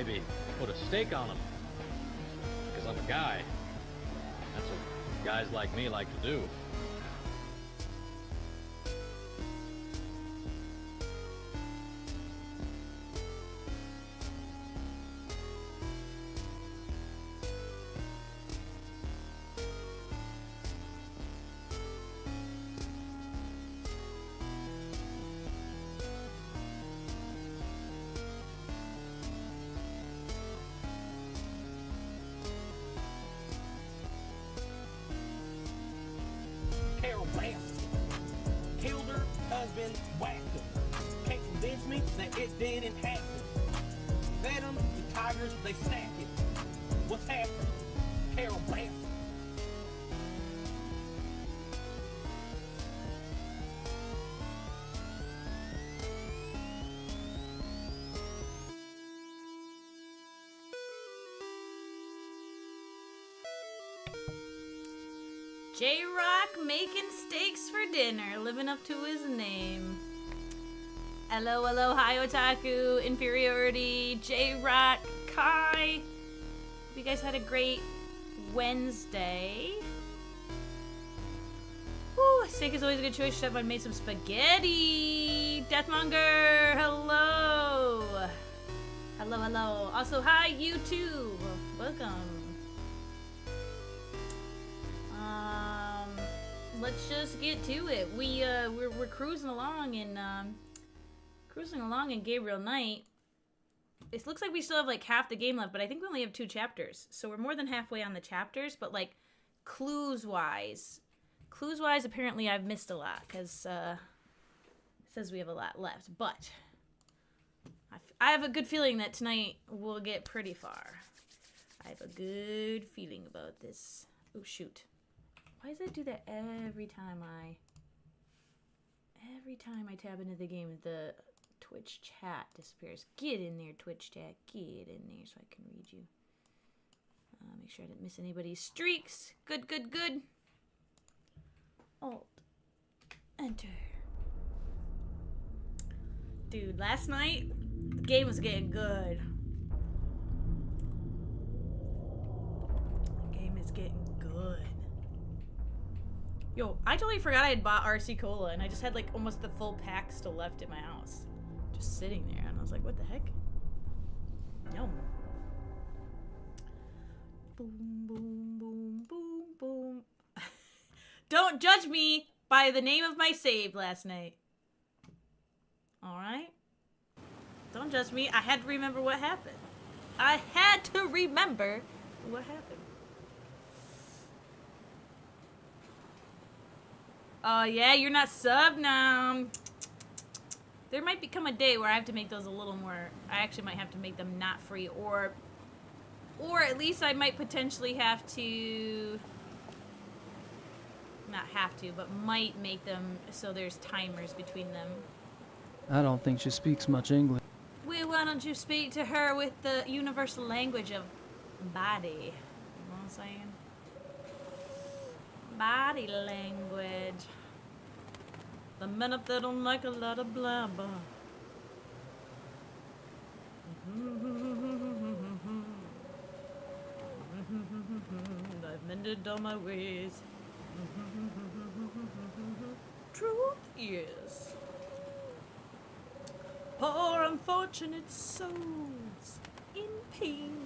maybe put a steak on them. Because I'm a guy. That's what guys like me like to do. J-Rock making steaks for dinner, living up to his name. Hello, hello, hi otaku, inferiority, J-Rock, Kai. Hope you guys had a great Wednesday. Whew, steak is always a good choice. Chef, I made some spaghetti. Deathmonger, hello. Hello, hello. Also, hi, YouTube. Welcome. Let's just get to it. We're cruising along in Gabriel Knight. It looks like we still have like half the game left, but I think we only have 2 chapters. So we're more than halfway on the chapters, but like clues-wise, apparently I've missed a lot because it says we have a lot left. But I have a good feeling that tonight we'll get pretty far. I have a good feeling about this. Oh shoot. Why does it do that every time I tab into the game? The Twitch chat disappears. Get in there, Twitch chat. Get in there so I can read you. Make sure I didn't miss anybody's streaks. Good, good, good. Alt. Enter. Dude, last night, the game was getting good. The game is getting good. Yo, I totally forgot I had bought RC Cola, and I just had like almost the full pack still left in my house. Just sitting there, and I was like, what the heck? No. Boom, boom, boom, boom, boom. Don't judge me by the name of my save last night. Alright? Don't judge me. I had to remember what happened. I had to remember what happened. Oh, yeah, you're not sub now. There might become a day where I have to make those a little more... I actually might have to make them not free, or at least I might potentially have to... Not have to, but might make them so there's timers between them. I don't think she speaks much English. Well, why don't you speak to her with the universal language of body? You know what I'm saying? Body language. The men up there don't like a lot of blabber. I've mended all my ways. Truth is, poor unfortunate souls in pain,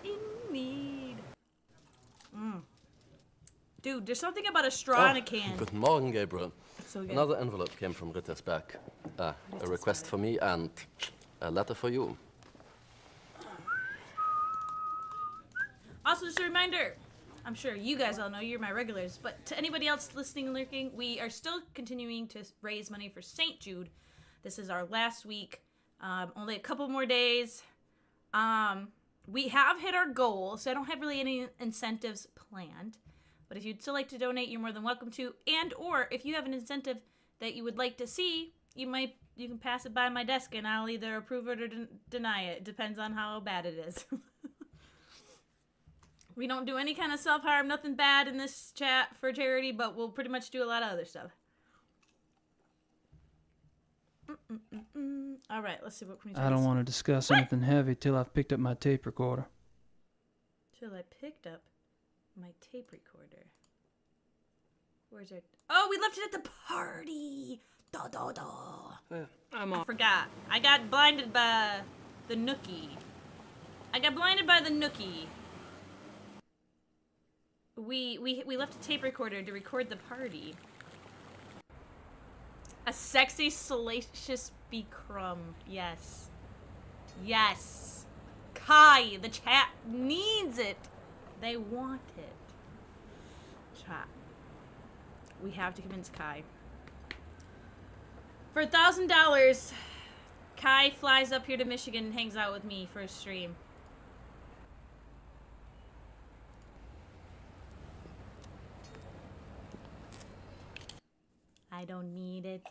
in need. Dude, there's something about a straw in a can. Guten Morgen, Gabriel. So good. Another envelope came from Rittersberg. A request for me and a letter for you. Also, just a reminder, I'm sure you guys all know, you're my regulars, but to anybody else listening and lurking, we are still continuing to raise money for St. Jude. This is our last week. Only a couple more days. We have hit our goal, so I don't have really any incentives planned. But if you'd still like to donate, you're more than welcome to. And or if you have an incentive that you would like to see, you can pass it by my desk and I'll either approve it or deny it. It depends on how bad it is. We don't do any kind of self-harm, nothing bad in this chat for charity, but we'll pretty much do a lot of other stuff. All right, let's see what can we do. I don't want to discuss anything heavy till I've picked up my tape recorder. Till I picked up my tape recorder. Where's it? Oh, we left it at the party. Da da da. I forgot. I got blinded by the nookie. We left a tape recorder to record the party. A sexy, salacious bee crumb. Yes. Yes. Kai, the chat needs it. They want it. Chat. We have to convince Kai. For $1,000, Kai flies up here to Michigan and hangs out with me for a stream. I don't need it.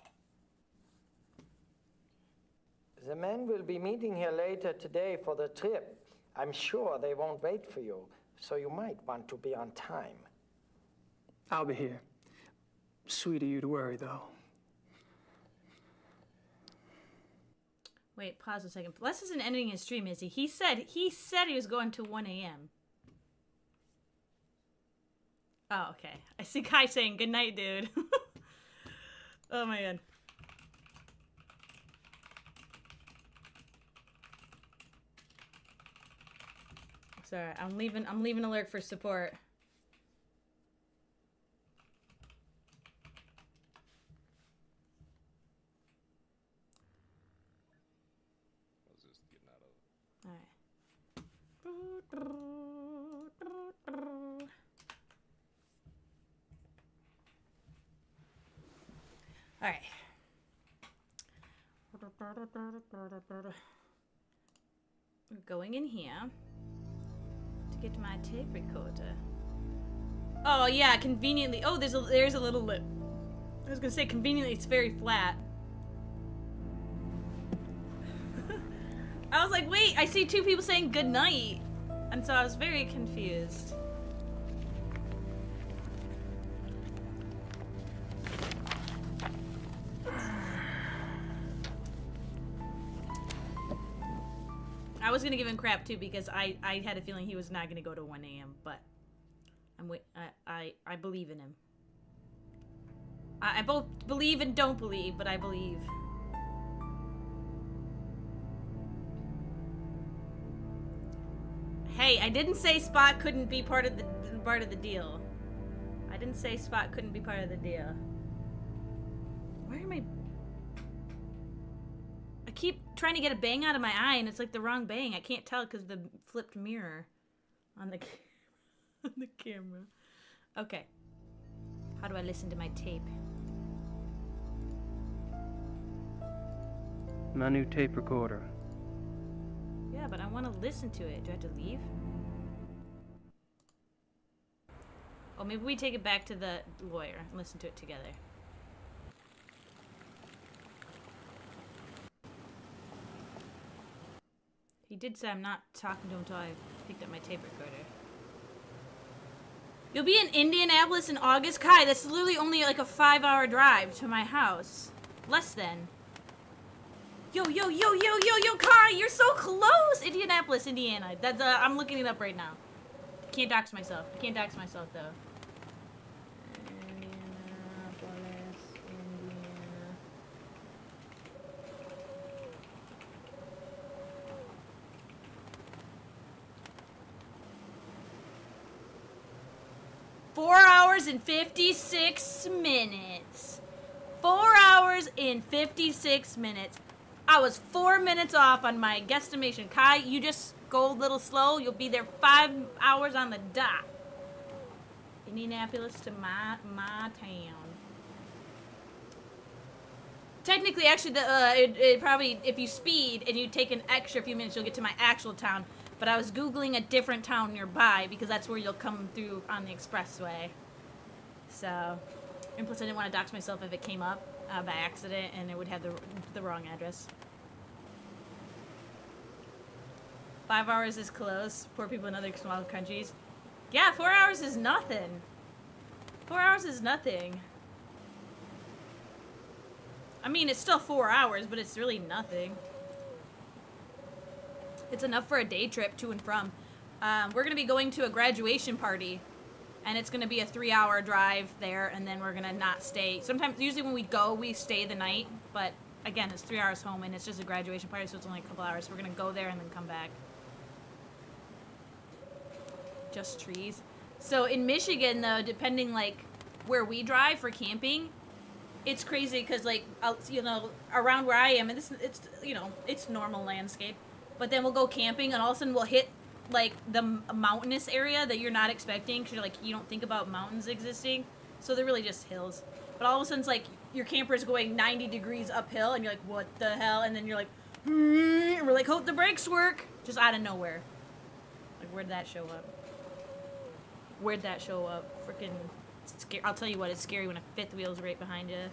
The men will be meeting here later today for the trip. I'm sure they won't wait for you, so you might want to be on time. I'll be here. Sweet of you to worry, though. Wait, pause a second. Les isn't ending his stream, is he? He said he was going to 1 a.m. Oh, okay. I see Kai saying, good night, dude. Oh my god. Sorry, I'm leaving alert for support. I was just getting out of it. All right. We're going in here to get my tape recorder. Oh yeah, conveniently. Oh, there's a little lip. I was gonna say conveniently it's very flat. I was like, wait, I see two people saying good night, and so I was very confused. I was gonna give him crap too because I had a feeling he was not gonna go to 1 a.m. But I believe in him. I both believe and don't believe, but I believe. Hey, I didn't say Spot couldn't be part of the deal. I didn't say Spot couldn't be part of the deal. Why am I keep trying to get a bang out of my eye and it's like the wrong bang. I can't tell because the flipped mirror on the on the camera. Okay. How do I listen to my tape? My new tape recorder. Yeah, but I want to listen to it. Do I have to leave? Oh, maybe we take it back to the lawyer and listen to it together. He did say I'm not talking to him until I picked up my tape recorder. You'll be in Indianapolis in August? Kai, that's literally only like a 5-hour drive to my house. Less than. Yo, Kai, you're so close! Indianapolis, Indiana. That's, I'm looking it up right now. Can't dox myself. I can't dox myself, though. Indianapolis, Indiana. Four hours and 56 minutes. 4 hours and 56 minutes. I was 4 minutes off on my guesstimation. Kai, you just go a little slow. You'll be there 5 hours on the dot. Indianapolis to my town. Technically, actually, it probably, if you speed and you take an extra few minutes, you'll get to my actual town. But I was Googling a different town nearby because that's where you'll come through on the expressway. So, and plus I didn't want to dox myself if it came up by accident and it would have the wrong address. 5 hours is close. Poor people in other small countries. Yeah, 4 hours is nothing. 4 hours is nothing. I mean, it's still 4 hours, but it's really nothing. It's enough for a day trip to and from. We're gonna be going to a graduation party, and it's gonna be a 3-hour drive there, and then we're gonna not stay. Usually when we go, we stay the night, but again, it's 3 hours home, and it's just a graduation party, so it's only a couple hours. So we're gonna go there and then come back. Just trees. So in Michigan, though, depending like where we drive for camping, it's crazy because like around where I am, and it's it's normal landscape, but then we'll go camping and all of a sudden we'll hit like the mountainous area that you're not expecting because you don't think about mountains existing, so they're really just hills. But all of a sudden it's like your camper is going 90 degrees uphill and you're like, what the hell? And then you're like, and we're like, hope the brakes work, just out of nowhere. Like, where'd that show up? Freaking scary. I'll tell you what, it's scary when a fifth wheel's right behind you.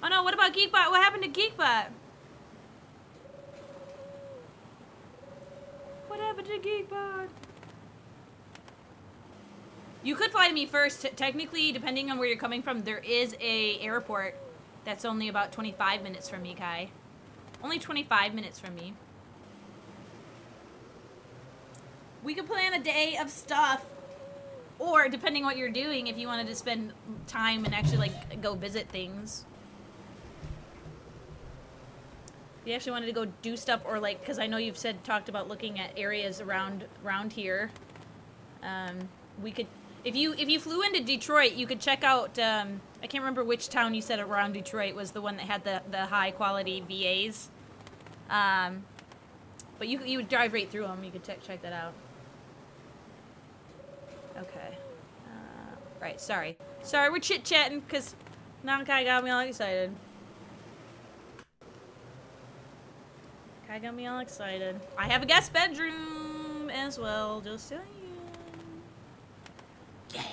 Oh no, what about Geekbot? What happened to Geekbot? What happened to Geekbot? You could fly to me first. Technically, depending on where you're coming from, there is a airport that's only about 25 minutes from me, Kai. Only 25 minutes from me. We could plan a day of stuff. Or, depending what you're doing, if you wanted to spend time and actually, like, go visit things. If you actually wanted to go do stuff, or, like, because I know you've talked about looking at areas around here. We could, if you flew into Detroit, you could check out, I can't remember which town you said around Detroit was the one that had the high-quality VAs. But you would drive right through them. You could check that out. Okay. Right, sorry. Sorry, we're chit-chatting, because Kai got me all excited. I have a guest bedroom as well, just saying. Yeah.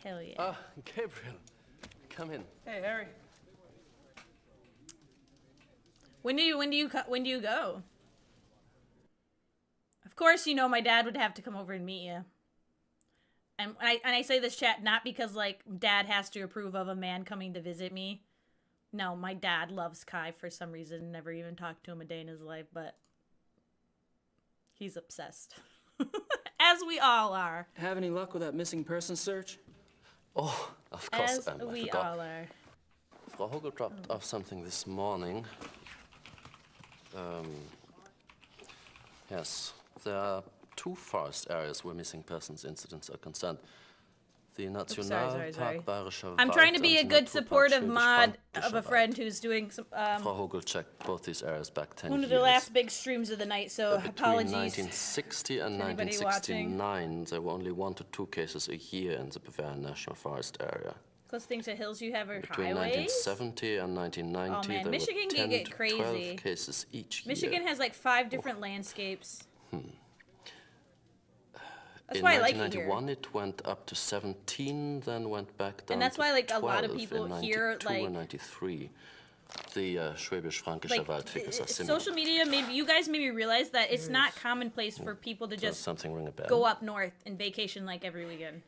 Hell yeah. Ah, Gabriel. Come in. Hey, Harry. When do you go? Of course, my dad would have to come over and meet you. And I say this, chat, not because, like, dad has to approve of a man coming to visit me. No, my dad loves Kai for some reason. Never even talked to him a day in his life, but he's obsessed. As we all are. Have any luck with that missing person search? Oh, of course. As we forgot. all are. Frau Hogel dropped off something this morning. Yes, there are 2 forest areas where missing persons incidents are concerned. The Nationalpark Bayerischer Wald. I'm trying to be a and good Naturpark supportive Schwäbisch mod of a Fränkischer friend Wald. who's doing some, Frau Hogel checked both these areas back 10 one years. of the last big streams of the night, so Between apologies. 1960 and to anybody 1969, there were only 1 to 2 cases a year in the Bavarian National Forest area. Close thing to hills you have are Between highways. 1970 and 1990, Oh, man, there Michigan were can 10 get to crazy. 12 cases each Michigan year. has like 5 different landscapes. That's In why I like it here. 1991, it went up to 17, then went back down And that's to why, like, a 12 lot of people in here, 92 like- and 93. The Schwäbisch-Fränkischer Waldfigures are similar. Social media, maybe you guys maybe realize that it's not commonplace for people to Does just something ring a bell? go up north and vacation like every weekend.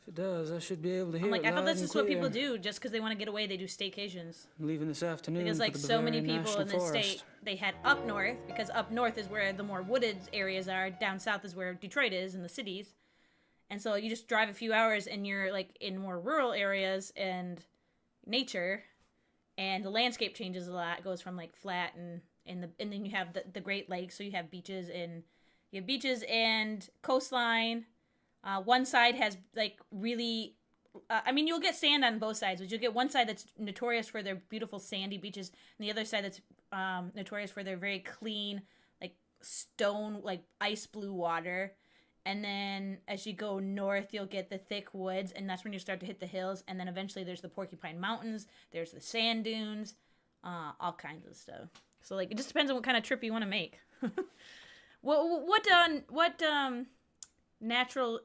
If it does, I should be able to hear I'm like, it I thought loud that's and just what people clear. do, just because they want to get away. They do staycations. I'm leaving this afternoon Because for like the so many Bavarian people in National the Forest. state, they head up north because up north is where the more wooded areas are. Down south is where Detroit is and the cities. And so you just drive a few hours and you're like in more rural areas and nature, and the landscape changes a lot. It goes from like flat and then you have the Great Lakes, so you have beaches and coastline. One side has like really, I mean, you'll get sand on both sides, but you'll get one side that's notorious for their beautiful sandy beaches, and the other side that's notorious for their very clean, like stone, like ice blue water. And then as you go north, you'll get the thick woods, and that's when you start to hit the hills. And then eventually there's the Porcupine Mountains, there's the sand dunes, all kinds of stuff. So like it just depends on what kind of trip you want to make. What natural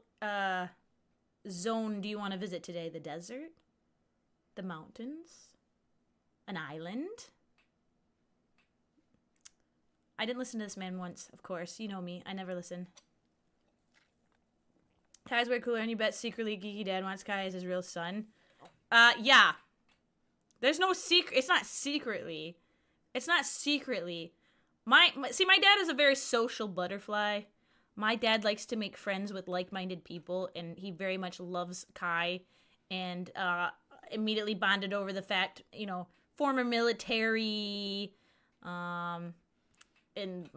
zone do you want to visit today? The desert? The mountains? An island? I didn't listen to this man once, of course. You know me. I never listen. Kai's way cooler, and you bet secretly Geeky Dad wants Kai as his real son. Yeah. There's no secret. It's not secretly. It's not secretly. My dad is a very social butterfly. My dad likes to make friends with like-minded people, and he very much loves Kai, and immediately bonded over the fact, former military, and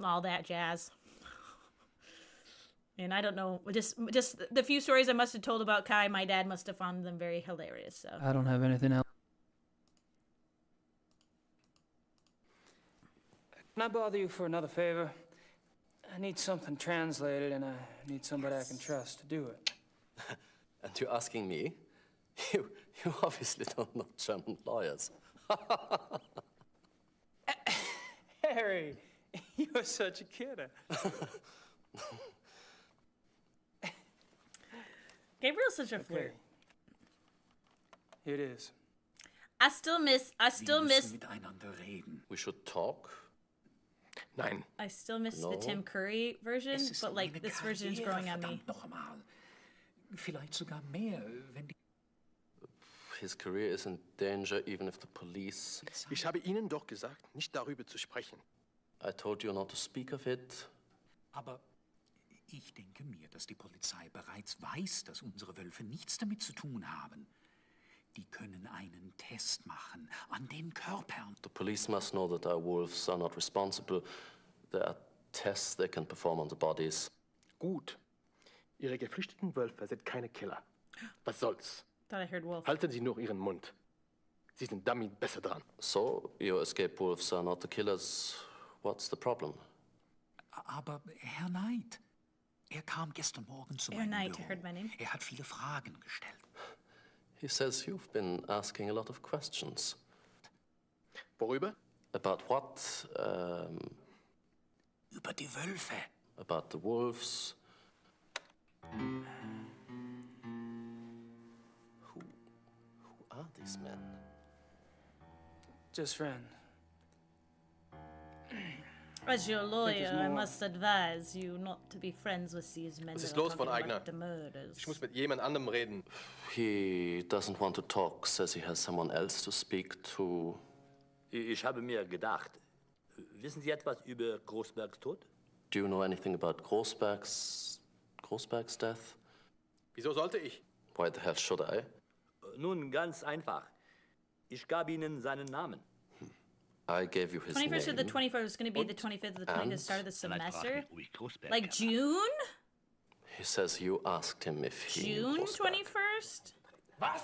all that jazz. And I don't know, just the few stories I must have told about Kai, my dad must have found them very hilarious. So I don't have anything else. Can I bother you for another favor? I need something translated, and I need somebody I can trust to do it. And you're asking me? You obviously don't know German lawyers. Harry, you're such a kidder. Gabriel's such a flirt. Okay. Here it is. I still miss. Miteinander reden. We should talk. Nein. I still miss No. the Tim Curry version, Es ist but like meine this version is Karriere, growing on me. verdammt noch einmal. Vielleicht sogar mehr, wenn die His career is in danger even if the police... Ich habe Ihnen doch gesagt, nicht darüber zu sprechen. I told you not to speak of it. Aber ich denke mir, dass die Polizei bereits weiß, dass unsere Wölfe nichts damit zu tun haben. Die können einen Test machen an den Körpern. The police must know that our wolves are not responsible. There are tests they can perform on the bodies. Gut. Ihre geflüchteten Wölfe sind keine Killer. Was soll's? Thought I heard wolf. Halten Sie nur Ihren Mund. Sie sind damit besser dran. So, your escape wolves are not the killers. What's the problem? Aber Herr Knight, er kam gestern Morgen zu Herr meinem Knight, Büro. heard my name. Er hat viele Fragen gestellt. He says you've been asking a lot of questions. Worüber? About what? Über die Wölfe. About the wolves. Who are these men? Just friend. As your lawyer, I more. must advise you not to be friends with these men. Was that ist are los, von talking Aigner? about the murders. Ich muss mit jemand anderem reden. He doesn't want to talk, says he has someone else to speak to. Ich habe mir gedacht, wissen Sie etwas über Großbergs Tod? Do you know anything about Großberg's death? Wieso sollte ich? Why the hell should I? Nun, ganz einfach. Ich gab Ihnen seinen Namen. I gave you his 21st name. to the 24th is going to be the 25th of the 25th, start of the semester. Like June? He says you asked him if he June knew Großberg. 21st? Was?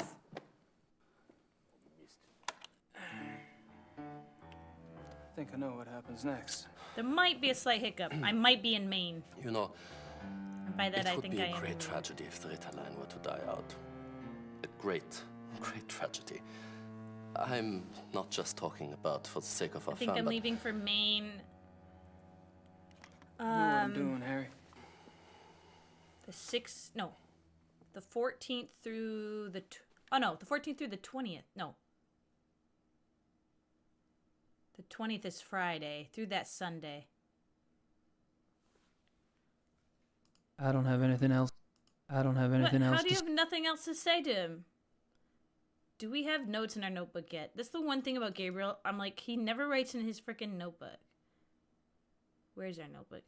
I think I know what happens next. There might be a slight hiccup. I might be in Maine. You know, And by that, it I would think be I a am. great tragedy if the Ritterline were to die out. A great, great tragedy. I'm not just talking about for the sake of our I think fun, I'm but leaving for Maine You know what I'm doing, Harry. the 6th, no, the 14th through the, the 14th through the 20th, no. The 20th is Friday, through that Sunday. I don't have anything else. I don't have anything else How do you to have nothing else to say to him? Do we have notes in our notebook yet? That's the one thing about Gabriel. I'm like, he never writes in his freaking notebook. Where's our notebook?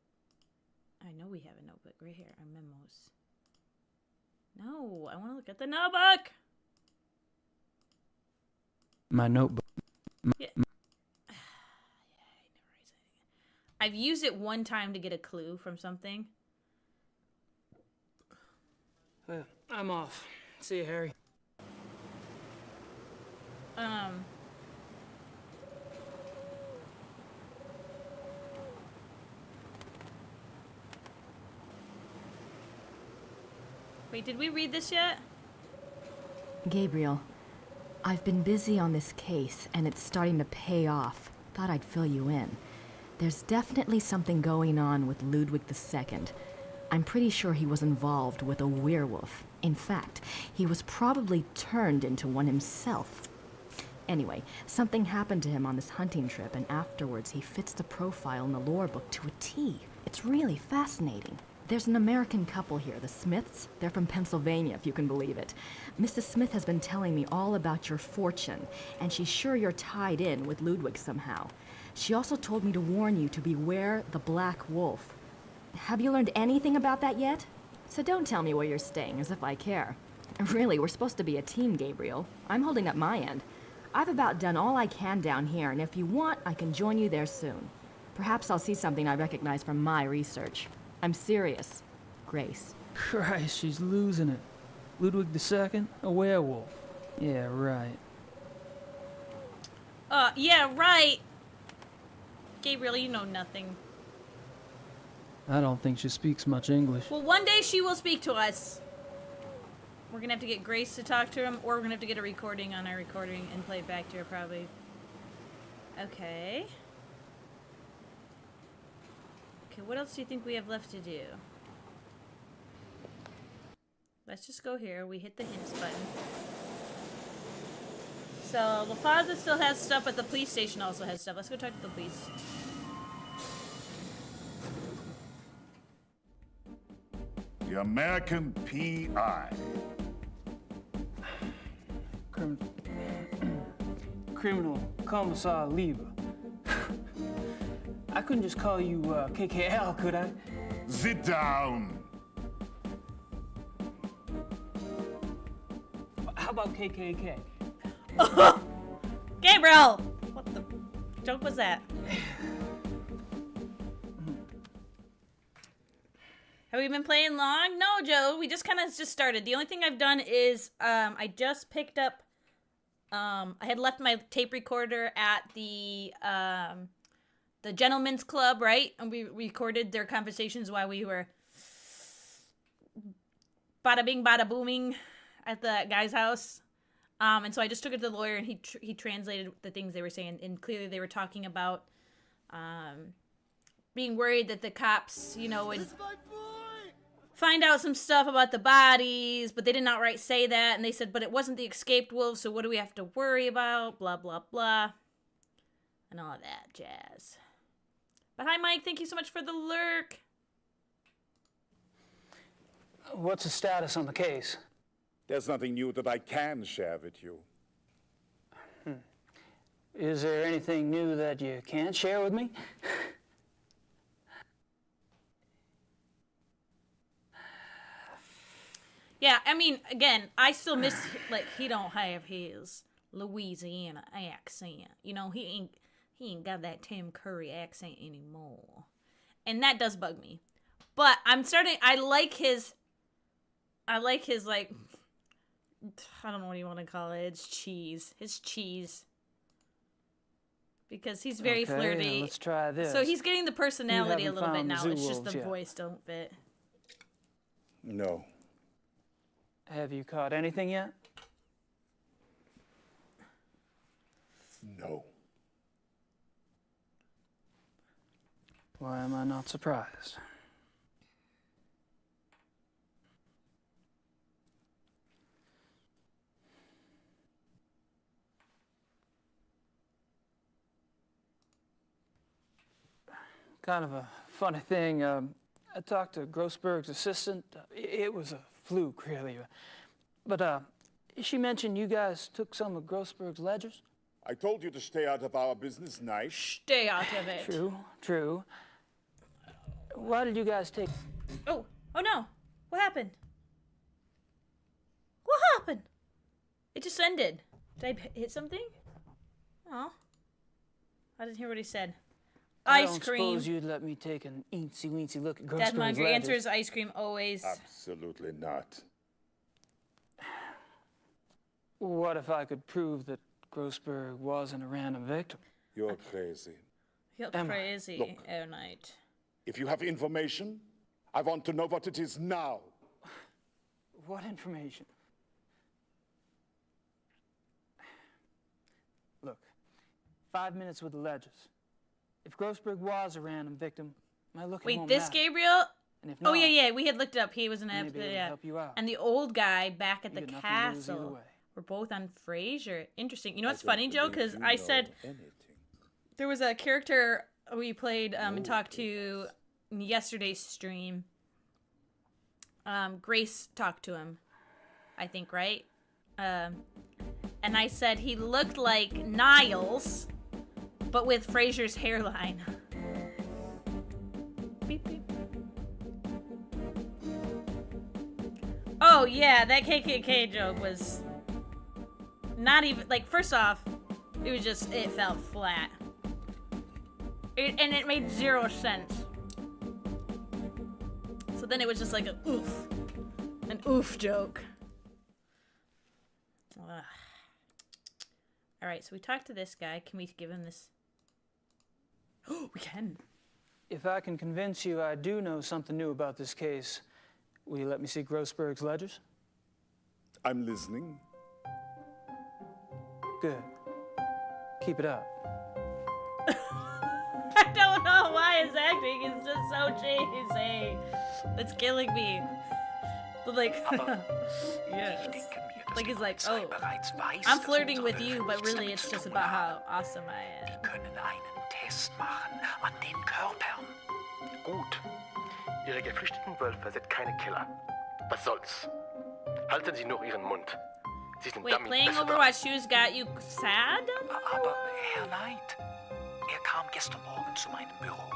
I know we have a notebook right here. Our memos. No, I want to look at the notebook. my notebook. Yeah. Yeah, he never writes anything. I've used it one time to get a clue from something. Well, I'm off. See you, Harry. Wait, did we read this yet? Gabriel, I've been busy on this case, and it's starting to pay off. Thought I'd fill you in. There's definitely something going on with Ludwig II. I'm pretty sure he was involved with a werewolf. In fact, he was probably turned into one himself. Anyway, something happened to him on this hunting trip, and afterwards he fits the profile in the lore book to a T. It's really fascinating. There's an American couple here, the Smiths. They're from Pennsylvania, if you can believe it. Mrs. Smith has been telling me all about your fortune, and she's sure you're tied in with Ludwig somehow. She also told me to warn you to beware the Black Wolf. Have you learned anything about that yet? So don't tell me where you're staying, as if I care. Really, we're supposed to be a team, Gabriel. I'm holding up my end. I've about done all I can down here, and if you want, I can join you there soon. Perhaps I'll see something I recognize from my research. I'm serious. Grace. Christ, she's losing it. Ludwig II, a werewolf. Yeah, right. Yeah, right. Gabriel, you know nothing. I don't think she speaks much English. Well, one day she will speak to us. We're gonna have to get Grace to talk to him, or we're gonna have to get a recording on our recording and play it back to her, probably. Okay. Okay, what else do you think we have left to do? Let's just go here. We hit the hints button. So, La Plaza still has stuff, but the police station also has stuff. Let's go talk to the police. The American P.I. Criminal Commissar Lieber. I couldn't just call you KKL, could I? Sit down. How about KKK? Gabriel! What the joke was that? Have we been playing long? No, Joe. We just kind of just started. The only thing I've done is I just picked up. I had left my tape recorder at the Gentlemen's Club, right? And we recorded their conversations while we were bada bing, bada booming at the guy's house. And so I just took it to the lawyer, and he translated the things they were saying, and clearly they were talking about being worried that the cops, you know, would find out some stuff about the bodies, but they didn't outright say that, and they said, but it wasn't the escaped wolves, so what do we have to worry about, blah, blah, blah, and all that jazz. But hi, Mike, thank you so much for the lurk. What's the status on the case? There's nothing new that I can share with you. Is there anything new that you can't share with me? Yeah, I mean, again, I still miss, like, he don't have his Louisiana accent. You know, he ain't got that Tim Curry accent anymore. And that does bug me. But I like his, like, I don't know what you want to call it. It's cheese. His cheese. Because he's very flirty. Let's try this. So he's getting the personality a little bit now. It's just the wolves yet. voice don't fit. No. Have you caught anything yet? No. Why am I not surprised? Kind of a funny thing. I talked to Grossberg's assistant. It was a fluke, really. But she mentioned you guys took some of Grossberg's ledgers. I told you to stay out of our business, Knight. Stay out of it. True. Why did you guys take... Oh no. What happened? What happened? It just ended. Did I hit something? Oh. I didn't hear what he said. I Ice don't cream. suppose you'd let me take an eensy-weensy look at Grossberg's Deathmonger, your ledgers. answer is ice cream always. Absolutely not. What if I could prove that Grossberg wasn't a random victim? You're crazy. You're crazy, Look. Knight. If you have information, I want to know what it is now. What information? Look, 5 minutes with the ledgers. If Grossberg was a random victim, my look Wait, won't this matter. Gabriel? And if Oh not, yeah, we had looked it up. He was an I may be able to help you out. And the old guy back at You the got nothing to lose either castle. way. We're both on Frasier. Interesting. You know what's funny, Joe? Because I said there was a character we played and talked to in yesterday's stream. Grace talked to him, I think, right? And I said he looked like Niles but with Frasier's hairline. Beep, beep. Oh yeah, that KKK joke was not even, like, first off, it was just, it fell flat. And it made 0 sense. So then it was just like an oof joke. Ugh. All right, so we talked to this guy. Can we give him this? Oh, we can. If I can convince you I do know something new about this case, will you let me see Grossberg's ledgers? I'm listening. Good. Keep it up. I don't know why his acting is just so cheesy. It's killing me. But like, yes. Like he's like, oh, I'm flirting with you, but really it's just about how awesome I am. Die können einen Test machen an den Körpern. Gut. Ihre geflüchteten Wölfe sind keine Killer. Was soll's? Halten Sie nur Ihren Mund. Sie sind Wait, damit playing besser Overwatch 2's got you sad? Aber Herr Knight, kam gestern Morgen zu meinem Büro.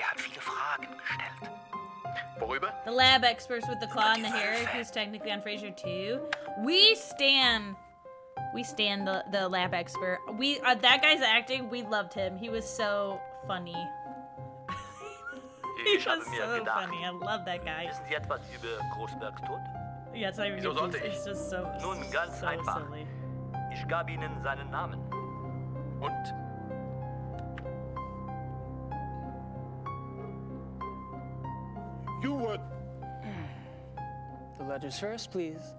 Hat viele Fragen gestellt. Worüber? The lab experts with the claw in the hair, who's technically on Frasier too. We stand the lab expert. We that guy's acting. We loved him. He was so funny. He was so funny. I love that guy. Wissen Sie etwas über Großbergs Tod? Yeah, it's not even good. It's just so Nun, ganz so einfach. silly. Ich gab Ihnen seinen Namen. Und? You were... The ledgers first, please.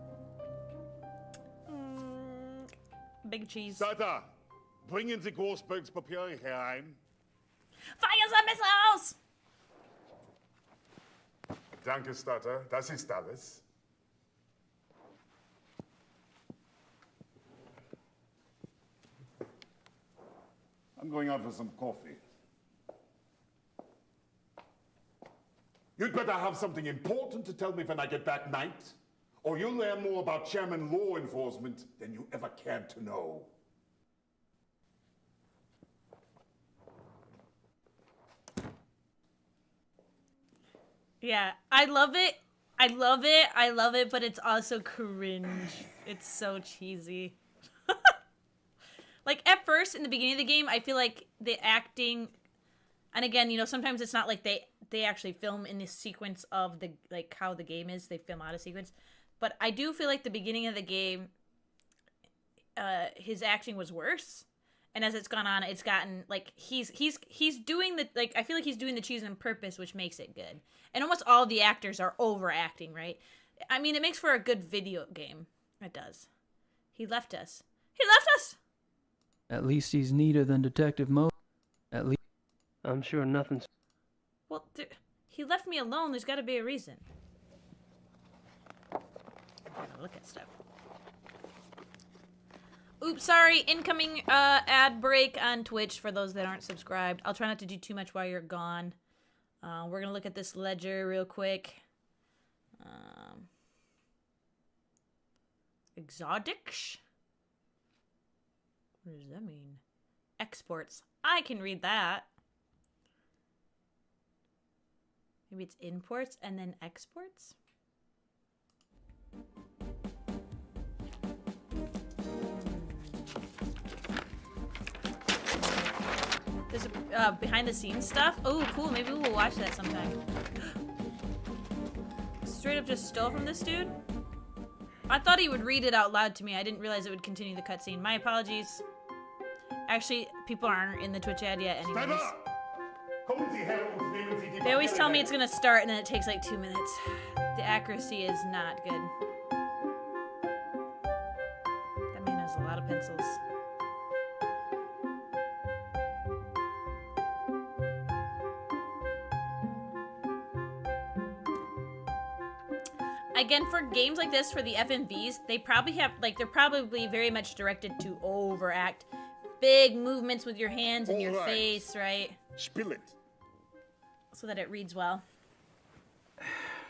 Big cheese. Starter, bringen Sie Großbergs Papiere herein. Feuerwehrmesser aus! Danke, Starter. Das ist alles. I'm going out for some coffee. You'd better have something important to tell me when I get back, Knight, or you'll learn more about Chairman law enforcement than you ever cared to know. Yeah, I love it. I love it. I love it, but it's also cringe. It's so cheesy. Like, at first, in the beginning of the game, I feel like the acting... And again, you know, sometimes it's not like they actually film in this sequence of the, like, how the game is. They film out of sequence. But I do feel like the beginning of the game, his acting was worse. And as it's gone on, it's gotten, like, he's doing the, like, I feel like he's doing the cheese on purpose, which makes it good. And almost all the actors are overacting, right? I mean, it makes for a good video game. It does. He left us. He left us! At least he's neater than Detective Mo. At least. I'm sure nothing's... Well, he left me alone. There's got to be a reason. I gotta look at stuff. Oops, sorry. Incoming ad break on Twitch for those that aren't subscribed. I'll try not to do too much while you're gone. We're going to look at this ledger real quick. Exotics? What does that mean? Exports. I can read that. Maybe it's imports and then exports? There's a behind the scenes stuff. Oh, cool. Maybe we'll watch that sometime. Straight up just stole from this dude? I thought he would read it out loud to me. I didn't realize it would continue the cutscene. My apologies. Actually, people aren't in the Twitch ad yet anyways. They always tell me it's gonna start and then it takes like 2 minutes. The accuracy is not good. That man has a lot of pencils. Again, for games like this, for the FMVs, they probably have, like, they're probably very much directed to overact. Big movements with your hands and your face, right? Spill it. So that it reads well.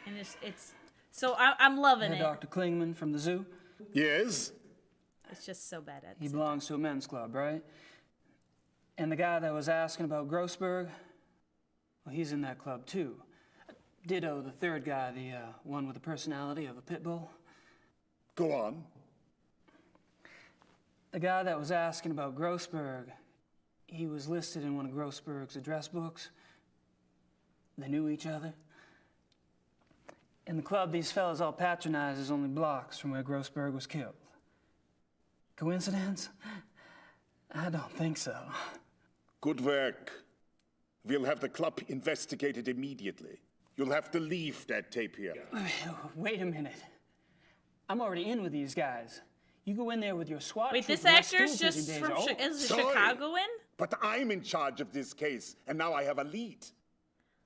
And it's so I'm loving it. Dr. Klingman from the zoo? Yes? It's just so bad at He belongs to a men's club, right? And the guy that was asking about Grossberg, well, he's in that club too. Ditto the third guy, the one with the personality of a pit bull. Go on. The guy that was asking about Grossberg, he was listed in one of Grossberg's address books. They knew each other. And the club these fellas all patronize is only blocks from where Grossberg was killed. Coincidence? I don't think so. Good work. We'll have the club investigated immediately. You'll have to leave that tape here. Wait a minute. I'm already in with these guys. You go in there with your SWAT. Wait, troop this and my actor's stool just picking from days are over. is Chicagoan? But I'm in charge of this case, and now I have a lead.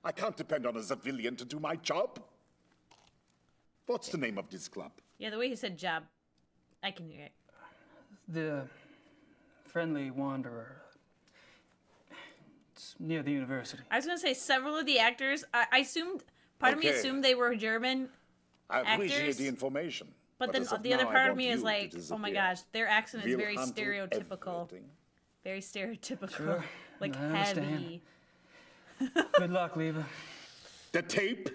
I can't depend on a civilian to do my job. What's the name of this club? Yeah, the way he said job, I can hear it. The Friendly Wanderer. It's near the university. I was gonna say several of the actors. I assumed part of me assumed they were German I appreciate actors. the information. But then as of the other now, I part of want me is you like, to oh my disappear. gosh, their accent is We'll very handle stereotypical. everything. Very stereotypical. Sure, Like I understand. heavy. Good luck, Leva. The tape?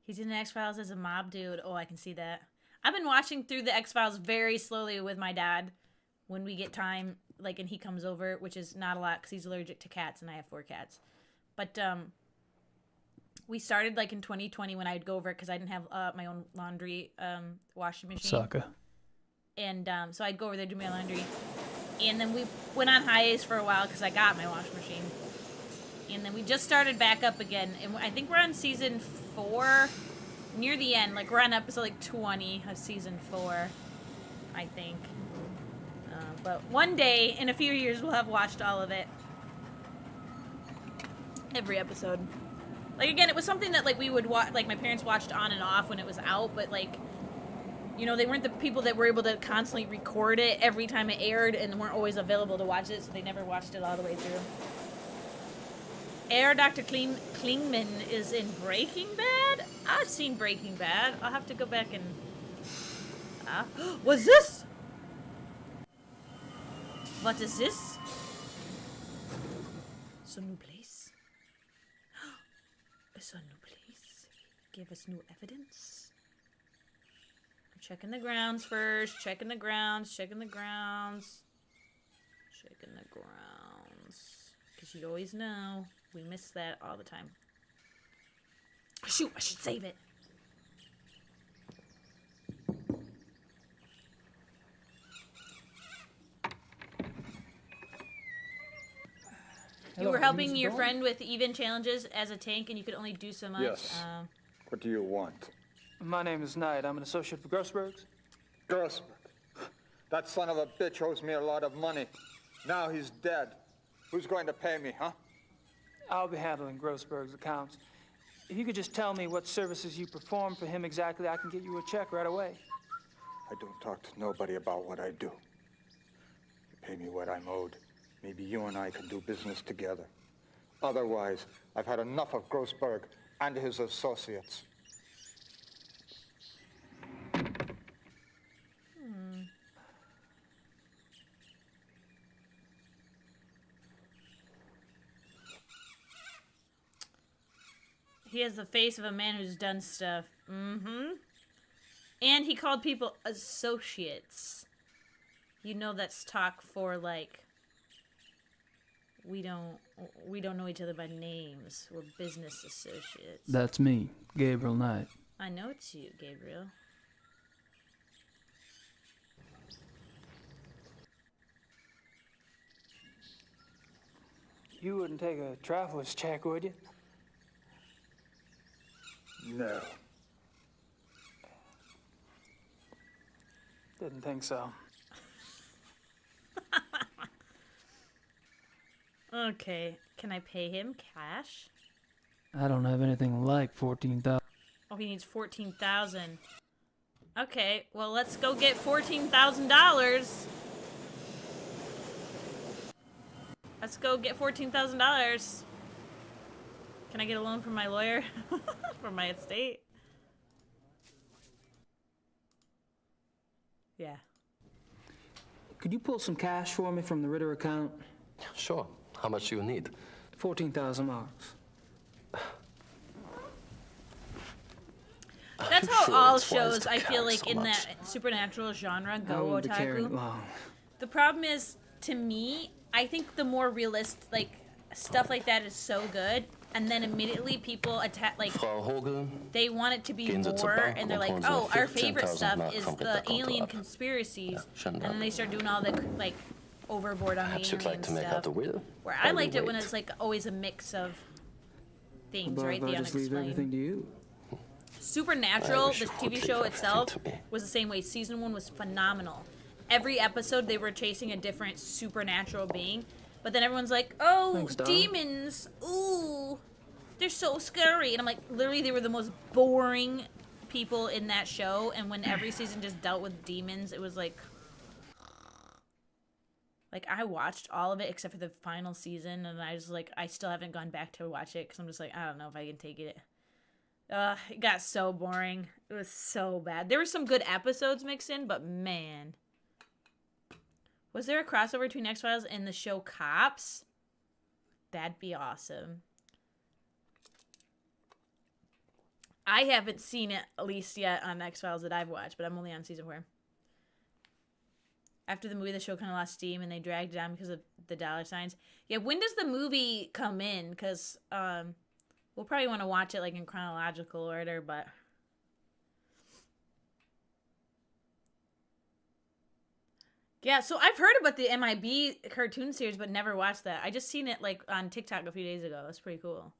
He's in the X-Files as a mob dude. Oh, I can see that. I've been watching through the X-Files very slowly with my dad when we get time, like, and he comes over, which is not a lot because he's allergic to cats and I have 4 cats. But we started, like, in 2020 when I'd go over because I didn't have my own laundry washing machine. Sucker. And so I'd go over there to do my laundry. And then we went on hiatus for a while because I got my washing machine. And then we just started back up again. And I think we're on season 4, near the end. Like, we're on episode, like, 20 of season 4, I think. But one day, in a few years, we'll have watched all of it. Every episode. Like, again, it was something that, like, we would watch, like, my parents watched on and off when it was out, but, like, you know, they weren't the people that were able to constantly record it every time it aired and weren't always available to watch it, so they never watched it all the way through. Dr. Klingman is in Breaking Bad? I've seen Breaking Bad. I'll have to go back and... What's this? What is this? It's a new place. It's a new place. Give us new evidence. I'm checking the grounds first. Checking the grounds. Checking the grounds. Checking the grounds. Because you always know we miss that all the time. Shoot, I should save it. You were helping your friend with even challenges as a tank, and you could only do so much. Yes. What do you want? My name is Knight. I'm an associate for Grossberg's. Grossberg. That son of a bitch owes me a lot of money. Now he's dead. Who's going to pay me, huh? I'll be handling Grossberg's accounts. If you could just tell me what services you perform for him exactly, I can get you a check right away. I don't talk to nobody about what I do. You pay me what I'm owed. Maybe you and I can do business together. Otherwise, I've had enough of Grossberg and his associates. He has the face of a man who's done stuff. Mm-hmm. And he called people associates. You know that's talk for, like, we don't know each other by names. We're business associates. That's me, Gabriel Knight. I know it's you, Gabriel. You wouldn't take a traveler's check, would you? No. Didn't think so. Okay, can I pay him cash? I don't have anything like 14,000. Oh, he needs $14,000. Okay, well, let's go get $14,000. Let's go get $14,000. Can I get a loan from my lawyer? For my estate? Yeah. Could you pull some cash for me from the Ritter account? Sure. How much do you need? 14,000 marks. That's how all shows, I feel like, in that supernatural genre go otaku. The problem is, to me, I think the more realistic, like, stuff like that is so good, and then immediately people attack, like, they want it to be more, and they're like, oh, our favorite stuff is the alien conspiracies, and then they start doing all the, like, overboard on the alien stuff. Where I liked it when it's, like, always a mix of things, right? The just leave everything unexplained. to you. Supernatural, the TV show itself, was the same way. Season 1 was phenomenal. Every episode, they were chasing a different supernatural being. But then everyone's like, oh, Thanks, demons. Ooh, they're so scary. And I'm like, literally, they were the most boring people in that show. And when every season just dealt with demons, it was like I watched all of it except for the final season. And I was like, I still haven't gone back to watch it because I'm just like, I don't know if I can take it. It got so boring. It was so bad. There were some good episodes mixed in, but man. Was there a crossover between X-Files and the show Cops? That'd be awesome. I haven't seen it, at least yet, on X-Files that I've watched, but I'm only on season 4. After the movie, the show kind of lost steam, and they dragged it on because of the dollar signs. Yeah, when does the movie come in? Because, we'll probably want to watch it, like, in chronological order, but... Yeah, so I've heard about the MIB cartoon series, but never watched that. I just seen it, like, on TikTok a few days ago. It's pretty cool.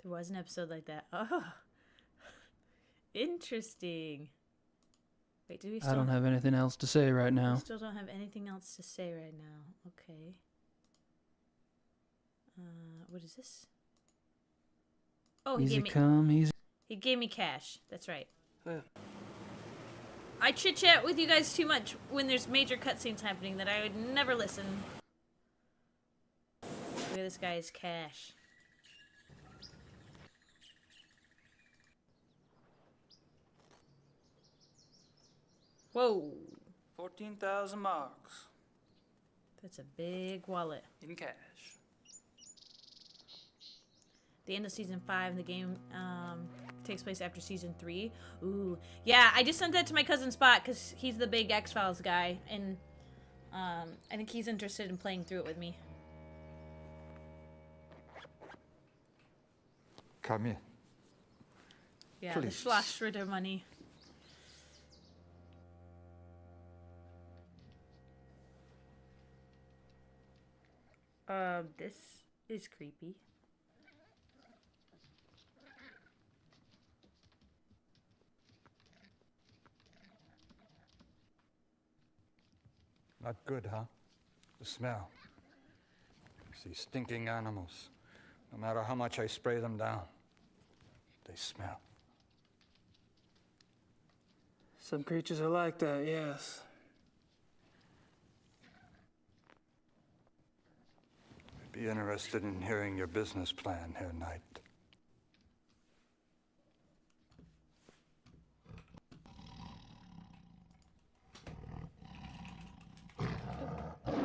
There was an episode like that. Oh. Interesting. Wait, do we still... I don't have anything else to say right now. We still don't have anything else to say right now. Okay. What is this? Oh, he gave me cash. That's right. Yeah. I chit-chat with you guys too much when there's major cutscenes happening that I would never listen. Look at this guy's cash. Whoa. 14,000 marks. That's a big wallet. In cash. The end of season 5, the game takes place after season 3. Ooh, yeah, I just sent that to my cousin Spot because he's the big X-Files guy, and I think he's interested in playing through it with me. Come here. Yeah, Please. the Schlossritter money. This is creepy. Not good, huh? The smell. These stinking animals. No matter how much I spray them down, they smell. Some creatures are like that, yes. I'd be interested in hearing your business plan, Herr Knight.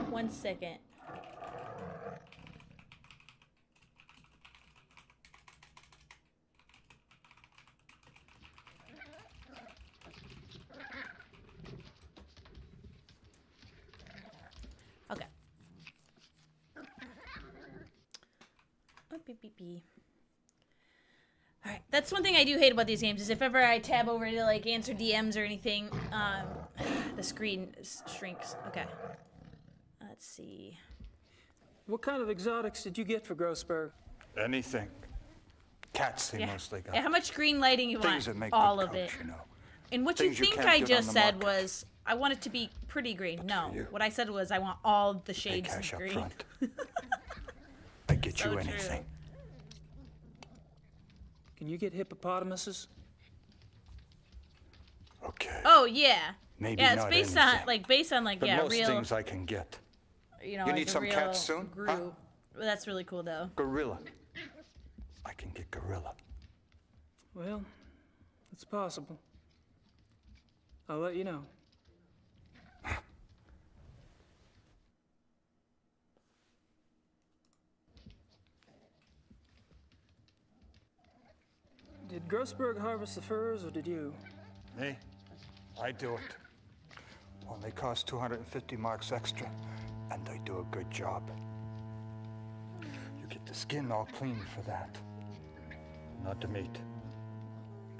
One second. Okay. Oh, beep, beep, beep. All right, that's one thing I do hate about these games is if ever I tab over to like answer DMs or anything, the screen shrinks. Okay. Let's see. What kind of exotics did you get for Grossberg? Anything. Cats they mostly got. Yeah, how much green lighting you Things want? that make All good of it. coats, you know. And what Things you you think can't I get on just the said market. was, I want it to be pretty green. No, what I said was I want all the shades cash of up green. front. I get So you true. anything. Can you get hippopotamuses? Okay. Oh yeah. Maybe yeah, it's not based anything. on like But yeah, most real. things I can get. You know, You like need a some real cats soon? group. Huh? Well, that's really cool though. Gorilla. gorilla. Well, it's possible. I'll let you know. Did Grossberg harvest the furs, or did you? Me? I do it. Only cost 250 marks extra, and I do a good job. You get the skin all clean for that. Not the meat.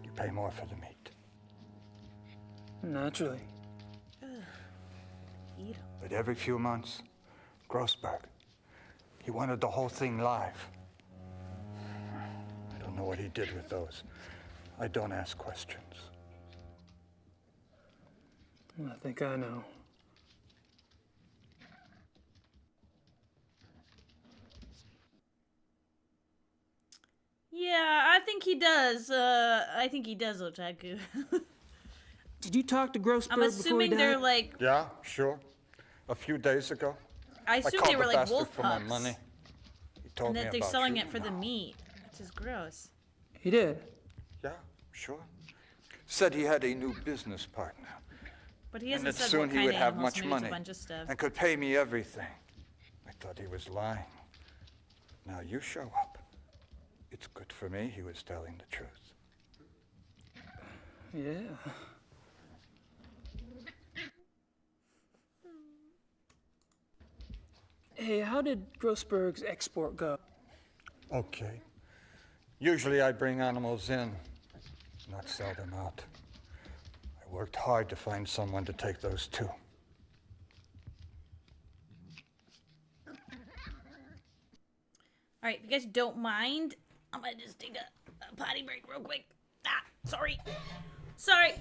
You pay more for the meat. Naturally. But every few months, Grossberg, he wanted the whole thing live. I don't know what he did with those. I don't ask questions. I think I know. Yeah, I think he does. I think he does, Otaku. Did you talk to Grossberg I'm assuming before he they're died? like. Yeah, sure. A few days ago. I assume called they were the like bastard wolf for my pups. money. He told And me that they're about selling you. it for the meat, which is gross. He did? Yeah, sure. Said he had a new business partner. But he And hasn't that said soon what he kind would of have animals, much maybe it's money a bunch of stuff. and could pay me everything. I thought he was lying. Now you show up. It's good for me he was telling the truth. Yeah. Hey, how did Grossberg's export go? Okay. Usually I bring animals in, not sell them out. I worked hard to find someone to take those too. All right, if you guys don't mind, I'm gonna just take a potty break real quick. Ah, sorry. Sorry.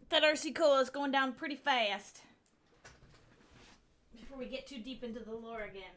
That RC Cola is going down pretty fast. Before we get too deep into the lore again.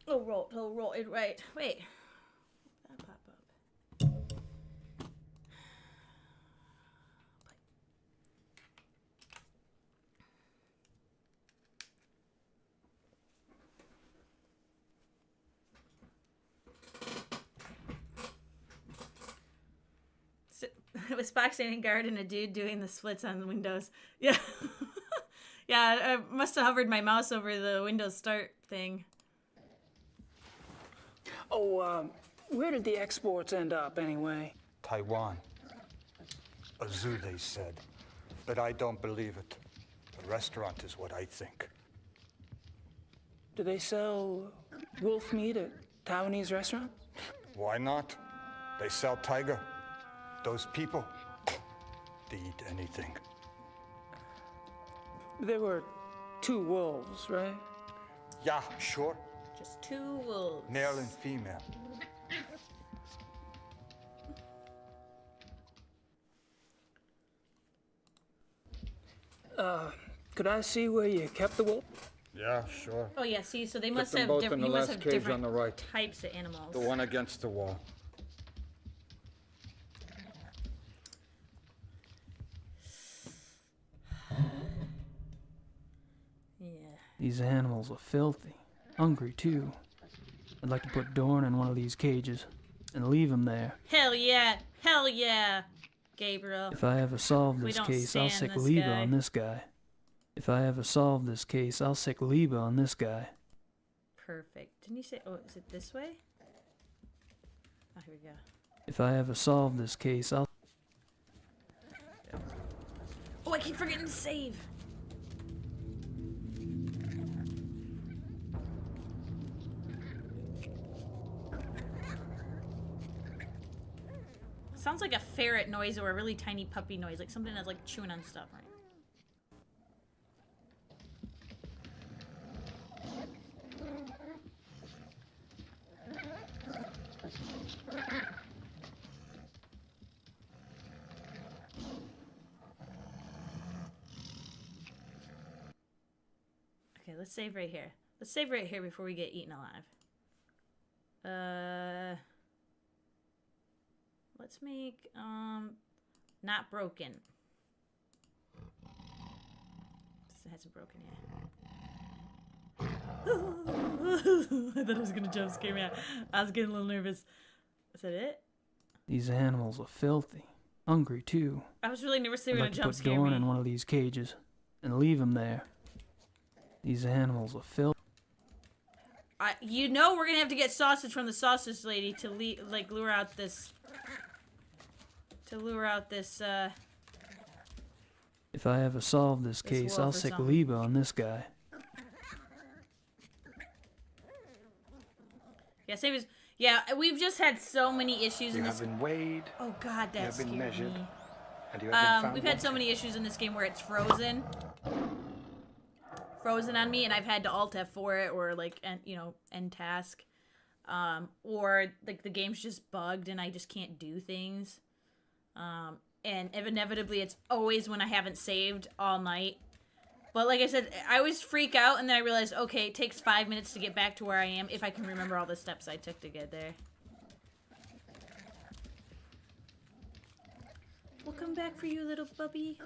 Oh, roll it right. Wait. That pop up. It was Spock standing guard and a dude doing the splits on the windows. Yeah. Yeah, I must have hovered my mouse over the Windows Start thing. Oh, where did the exports end up anyway? Taiwan. A zoo, they said. But I don't believe it. A restaurant is what I think. Do they sell wolf meat at Taiwanese restaurants? Why not? They sell tiger. Those people, they eat anything. There were 2 wolves, right? Yeah, sure. Just 2 wolves. Male and female. Could I see where you kept the wolf? Yeah, sure. Oh yeah, see, so they Put must them have both different. in He the must last have cage different on the right. types of animals. The one against the wall. Yeah. These animals are filthy. Hungry, too. I'd like to put Dorn in one of these cages and leave him there. Hell yeah! Hell yeah! Gabriel. If I ever solve We this don't case, I'll stand sick this Liebe guy. on this guy. If I ever solve this case, I'll sick Liebe on this guy. Perfect. Didn't you say? Oh, is it this way? Oh, here we go. If I ever solve this case, I'll... Oh, I keep forgetting to save. Sounds like a ferret noise or a really tiny puppy noise, like something that's like chewing on stuff, right? Okay, let's save right here. Let's save right here before we get eaten alive. Let's make, not broken. It hasn't broken yet. I thought it was gonna jump scare me. I was getting a little nervous. Is that it? These animals are filthy. Hungry, too. I was really nervous they were I'd gonna like to jump put scare Dorn me. in one of these cages and leave him there. These animals are filthy. You know we're gonna have to get sausage from the sausage lady to lure out this. If I ever solve this case, wolf I'll or sick something. Liebe on this guy. Yeah, save his. Yeah, we've just had so many issues You in have this. been weighed. Oh God, You that have been scared measured. me. And you have been found We've had so many issues in this game where it's frozen on me, and I've had to Alt F4 it or like end task, or like the game's just bugged and I just can't do things. And inevitably, it's always when I haven't saved all night. But like I said, I always freak out, and then I realize, okay, it takes 5 minutes to get back to where I am if I can remember all the steps I took to get there. We'll come back for you, little puppy.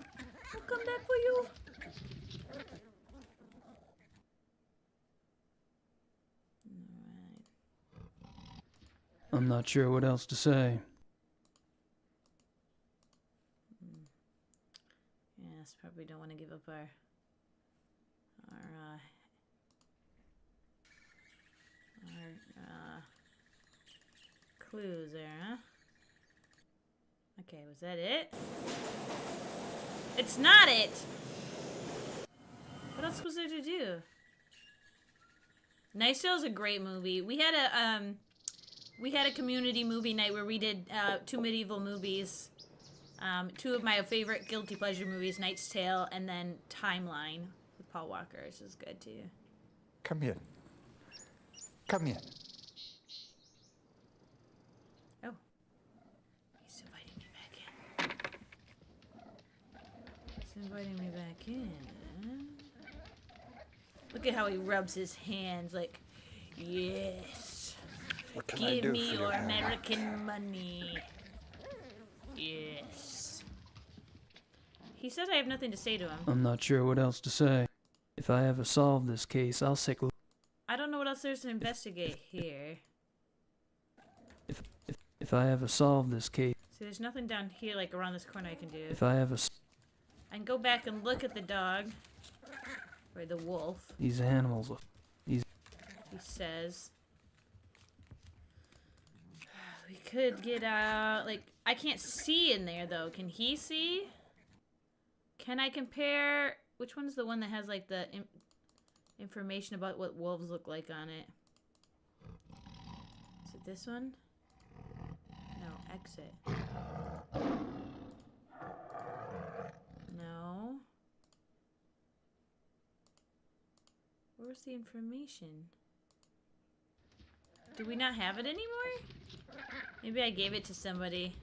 We'll come back for you. I'm not sure what else to say. Yes, probably don't want to give up our clues there, huh? Okay, was that it? It's not it! What else was there to do? Nice Tale is a great movie. We had a community movie night where we did 2 medieval movies. 2 of my favorite guilty pleasure movies, Knight's Tale and then Timeline with Paul Walker. This is good too. Come here. Come here. Oh. He's inviting me back in. He's inviting me back in. Look at how he rubs his hands like, yes. What can I Give do me for your you? American money. Yes. He says I have nothing to say to him. I'm not sure what else to say. If I ever solve this case, I'll sick... I don't know what else there's to investigate here. If I ever solve this case... So there's nothing down here, like around this corner I can do. If I ever... I can go back and look at the dog. Or the wolf. These animals are... These... He says. We could get out, like, I can't see in there though. Can he see? Can I compare, which one's the one that has like the information about what wolves look like on it? Is it this one? No, exit. No. Where's the information? Do we not have it anymore? Maybe I gave it to somebody.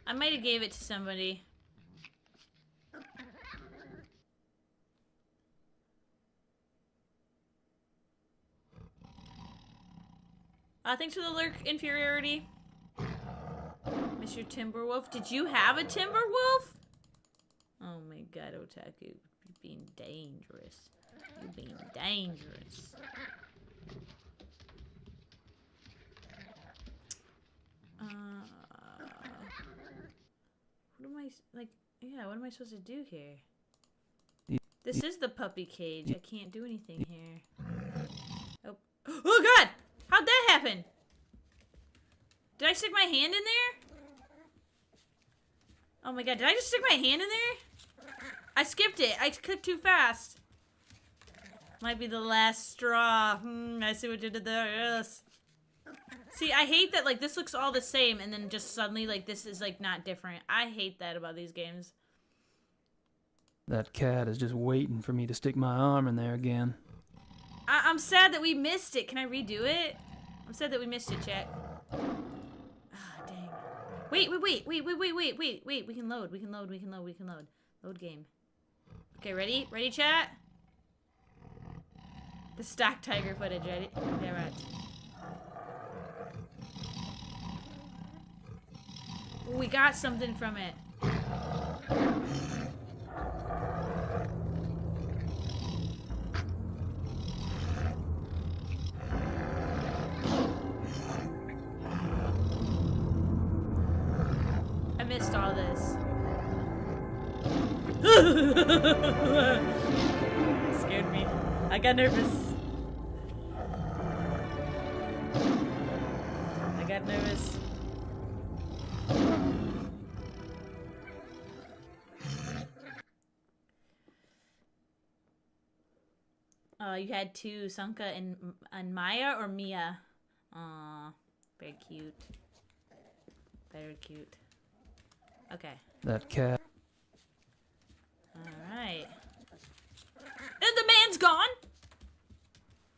I might have gave it to somebody. Thanks for the lurk, inferiority. Mr. Timberwolf. Did you have a Timberwolf? Oh my god, Otaku. You're being dangerous. You're being dangerous. What am I, like, yeah, what am I supposed to do here? This is the puppy cage. I can't do anything here. Oh. Oh god! How'd that happen? Did I stick my hand in there? Oh my god, did I just stick my hand in there? I skipped it. I clicked too fast. Might be the last straw. I see what you did there. Yes. See, I hate that, like, this looks all the same and then just suddenly, like, this is, like, not different. I hate that about these games. That cat is just waiting for me to stick my arm in there again. I'm sad that we missed it. Can I redo it? I'm sad that we missed it, chat. Ah, dang. Wait. We can load. Load game. Okay, ready? Ready, chat? The stock tiger footage, ready? Yeah, right. We got something from it. I missed all this. Scared me. I got nervous. You had two, Sanka and Maya or Mia? Aw, very cute. Very cute. Okay. That cat. Alright. And the man's gone!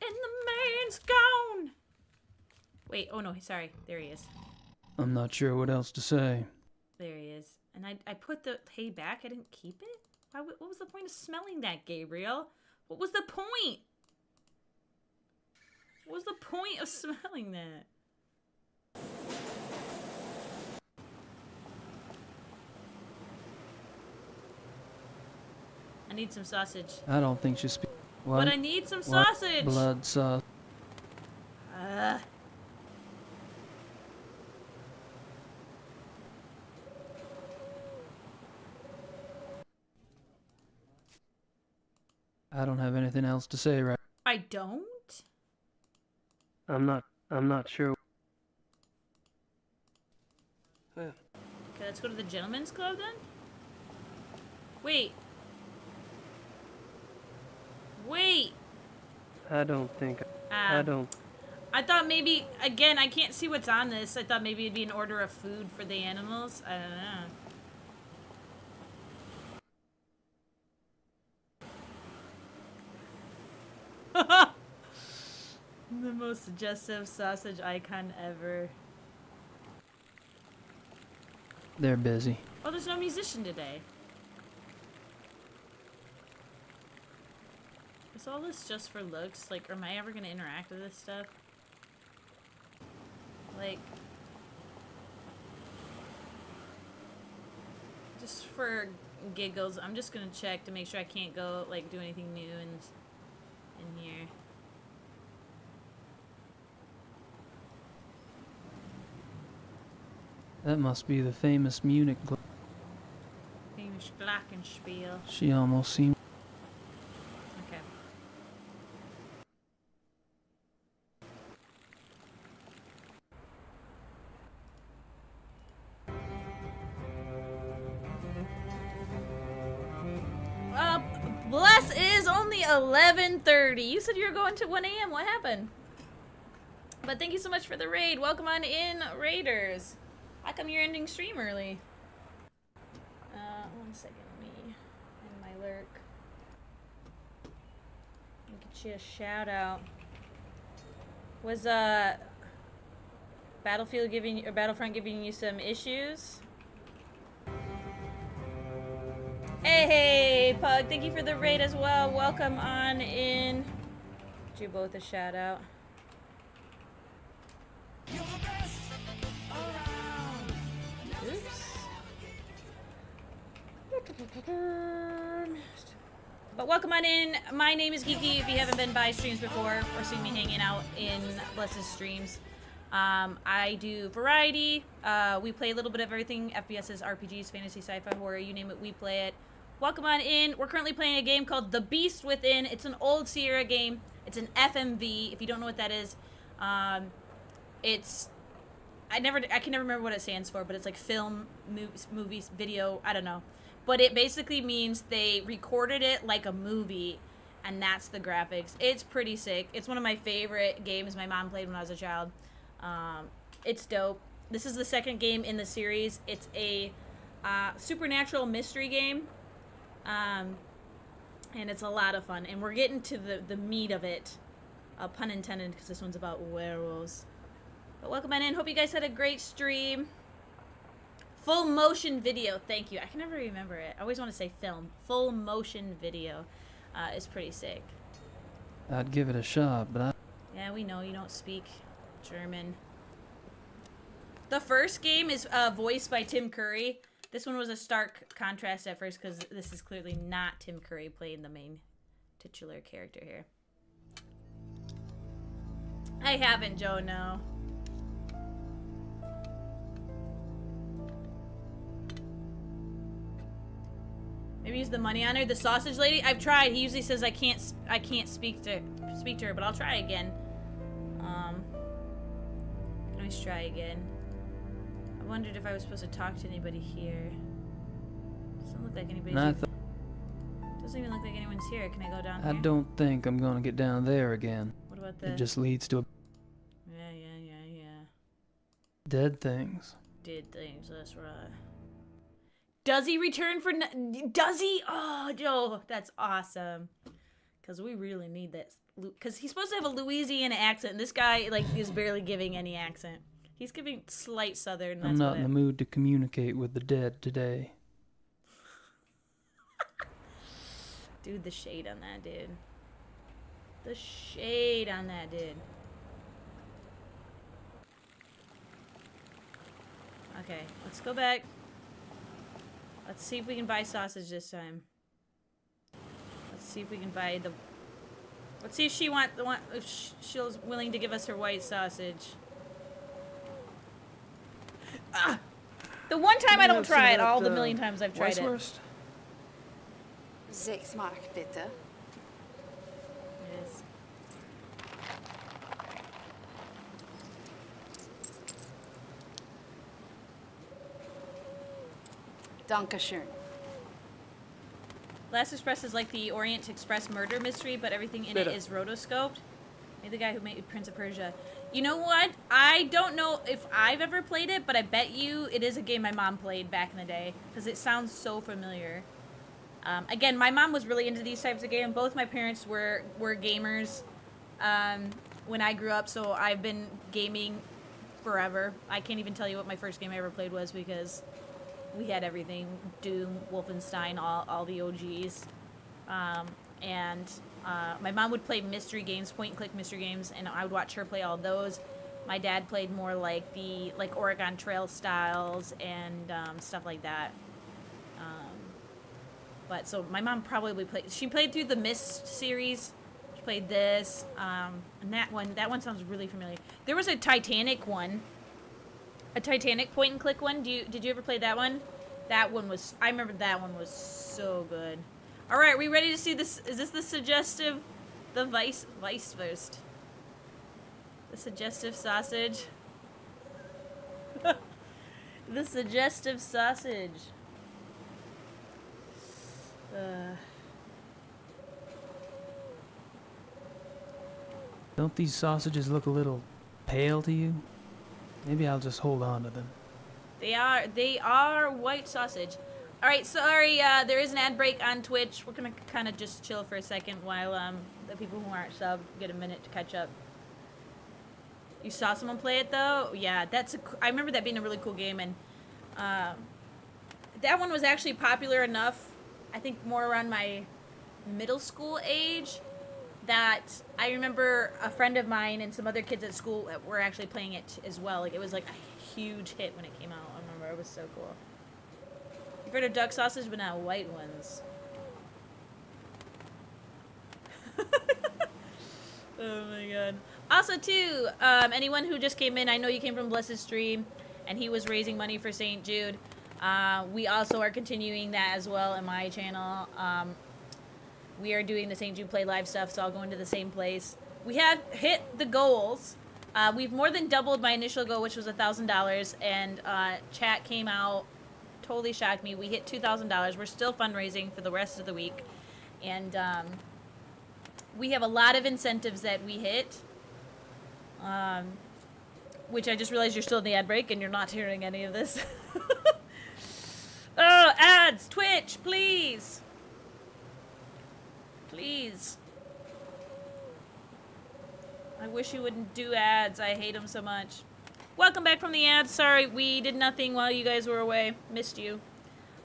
And the man's gone! Wait, oh no, sorry. There he is. I'm not sure what else to say. There he is. And I put the hay back. I didn't keep it? What was the point of smelling that, Gabriel? What was the point? What was the point of smelling that? I need some sausage. I don't think she's what? But I need some sausage! Blood sauce. I don't have anything else to say right. I don't? I'm not sure. Okay, let's go to the gentleman's club then? Wait. Wait! I don't think... I thought maybe... Again, I can't see what's on this. I thought maybe it'd be an order of food for the animals. I don't know. The most suggestive sausage icon ever. They're busy. Oh, there's no musician today. Is all this just for looks? Like, am I ever gonna interact with this stuff? Like... Just for giggles, I'm just gonna check to make sure I can't go, like, do anything new in here. That must be the famous Munich. Famous Glockenspiel. She almost seemed... Okay. Bless is only 11:30. You said you were going to 1 a.m. What happened? But thank you so much for the raid. Welcome on in, Raiders. How come you're ending stream early? 1 second, let me end my lurk. Get you a shout out. Was Battlefront giving you some issues? Hey, Pug, thank you for the raid as well. Welcome on in. Get you both a shout out. But welcome on in. My name is Geeky. If you haven't been by streams before or seen me hanging out in Bless's streams, I do variety. We play a little bit of everything. FPSs, RPGs, fantasy, sci-fi, horror, you name it, we play it. Welcome on in. We're currently playing a game called The Beast Within. It's an old Sierra game. It's an FMV. If you don't know what that is, it's... I can never remember what it stands for, but it's like film, movies, video, I don't know. But it basically means they recorded it like a movie, and that's the graphics. It's pretty sick. It's one of my favorite games my mom played when I was a child. It's dope. This is the second game in the series. It's a supernatural mystery game, and it's a lot of fun. And we're getting to the meat of it, pun intended, because this one's about werewolves. But welcome on in. Hope you guys had a great stream. Full motion video. Thank you. I can never remember it. I always want to say film. Full motion video is pretty sick. I'd give it a shot, but Yeah, we know you don't speak German. The first game is voiced by Tim Curry. This one was a stark contrast at first because this is clearly not Tim Curry playing the main titular character here. I haven't, Joe, no. Maybe use the money on her. The sausage lady? I've tried. He usually says I can't speak to her, but I'll try again. Can always try again. I wondered if I was supposed to talk to anybody here. Doesn't look like anybody's here. Doesn't even look like anyone's here. Can I go down here? I don't think I'm gonna get down there again. What about the... It just leads to Yeah. dead things. Did things, that's right. Does he return for... Does he? Oh, Joe, that's awesome. Because we really need this. Because he's supposed to have a Louisiana accent. And this guy, like, is barely giving any accent. He's giving slight Southern. I'm not in the mood to communicate with the dead today. Dude, the shade on that dude. The shade on that dude. Okay, let's go back. Let's see if we can buy sausage this time. Let's see if we can buy the... Let's see if she if she's willing to give us her white sausage. Ah! The one time I don't try it, all the million times I've tried it. 6 Mark, bitte. It is. Dankeschön. Last Express is like the Orient Express murder mystery, but everything in it is rotoscoped. Maybe the guy who made Prince of Persia. You know what? I don't know if I've ever played it, but I bet you it is a game my mom played back in the day, because it sounds so familiar. Again, my mom was really into these types of games. Both my parents were gamers when I grew up, so I've been gaming forever. I can't even tell you what my first game I ever played was, because we had everything. Doom, Wolfenstein, all the OGs. My mom would play mystery games, point-and-click mystery games, and I would watch her play all those. My dad played more like Oregon Trail styles and stuff like that. But so my mom probably played. She played through the Myst series. She played this, and that one sounds really familiar. There was a Titanic one, a Titanic point-and-click one. Did you ever play that one? That one was. I remember that one was so good. All right, we ready to see this? Is this the suggestive, the vice first? The suggestive sausage. The suggestive sausage. Don't these sausages look a little pale to you? Maybe I'll just hold on to them. They are white sausage. All right, sorry, there is an ad break on Twitch. We're gonna kind of just chill for a second while the people who aren't subbed get a minute to catch up. You saw someone play it though? Yeah, I remember that being a really cool game, and that one was actually popular enough, I think more around my middle school age, that I remember a friend of mine and some other kids at school were actually playing it as well. Like, it was like a huge hit when it came out. I remember it was so cool. I've heard of duck sausage, but not white ones. Oh my god. Also, too, anyone who just came in, I know you came from Bless's stream, and he was raising money for St. Jude. We also are continuing that as well in my channel. We are doing the St. Jude Play Live stuff, so I'll go into the same place. We have hit the goals. We've more than doubled my initial goal, which was $1,000, and chat came out, totally shocked me. We hit $2,000. We're still fundraising for the rest of the week, and we have a lot of incentives that we hit, which I just realized you're still in the ad break and you're not hearing any of this. Oh, ads! Twitch, please! Please. I wish you wouldn't do ads. I hate them so much. Welcome back from the ads. Sorry, we did nothing while you guys were away. Missed you.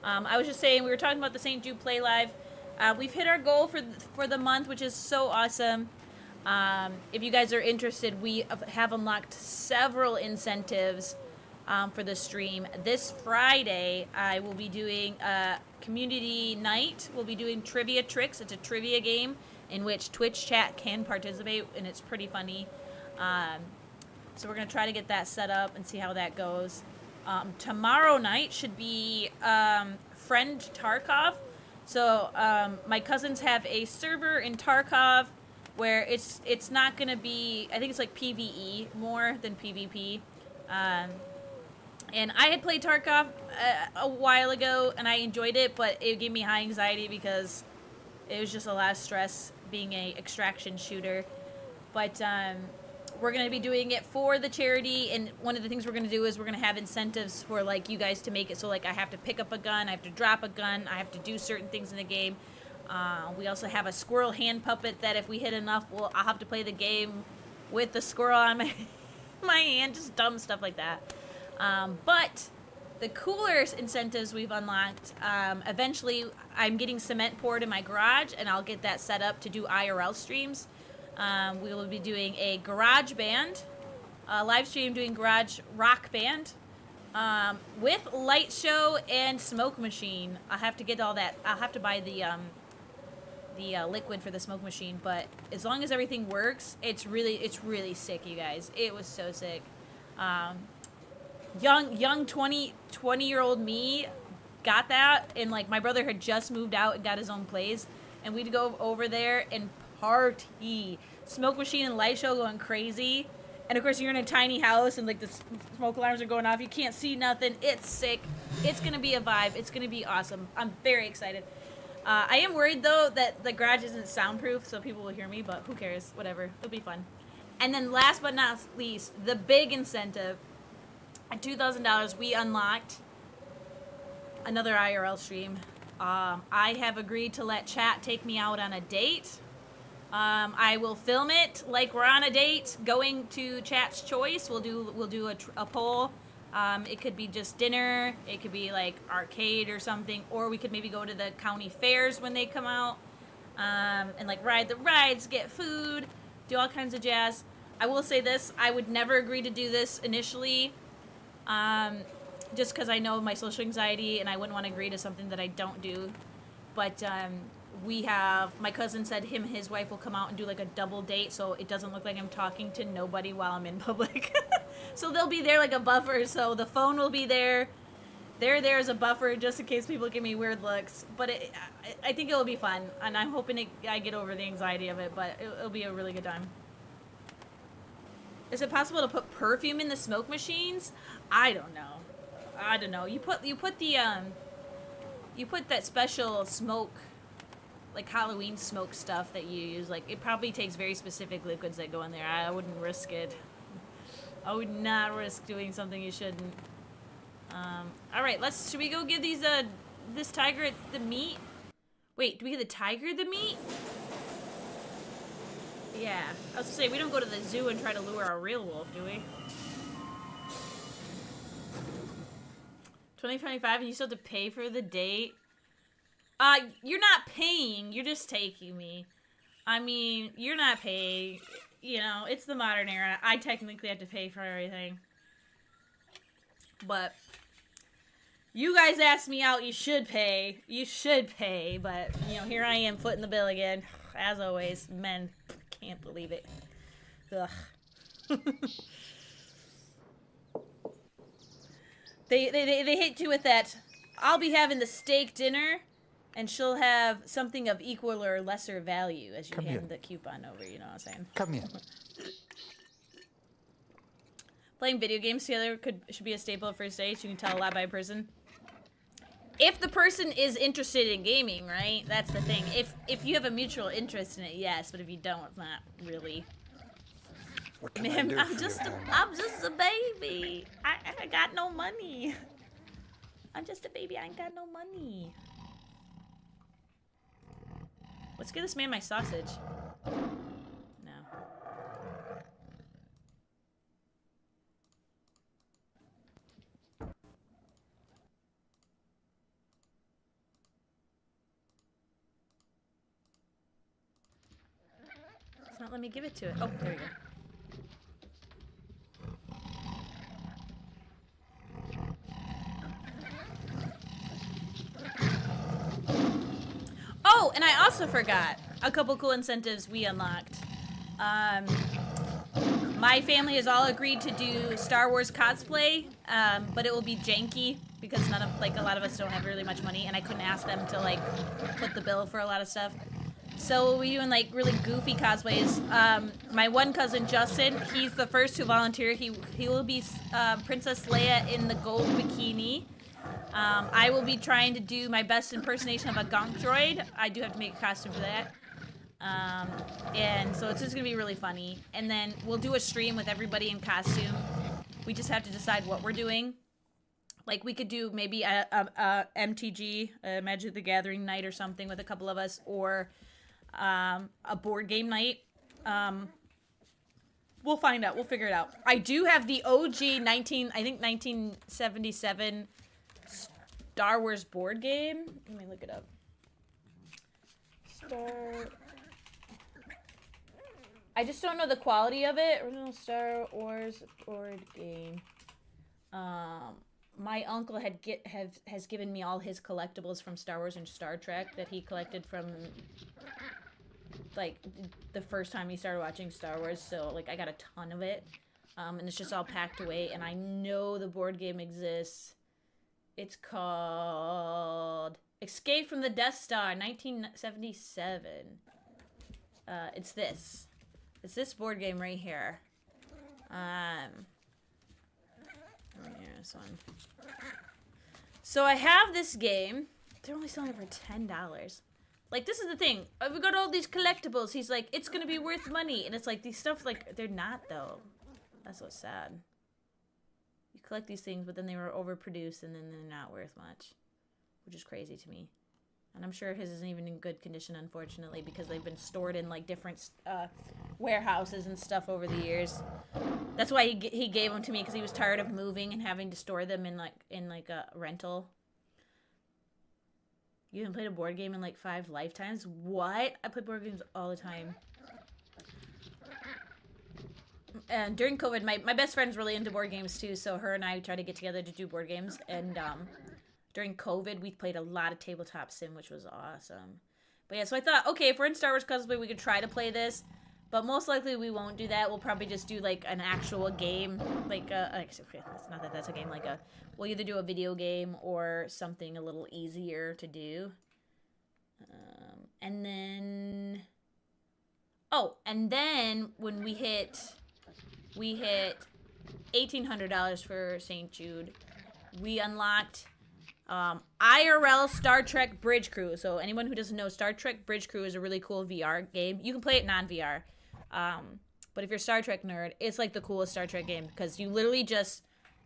I was just saying, we were talking about the St. Jude Play Live. We've hit our goal for the month, which is so awesome. If you guys are interested, we have unlocked several incentives for the stream. This Friday, I will be doing a community night. We'll be doing trivia tricks. It's a trivia game in which Twitch chat can participate, and it's pretty funny. So we're going to try to get that set up and see how that goes. Tomorrow night should be Friend Tarkov. So my cousins have a server in Tarkov where it's not going to be, I think it's like PvE more than PvP. And I had played Tarkov a while ago, and I enjoyed it, but it gave me high anxiety because it was just a lot of stress being a extraction shooter. But we're going to be doing it for the charity, and one of the things we're going to do is we're going to have incentives for, like, you guys to make it so, like, I have to pick up a gun, I have to drop a gun, I have to do certain things in the game. We also have a squirrel hand puppet that if we hit enough, I'll have to play the game with the squirrel on my hand, just dumb stuff like that. But the cooler incentives we've unlocked, eventually I'm getting cement poured in my garage, and I'll get that set up to do IRL streams. We will be doing a garage band, live stream doing garage rock band, with light show and smoke machine. I'll have to get all that. I'll have to buy the liquid for the smoke machine, but as long as everything works, it's really sick, you guys. It was so sick. Young 20-year-old me got that, and like my brother had just moved out and got his own place, and we'd go over there and party. Smoke machine and light show going crazy, and of course you're in a tiny house and like the smoke alarms are going off. You can't see nothing. It's sick. It's gonna be a vibe. It's gonna be awesome. I'm very excited. I am worried though that the garage isn't soundproof, so people will hear me, but who cares? Whatever. It'll be fun. And then last but not least, the big incentive. At $2,000, we unlocked another IRL stream. I have agreed to let chat take me out on a date. I will film it like we're on a date, going to chat's choice. We'll do a poll. It could be just dinner. It could be like arcade or something, or we could maybe go to the county fairs when they come out, and like ride the rides, get food, do all kinds of jazz. I will say this: I would never agree to do this initially. Just because I know my social anxiety and I wouldn't want to agree to something that I don't do. But my cousin said his wife will come out and do like a double date, so it doesn't look like I'm talking to nobody while I'm in public. So they'll be there like a buffer, so the phone will be there. They're there as a buffer just in case people give me weird looks. But I think it'll be fun, and I'm hoping I get over the anxiety of it, but it'll be a really good time. Is it possible to put perfume in the smoke machines? I don't know. You put that special smoke, like Halloween smoke stuff that you use. Like, it probably takes very specific liquids that go in there. I wouldn't risk it. I would not risk doing something you shouldn't. All right, should we go give this tiger the meat? Wait, do we give the tiger the meat? Yeah, I was gonna say, we don't go to the zoo and try to lure a real wolf, do we? 2025 and you still have to pay for the date? You're not paying, you're just taking me. I mean, you're not paying. You know, it's the modern era. I technically have to pay for everything. But You guys asked me out. You should pay. You should pay. But, you know, here I am footing the bill again. As always, men can't believe it. Ugh. They hit you with that. I'll be having the steak dinner, and she'll have something of equal or lesser value as you hand the coupon over. You know what I'm saying? Come here. Playing video games together should be a staple of first dates. You can tell a lot by a person. If the person is interested in gaming, right? That's the thing. If you have a mutual interest in it, yes. But if you don't, it's not really. Man, I'm just a baby. I got no money. I'm just a baby. I ain't got no money. Let's get this man my sausage. No. It's not letting me give it to it. Oh, there we go. Oh, and I also forgot a couple cool incentives we unlocked. My family has all agreed to do Star Wars cosplay, but it will be janky because a lot of us don't have really much money, and I couldn't ask them to like put the bill for a lot of stuff. So we'll be doing like really goofy cosplays. My one cousin Justin, he's the first to volunteer. He will be Princess Leia in the gold bikini. I will be trying to do my best impersonation of a gonk droid. I do have to make a costume for that. And so it's just gonna be really funny. And then we'll do a stream with everybody in costume. We just have to decide what we're doing. Like we could do maybe a MTG, Magic the Gathering night or something with a couple of us, or a board game night. We'll find out. We'll figure it out. I do have the OG 1977 Star Wars board game. Let me look it up. I just don't know the quality of it. Original Star Wars board game. My uncle has given me all his collectibles from Star Wars and Star Trek that he collected from like the first time he started watching Star Wars. So like I got a ton of it, and it's just all packed away. And I know the board game exists. It's called Escape from the Death Star, 1977. It's this. It's this board game right here. This one. So I have this game. They're only selling it for $10. Like, this is the thing. We got all these collectibles. He's like, it's gonna be worth money. And it's like, these stuff, like, they're not, though. That's what's sad. You collect these things, but then they were overproduced, and then they're not worth much. Which is crazy to me. And I'm sure his isn't even in good condition, unfortunately, because they've been stored in, like, different warehouses and stuff over the years. That's why he gave them to me, because he was tired of moving and having to store them in a rental. You haven't played a board game in, like, 5 lifetimes? What? I play board games all the time. And during COVID, my best friend's really into board games, too, so her and I tried to get together to do board games, and, during COVID, we played a lot of tabletop sim, which was awesome. But yeah, so I thought, okay, if we're in Star Wars cosplay, we could try to play this. But most likely we won't do that. We'll probably just do, like, an actual game. Like, it's not that that's a game. Like, we'll either do a video game or something a little easier to do. And then... Oh, and then when we hit $1,800 for St. Jude, we unlocked... IRL Star Trek Bridge Crew. So anyone who doesn't know, Star Trek Bridge Crew is a really cool VR game. You can play it non-VR. But if you're a Star Trek nerd, it's like the coolest Star Trek game because you literally just...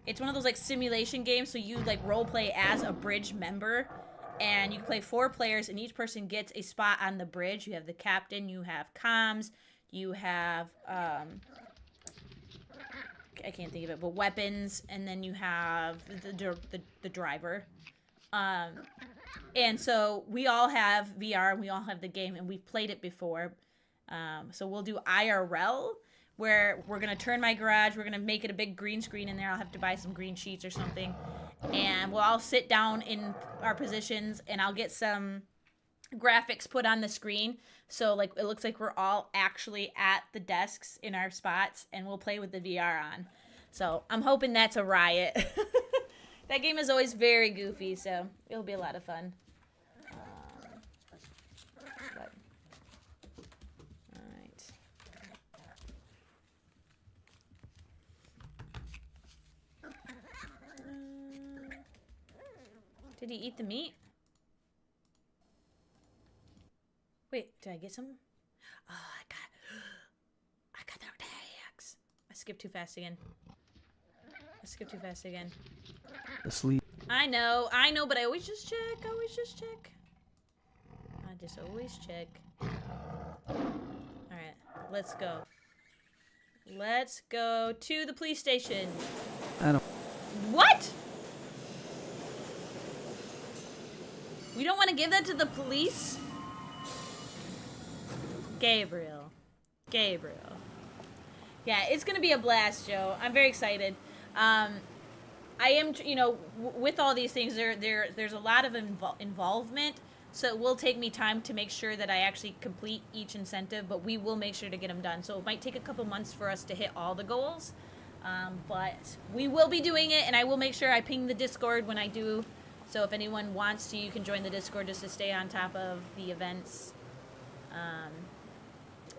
It's one of those like simulation games, so you like role play as a bridge member. And you can play 4 players, and each person gets a spot on the bridge. You have the captain, you have comms, you have... I can't think of it, but weapons, and then you have the driver. And so we all have VR, and we all have the game, and we've played it before. So we'll do IRL, where we're going to turn my garage, we're going to make it a big green screen in there. I'll have to buy some green sheets or something. and we'll all sit down in our positions, and I'll get some graphics put on the screen, so like it looks like we're all actually at the desks in our spots, and we'll play with the VR on. So I'm hoping that's a riot. That game is always very goofy, so it'll be a lot of fun. Alright. Did he eat the meat? Wait, did I get some? Oh, I got the tags. I skipped too fast again. The sleep. I know, but I always just check. I just always check. Alright, let's go. Let's go to the police station. I don't. What? We don't want to give that to the police? Gabriel. Yeah, it's gonna be a blast, Joe. I'm very excited. I am, you know, with all these things, there's a lot of involvement, so it will take me time to make sure that I actually complete each incentive, but we will make sure to get them done. So it might take a couple months for us to hit all the goals, but we will be doing it, and I will make sure I ping the Discord when I do. So if anyone wants to, you can join the Discord just to stay on top of the events.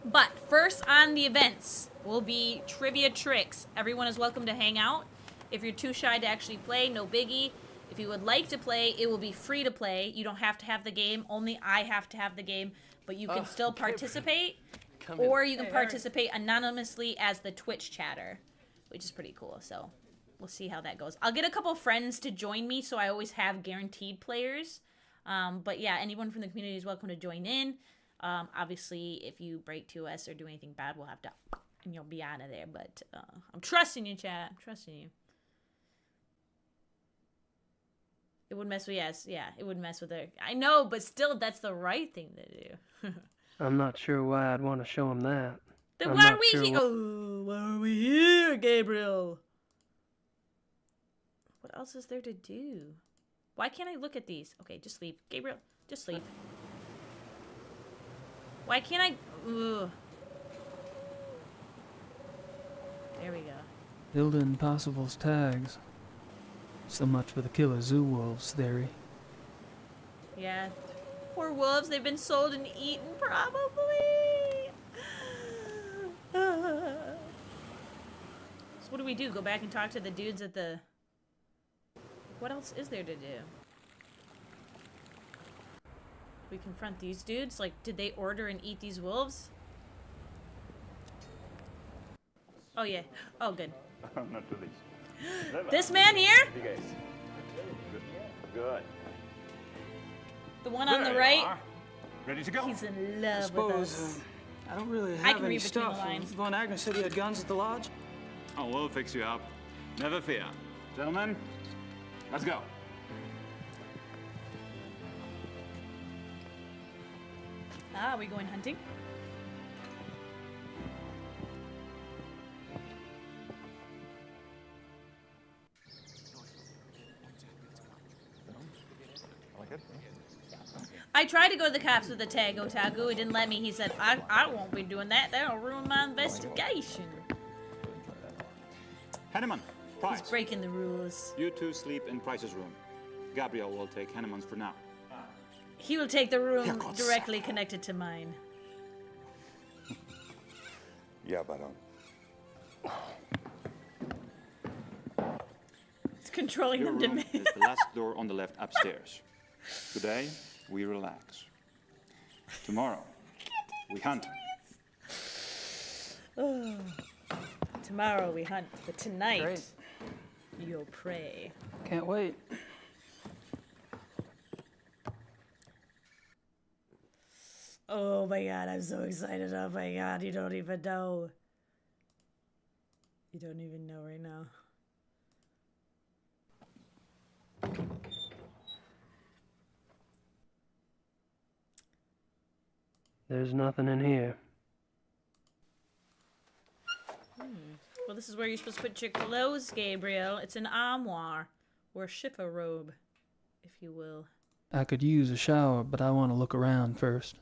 But first on the events will be trivia tricks. Everyone is welcome to hang out. If you're too shy to actually play, no biggie. If you would like to play, it will be free to play. You don't have to have the game. Only I have to have the game. But you can still participate. Or you can participate anonymously as the Twitch chatter, which is pretty cool. So we'll see how that goes. I'll get a couple friends to join me, so I always have guaranteed players. But yeah, anyone from the community is welcome to join in. Obviously, if you break TOS or do anything bad, we'll have to, and you'll be out of there. But I'm trusting you, chat. I'm trusting you. It would mess with, yes, yeah, it would mess with her. I know, but still, that's the right thing to do. I'm not sure why I'd want to show him that. Then why are we here? Oh, why are we here, Gabriel? What else is there to do? Why can't I look at these? Okay, just leave. Gabriel, just leave. Why can't I? Ugh. There we go. Hilda Impossible's tags. So much for the killer zoo wolves theory. Yeah. Poor wolves, they've been sold and eaten, probably. So what do we do? Go back and talk to the dudes at the... What else is there to do? We confront these dudes? Like, did they order and eat these wolves? Oh, yeah. Oh, good. Not to least. This man here? Good. The one on the right? Ready to go? He's in love with us. I don't really I have can any read between the stuff. lines. Von Agnes said he had guns at the lodge. Oh, we'll fix you up. Never fear. Gentlemen, let's go. Ah, are we going hunting? I tried to go to the cops with the tag, Otaku. He didn't let me. He said, I won't be doing that. That'll ruin my investigation. Hanneman, Price. He's breaking the rules. You two sleep in Price's room. Gabriel will take Hanneman's for now. He will take the room directly connected to mine. Yeah, Baron. It's controlling Your them to room me. is the last door on the left upstairs. Today, we relax. Tomorrow, we hunt. Oh. Tomorrow we hunt, but tonight you'll pray. Can't wait. Oh my god, I'm so excited. Oh my god, you don't even know. You don't even know right now. There's nothing in here. Well, this is where you're supposed to put your clothes, Gabriel. It's an armoire. Or shiffer robe, if you will. I could use a shower, but I want to look around first.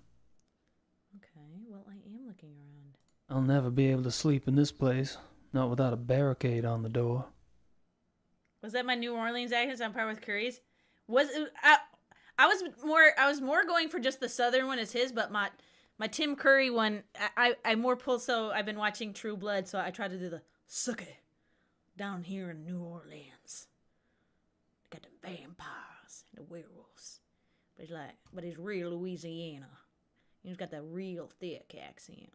Okay, well, I am looking around. I'll never be able to sleep in this place, not without a barricade on the door. Was that my New Orleans accent on par with Curry's? Was it, I was more going for just the southern one as his, but my Tim Curry one, I more pulled, so I've been watching True Blood, so I tried to do the suck it down here in New Orleans. Got the vampires and the werewolves. But it's real Louisiana. He's got that real thick accent.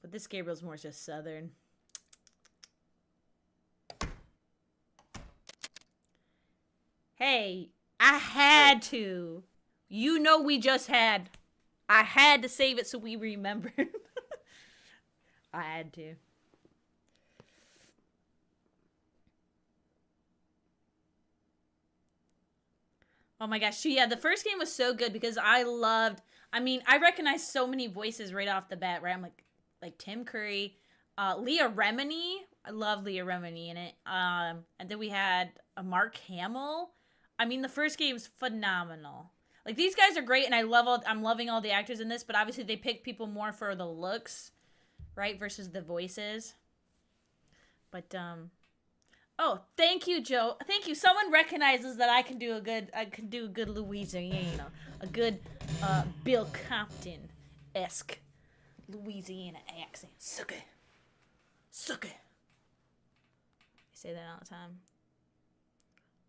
But this Gabriel's more just southern. Hey, I had to. You know we just had. I had to save it so we remembered. I had to. Oh my gosh, yeah, the first game was so good because I recognized so many voices right off the bat, right? I'm like Tim Curry, Leah Remini. I love Leah Remini in it. And then we had Mark Hamill. I mean, the first game's phenomenal. Like, these guys are great, and I'm loving all the actors in this, but obviously they pick people more for the looks, right, versus the voices. But, oh, thank you, Joe. Thank you. Someone recognizes that I can do a good Louisiana, a good Bill Compton-esque Louisiana accent. Suck it. Suck it. I say that all the time.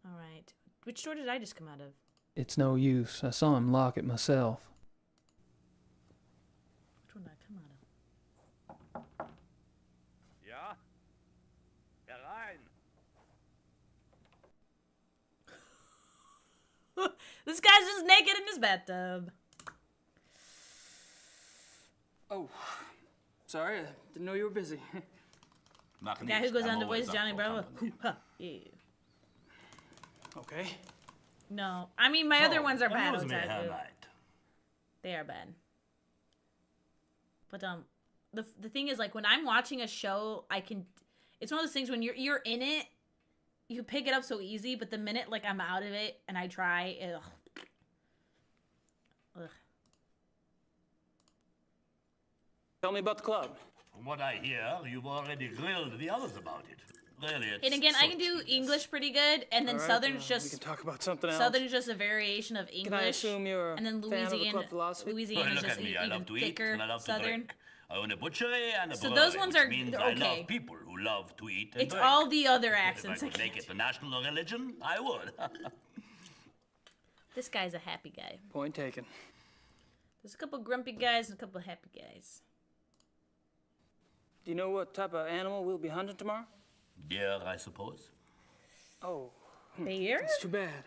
All right. Which door did I just come out of? It's no use. I saw him lock it myself. Which one did I come out of? Ja? Herein. This guy's just naked in his bathtub. Oh, sorry. I didn't know you were busy. The guy who goes on to voice Johnny Bravo. Yeah. Okay. No, I mean my other ones are bad. That was me, Otaku. right. They are bad. But the thing is, like, when I'm watching a show, it's one of those things when you're in it, you pick it up so easy, but the minute like I'm out of it and I try, ugh. Tell me about the club. From what I hear, you've already grilled the others about it. Really, it's And again, I so can do tedious. English pretty good, and then All right, Southern's we just can talk about something else. Southern is just a variation of English. Can I assume you're and then a fan of the Louisiana, club philosophy? Louisiana is Look just at me, I even love to eat thicker and I love to Southern. drink. I own a butchery and a So brewery, those ones which are means they're I okay. love people who love to eat and It's drink. all the other If I accents. I could make can't. it the national religion, I would. This guy's a happy guy. Point taken. There's a couple grumpy guys and a couple happy guys. Do you know what type of animal we'll be hunting tomorrow? Deer, I suppose. Oh. Bear? It's too bad.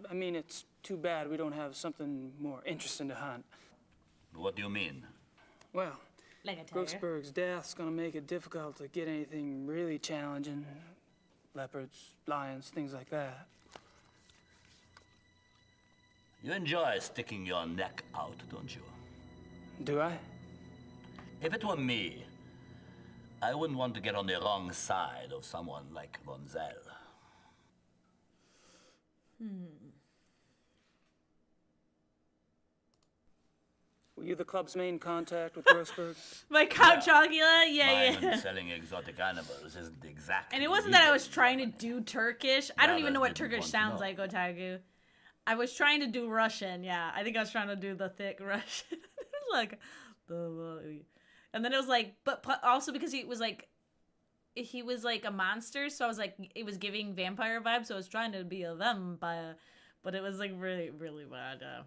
I mean, it's too bad we don't have something more interesting to hunt. What do you mean? Well, Like a tiger. Grossberg's death's gonna make it difficult to get anything really challenging. Leopards, lions, things like that. You enjoy sticking your neck out, don't you? Do I? If it were me, I wouldn't want to get on the wrong side of someone like Von Zell. Were you the club's main contact with Grossberg? My Count Chocula? Buying Yeah. and selling exotic animals isn't exactly. And it wasn't that I legal. was trying to do Turkish. I don't even know what Brothers didn't Turkish want to sounds know. like, Otaku. I was trying to do Russian, yeah. I think I was trying to do the thick Russian. Like, and then it was like, but also because he was like a monster, so I was like, it was giving vampire vibes, so I was trying to be a vampire, but it was like really, really bad. It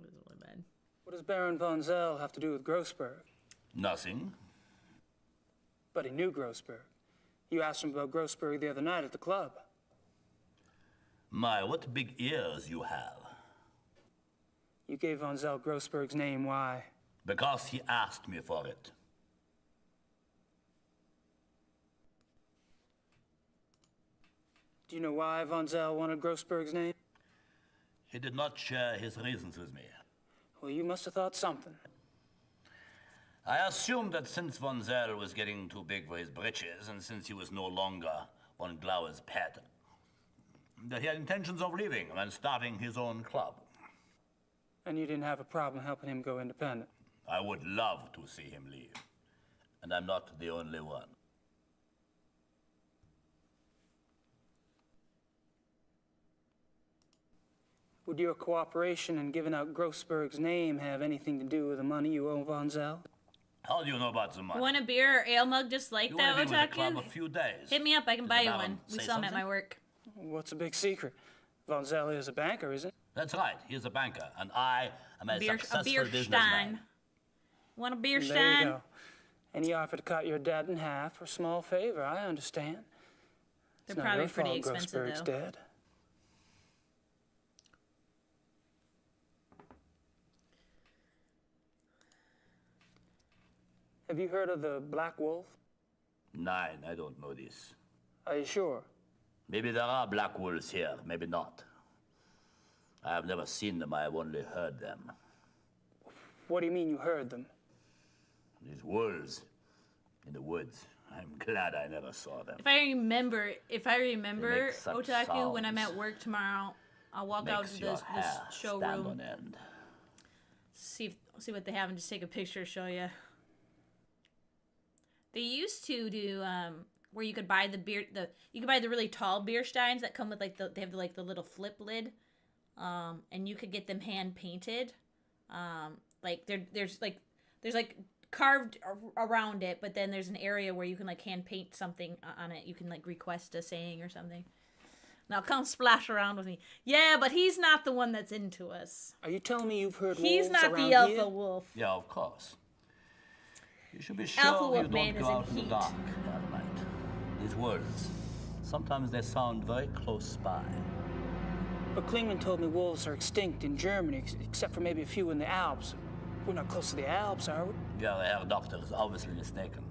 was really bad. What does Baron von Zell have to do with Grossberg? Nothing. But he knew Grossberg. You asked him about Grossberg the other night at the club. My, what big ears you have. You gave von Zell Grossberg's name, why? Because he asked me for it. Do you know why von Zell wanted Grossberg's name? He did not share his reasons with me. Well, you must have thought something. I assumed that since Von Zell was getting too big for his britches, and since he was no longer Von Glauer's pet, that he had intentions of leaving and starting his own club. And you didn't have a problem helping him go independent? I would love to see him leave. And I'm not the only one. Would your cooperation in giving out Grossberg's name have anything to do with the money you owe Von Zell? How do you know about the money? Want a beer or ale mug just like You that, only been with the club Otaku? a few days. Hit me up, I can Did buy the you Baron one. We say sell them at something? my work. What's the big secret? Von Zell is a banker, isn't it? That's right. He's a banker, and I am a A successful beer businessman. stein. Want a beer There you stein? go. And he offered to cut your dad in half for a small favor. I understand. They're It's not probably your pretty fault expensive, Grossberg's though. dead. Have you heard of the Black Wolf? Nine, I don't know this. Are you sure? Maybe there are black wolves here, maybe not. I have never seen them, I have only heard them. What do you mean you heard them? These wolves in the woods. I'm glad I never saw them. If I remember, They make such Otaku, when I'm sounds. at work tomorrow, I'll walk out Makes to your this hair stand showroom, on end. see what they have, and just take a picture, show you. They used to do where you could buy you could buy the really tall beer steins that come with like they have the little flip lid, and you could get them hand painted. Like there's carved around it, but then there's an area where you can like hand paint something on it. You can like request a saying or something. Now come splash around with me. Yeah, but he's not the one that's into us. Are you telling me you've heard He's wolves not around the alpha here? wolf. Yeah, of course. You should be sure Alpha you wolf don't man go is out in in the heat. dark at night. These wolves, sometimes they sound very close by. But Klingman told me wolves are extinct in Germany, except for maybe a few in the Alps. We're not close to the Alps, are we? Yeah, the Herr Doctor is obviously mistaken.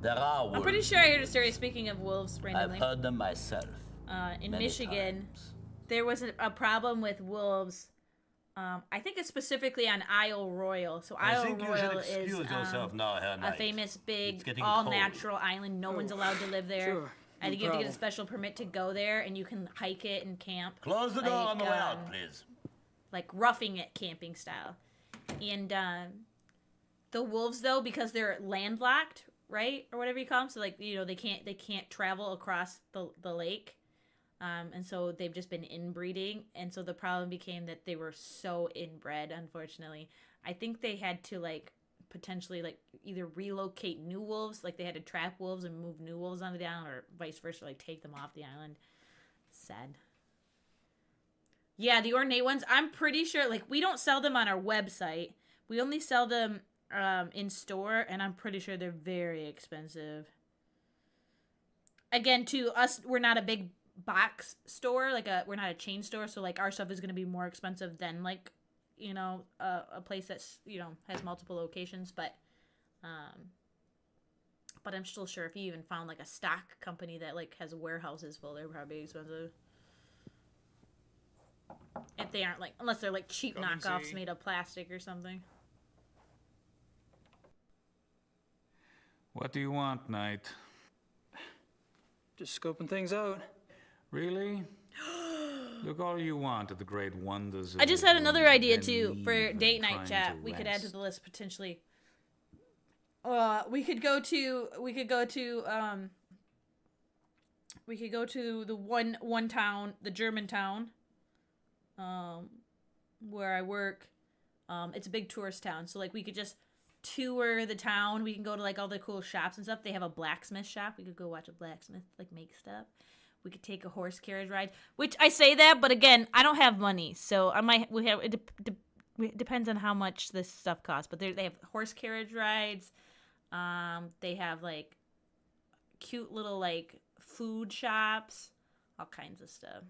There are wolves. I'm pretty sure I heard a story, speaking of wolves, randomly. I've heard them myself. In many Michigan, times. there was a problem with wolves. I think it's specifically on Isle Royal. So I Isle think you should Royal is excuse yourself now, Herr a Knight. famous big It's getting all-natural island. No one's allowed to live there. Sure. I think No you have to get a problem. special permit to go there, and you can hike it and camp. Close the door on the way like, out, please. Like roughing it camping style. And the wolves, though, because they're landlocked, right, or whatever you call them, so like they can't travel across the lake, and so they've just been inbreeding, and so the problem became that they were so inbred. Unfortunately, I think they had to like potentially like either relocate new wolves, like they had to trap wolves and move new wolves onto the island, or vice versa, like take them off the island. Sad. Yeah, the ornate ones, I'm pretty sure, like, we don't sell them on our website. We only sell them in store, and I'm pretty sure they're very expensive. Again, to us, we're not a big box store, we're not a chain store, so, like, our stuff is going to be more expensive than, like, a place that's, has multiple locations, but I'm still sure if you even found, like, a stock company that, like, has warehouses full, they're probably expensive. If they aren't, like, unless they're, like, cheap Come and knockoffs see. made of plastic or something. What do you want, Knight? Just scoping things out. Really? Look all you want at the great wonders of I just the had another world, idea then too leave for and date night find chat. your We could add to rest. the list potentially. We could go to the one town, the German town, where I work. It's a big tourist town, so like we could just tour the town. We can go to like all the cool shops and stuff. They have a blacksmith shop. We could go watch a blacksmith like make stuff. We could take a horse carriage ride, which I say that, but again, I don't have money, so I might. It depends on how much this stuff costs. But they have horse carriage rides. They have like cute little like food shops, all kinds of stuff.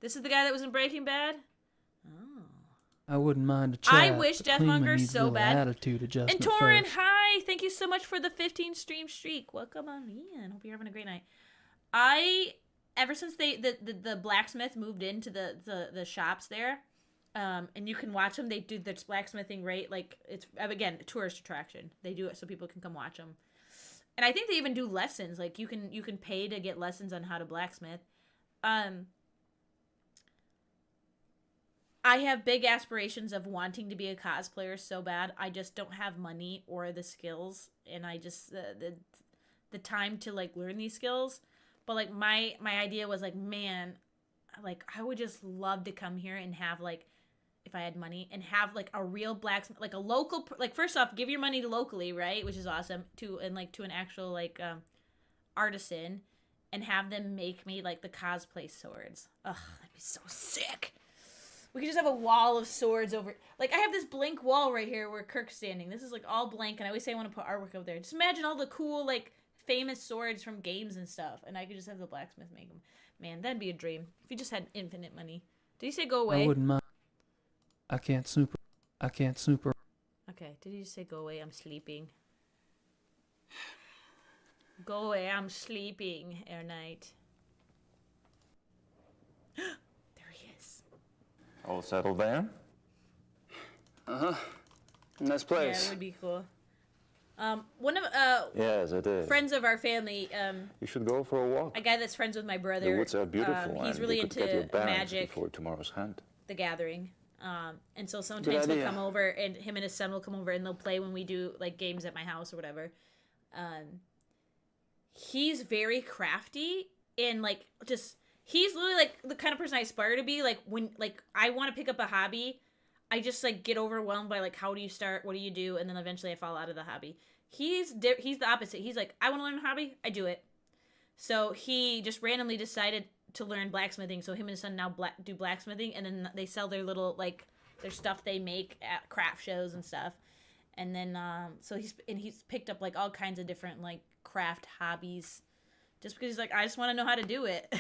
This is the guy that was in Breaking Bad. Oh. I wouldn't mind a chat. I wish but Deathmonger Klingman needs a so little bad. attitude adjustment And Torin, first. hi! Thank you so much for the 15 stream streak. Welcome on in. Hope you're having a great night. Ever since the blacksmith moved into the shops there, And you can watch them. They do this blacksmithing right, like it's again a tourist attraction. They do it so people can come watch them. And I think they even do lessons. Like you can pay to get lessons on how to blacksmith. I have big aspirations of wanting to be a cosplayer so bad. I just don't have money or the skills, and I just the time to like learn these skills. But like my idea was like, man, like I would just love to come here and have like, if I had money, and have like a real blacksmith, like a local, like first off, give your money to locally, right, which is awesome, to an actual like artisan, and have them make me like the cosplay swords. Ugh, that'd be so sick. We could just have a wall of swords over, like I have this blank wall right here where Kirk's standing. This is like all blank, and I always say I want to put artwork over there. Just imagine all the cool like famous swords from games and stuff, and I could just have the blacksmith make them. Man, that'd be a dream if you just had infinite money. Did he say go away? I wouldn't mind. I can't super. Okay, did he just say go away? I'm sleeping. Go away, I'm sleeping, Air Knight. There he is. All settled there? Uh-huh. Nice place. Yeah, it would be cool. One of Yes, it is. friends of our family, You should go for a walk. a guy that's friends with my brother. The woods are beautiful, he's and really you could get your into bearings magic, before tomorrow's hunt. the Gathering. And so sometimes he'll come over, and him and his son will come over, and they'll play when we do like games at my house or whatever. He's very crafty, and like just he's literally like the kind of person I aspire to be. Like when like I want to pick up a hobby, I just like get overwhelmed by like how do you start, what do you do, and then eventually I fall out of the hobby. He's the opposite. He's like, I want to learn a hobby, I do it. So he just randomly decided to learn blacksmithing. So him and his son now do blacksmithing, and then they sell their little like their stuff they make at craft shows and stuff. And then so he's picked up like all kinds of different like craft hobbies, just because he's like, I just want to know how to do it. I'm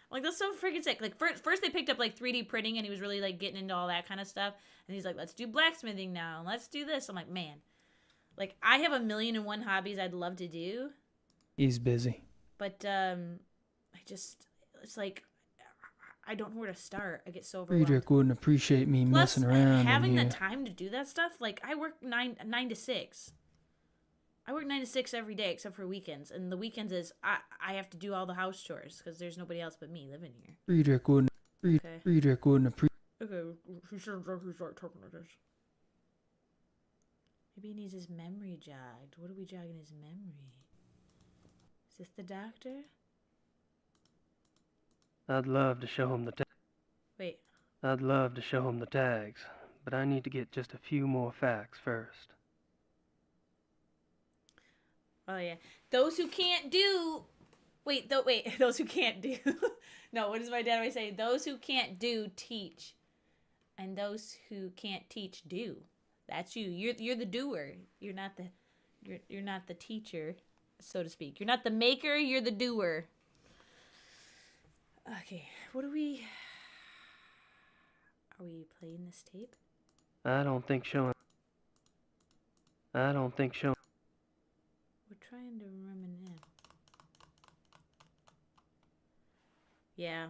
like, that's so freaking sick. Like first they picked up like 3D printing, and he was really like getting into all that kind of stuff. And he's like, let's do blacksmithing now, and let's do this. I'm like, man, like I have 1,000,001 hobbies I'd love to do. He's busy. But it's like I don't know where to start. I get so overwhelmed. Friedrich wouldn't appreciate me Plus, messing around having in the here. time to do that stuff, like I work 9 to 6. I work 9 to 6 every day except for weekends, and the weekends is I have to do all the house chores because there's nobody else but me living here. Friedrich wouldn't. Okay. Friedrich wouldn't appreciate. Okay, he shouldn't start talking like this. Maybe he needs his memory jogged. What are we jogging his memory? Is this the doctor? I'd love to show him the tags. Wait. I'd love to show him the tags, but I need to get just a few more facts first. Oh yeah, those who can't do. Wait, those who can't do. No, what does my dad always say? Those who can't do teach, and those who can't teach do. That's you. You're the doer. You're not the teacher, so to speak. You're not the maker. You're the doer. Okay, what are we playing this tape? I don't think showing. We're trying to reminisce. Yeah.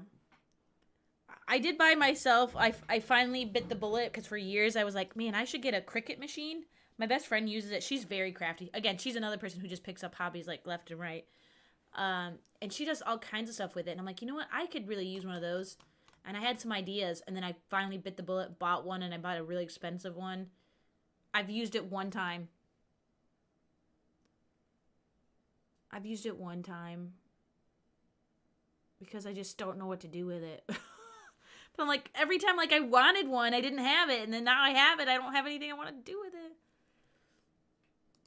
I did buy myself, I finally bit the bullet, because for years I was like, man, I should get a Cricut machine. My best friend uses it. She's very crafty. Again, she's another person who just picks up hobbies like left and right. And she does all kinds of stuff with it. And I'm like, you know what? I could really use one of those. And I had some ideas, and then I finally bit the bullet, bought one, and I bought a really expensive one. I've used it one time. Because I just don't know what to do with it. But I'm like, every time like I wanted one, I didn't have it, and then now I have it, I don't have anything I want to do with it.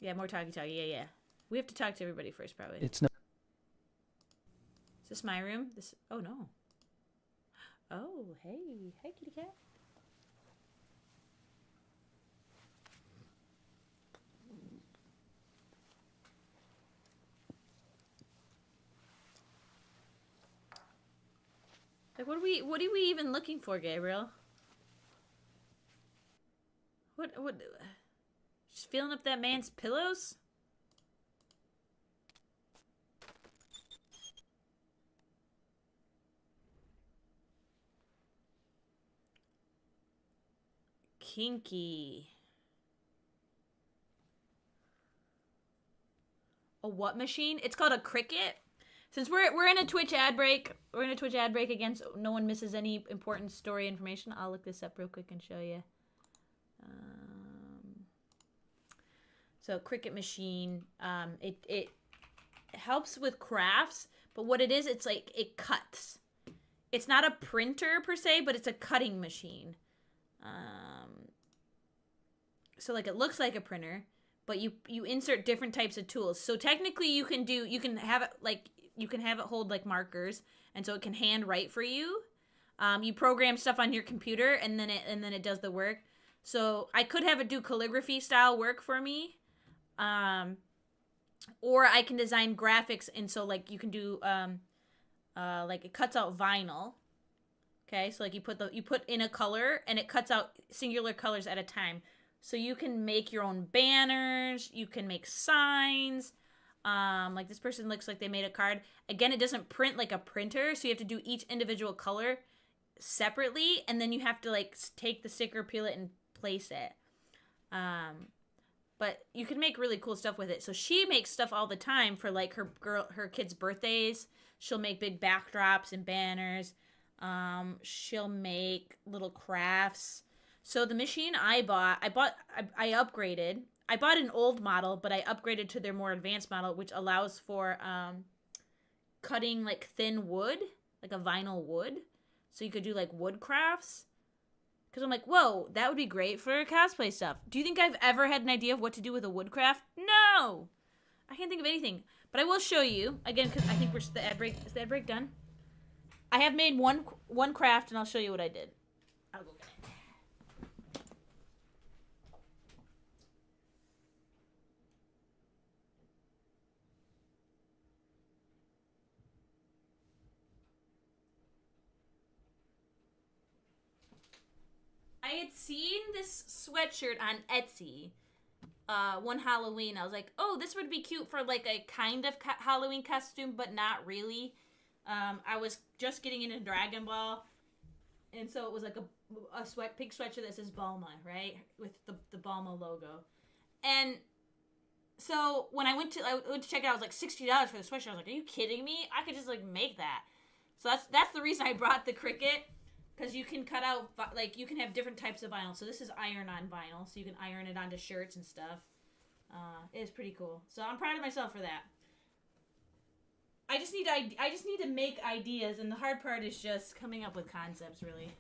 Yeah, more talky. Yeah. We have to talk to everybody first, probably. It's not. Is this my room? Oh no. Oh, hey, kitty cat. Like, what are we even looking for, Gabriel? What, just feeling up that man's pillows? kinky. A what machine? It's called a Cricut. Since we're in a Twitch ad break, again, so no one misses any important story information. I'll look this up real quick and show you. So Cricut machine, it helps with crafts, but what it is, it's like it cuts. It's not a printer per se, but it's a cutting machine. So like it looks like a printer, but you insert different types of tools. So technically you can have it hold like markers, and so it can hand write for you. You program stuff on your computer, and then it does the work. So I could have it do calligraphy style work for me. Or I can design graphics, and so like you can do like it cuts out vinyl. Okay, so like you put in a color and it cuts out singular colors at a time. So you can make your own banners, you can make signs. Like this person looks like they made a card. Again, it doesn't print like a printer, so you have to do each individual color separately, and then you have to like take the sticker, peel it, and place it. But you can make really cool stuff with it. So she makes stuff all the time for like her kids' birthdays. She'll make big backdrops and banners. She'll make little crafts. So the machine I upgraded. I bought an old model, but I upgraded to their more advanced model, which allows for cutting like thin wood, like a vinyl wood. So you could do like wood crafts. Because I'm like, whoa, that would be great for cosplay stuff. Do you think I've ever had an idea of what to do with a woodcraft? No! I can't think of anything. But I will show you, again, because I think is the ad break done? I have made one craft, and I'll show you what I did. I'll go get it. I had seen this sweatshirt on Etsy one Halloween. I was like, oh, this would be cute for like a kind of Halloween costume, but not really. I was just getting into Dragon Ball, and so it was like a pink sweatshirt that says Bulma, right, with the Bulma logo. And so when I went to check it out, it was like $60 for the sweatshirt. I was like, are you kidding me? I could just like make that. So that's the reason I brought the Cricut. Because you can cut out, like, you can have different types of vinyl. So this is iron-on vinyl, so you can iron it onto shirts and stuff. It is pretty cool. So I'm proud of myself for that. I just need to make ideas, and the hard part is just coming up with concepts, really.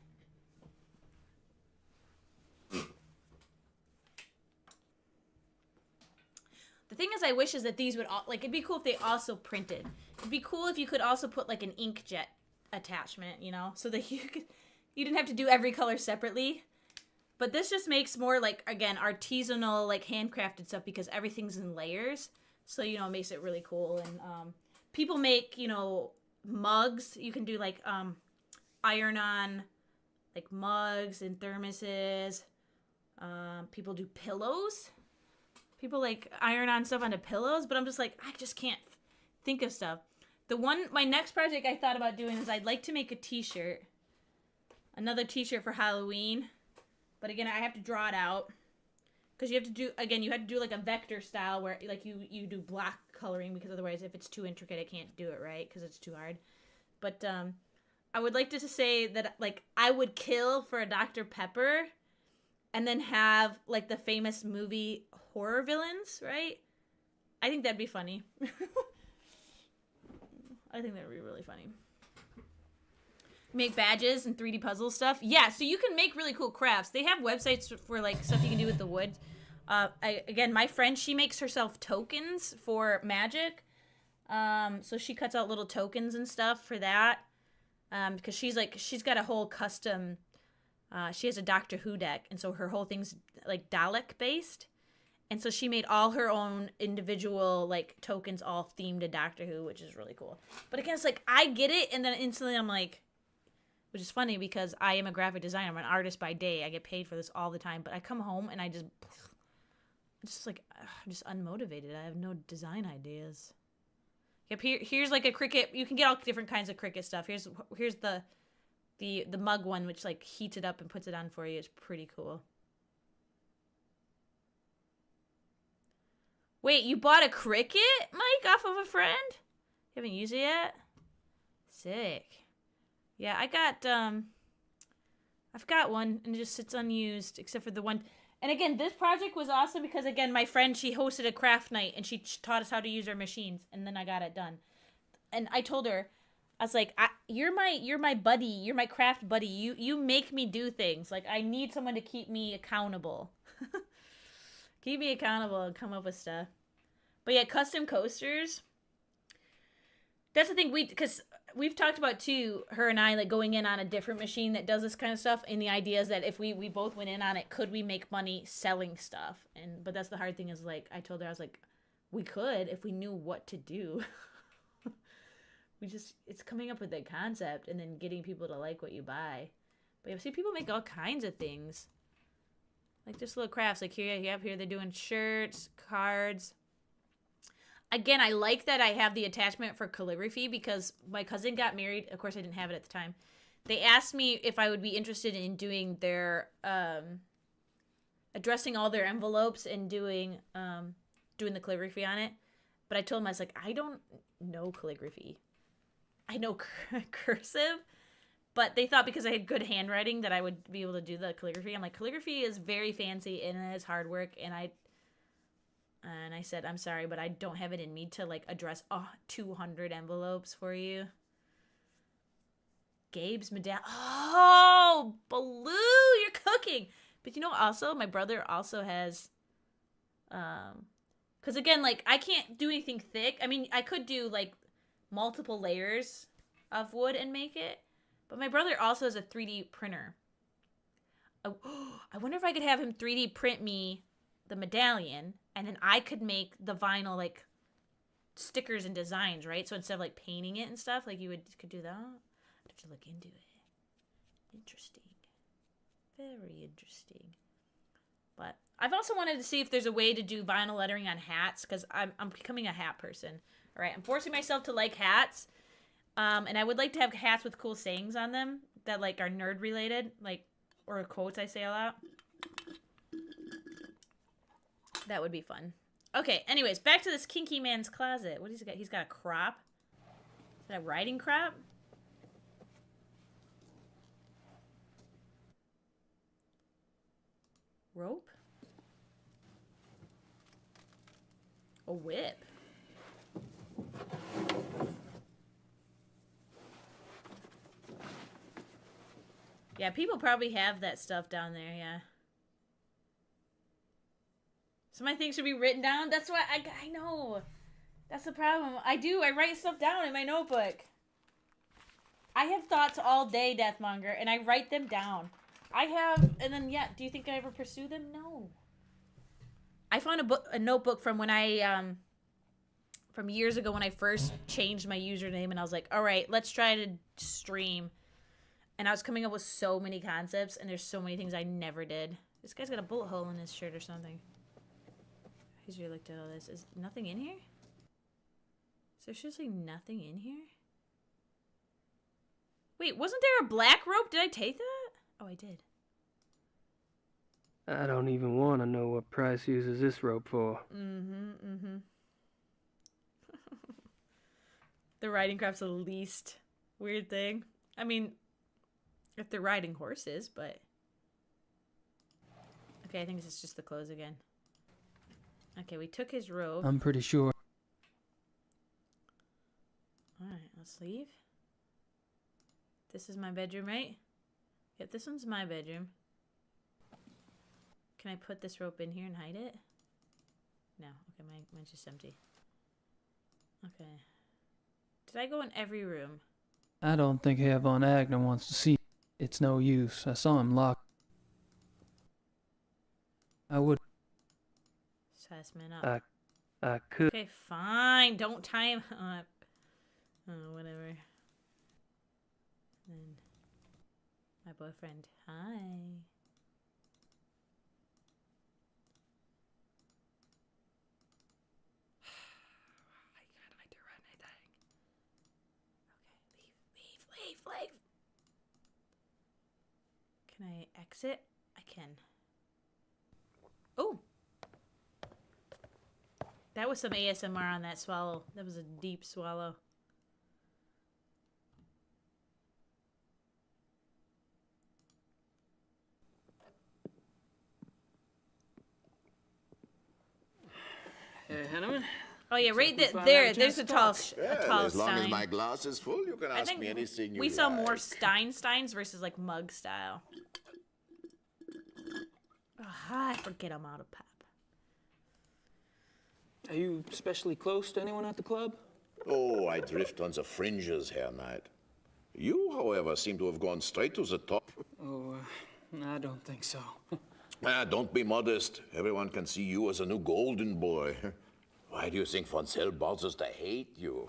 The thing is, I wish is that these would, like, it'd be cool if they also printed. It'd be cool if you could also put, like, an inkjet attachment, you know, so that you didn't have to do every color separately. But this just makes more like, again, artisanal, like handcrafted stuff, because everything's in layers. So, you know, it makes it really cool. And people make, you know, mugs. You can do like iron on like mugs and thermoses. People do pillows. People like iron on stuff onto pillows, but I'm just like, I just can't think of stuff. My next project I thought about doing is I'd like to make a t-shirt. Another t-shirt for Halloween. But again, I have to draw it out. Because you have to do, again, you have to do like a vector style where like you do block coloring, because otherwise if it's too intricate, I can't do it right because it's too hard. But I would like to say that like I would kill for a Dr. Pepper and then have like the famous movie horror villains, right? I think that'd be funny. I think that would be really funny. Make badges and 3D puzzle stuff. Yeah, so you can make really cool crafts. They have websites for like stuff you can do with the wood. Again, my friend, she makes herself tokens for magic. So she cuts out little tokens and stuff for that. Because she's got a whole custom. She has a Doctor Who deck, and so her whole thing's like Dalek based. And so she made all her own individual, like, tokens all themed to Doctor Who, which is really cool. But again, it's like, I get it, and then instantly I'm like, which is funny because I am a graphic designer. I'm an artist by day. I get paid for this all the time. But I come home and I'm just like, I'm just unmotivated. I have no design ideas. Yep, here's like a Cricut. You can get all different kinds of Cricut stuff. Here's the mug one, which, like, heats it up and puts it on for you. It's pretty cool. Wait, you bought a Cricut mic off of a friend? You haven't used it yet? Sick. Yeah, I've got one and it just sits unused except for the one. And again, this project was awesome because again, my friend, she hosted a craft night and she taught us how to use our machines and then I got it done. And I told her, I was like, you're my buddy, you're my craft buddy. You make me do things. Like I need someone to keep me accountable. Keep me accountable and come up with stuff. But yeah, custom coasters. That's the thing because we've talked about too, her and I, like going in on a different machine that does this kind of stuff. And the idea is that if we both went in on it, could we make money selling stuff? But that's the hard thing is like, I told her, I was like, we could if we knew what to do. It's coming up with that concept and then getting people to like what you buy. But you see people make all kinds of things. Like just little crafts. Like here they're doing shirts, cards. Again, I like that I have the attachment for calligraphy because my cousin got married. Of course, I didn't have it at the time. They asked me if I would be interested in doing their, addressing all their envelopes and doing the calligraphy on it. But I told them, I was like, I don't know calligraphy. I know cursive. But they thought because I had good handwriting that I would be able to do the calligraphy. I'm like, calligraphy is very fancy and it's hard work. And I said, I'm sorry, but I don't have it in me to like address 200 envelopes for you. Gabe's medallion. Oh, Baloo, you're cooking. But you know, also my brother also has, because again, like I can't do anything thick. I mean, I could do like multiple layers of wood and make it. But my brother also has a 3D printer. I wonder if I could have him 3D print me the medallion, and then I could make the vinyl, like, stickers and designs, right? So instead of, like, painting it and stuff, like, could do that. I'd have to look into it. Interesting. Very interesting. But I've also wanted to see if there's a way to do vinyl lettering on hats, because I'm becoming a hat person. All right, I'm forcing myself to like hats. And I would like to have hats with cool sayings on them that like are nerd related, like, or quotes I say a lot. That would be fun. Okay, anyways, back to this kinky man's closet. What has he got? He's got a crop. Is that a riding crop? Rope? A whip. Yeah, people probably have that stuff down there, yeah. Some of my things should be written down. That's why I know. That's the problem. I write stuff down in my notebook. I have thoughts all day, Deathmonger, and I write them down. And then, yeah, do you think I ever pursue them? No. I found a notebook from when from years ago when I first changed my username, and I was like, all right, let's try to stream. And I was coming up with so many concepts, and there's so many things I never did. This guy's got a bullet hole in his shirt or something. He's really looked at all this. Is nothing in here? Is there seriously nothing in here? Wait, wasn't there a black rope? Did I take that? Oh, I did. I don't even want to know what Price uses this rope for. The riding craft's the least weird thing. I mean, if they're riding horses, but... Okay, I think this is just the clothes again. Okay, we took his robe. I'm pretty sure. Alright, let's leave. This is my bedroom, right? Yep, this one's my bedroom. Can I put this rope in here and hide it? No. Okay, mine's just empty. Okay. Did I go in every room? I don't think Herr von Agner wants to see. It's no use. I saw him locked. I would. Assessment up. I could. Okay, fine. Don't tie him up. Oh, whatever. Then my boyfriend. Hi. I can't do anything. Okay, leave. Can I exit? I can. Oh. That was some ASMR on that swallow. That was a deep swallow. Hey, Henneman? Oh yeah, right Looks like we there. finally There's a had tall, chance to a talk. tall As long as Stein. my glass is full, you can I ask think me anything you we saw like. more Steins versus like mug style. I forget I'm out of pep. Are you especially close to anyone at the club? Oh, I drift on the fringes, Herr Knight. You, however, seem to have gone straight to the top. Oh, I don't think so. Don't be modest. Everyone can see you as a new golden boy. Why do you think Von Zell bothers to hate you?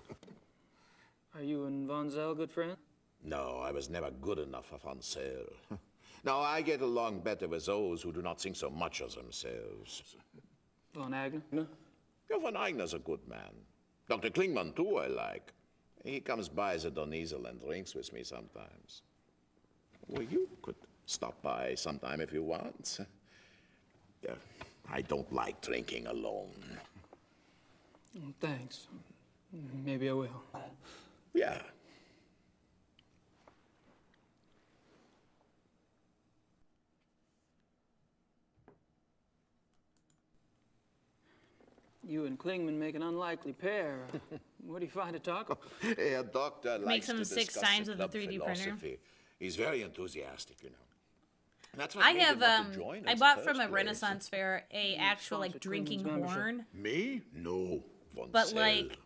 Are you and Von Zell good friends? No, I was never good enough for Von Zell. Now, I get along better with those who do not think so much of themselves. Von Agner? Yeah, Von Agner's a good man. Dr. Klingman, too, I like. He comes by the Doneasel and drinks with me sometimes. Well, you could stop by sometime if you want. I don't like drinking alone. Thanks. Maybe I will. Yeah. You and Klingman make an unlikely pair. What do you find to talk about? Herr Doctor likes some to 6 discuss times the with a club 3D printer. philosophy. He's very enthusiastic, you know. That's what I made him have want to join I us bought in the from a first place. Renaissance fair a actual like drinking horn. Me? No. Von But Zell. like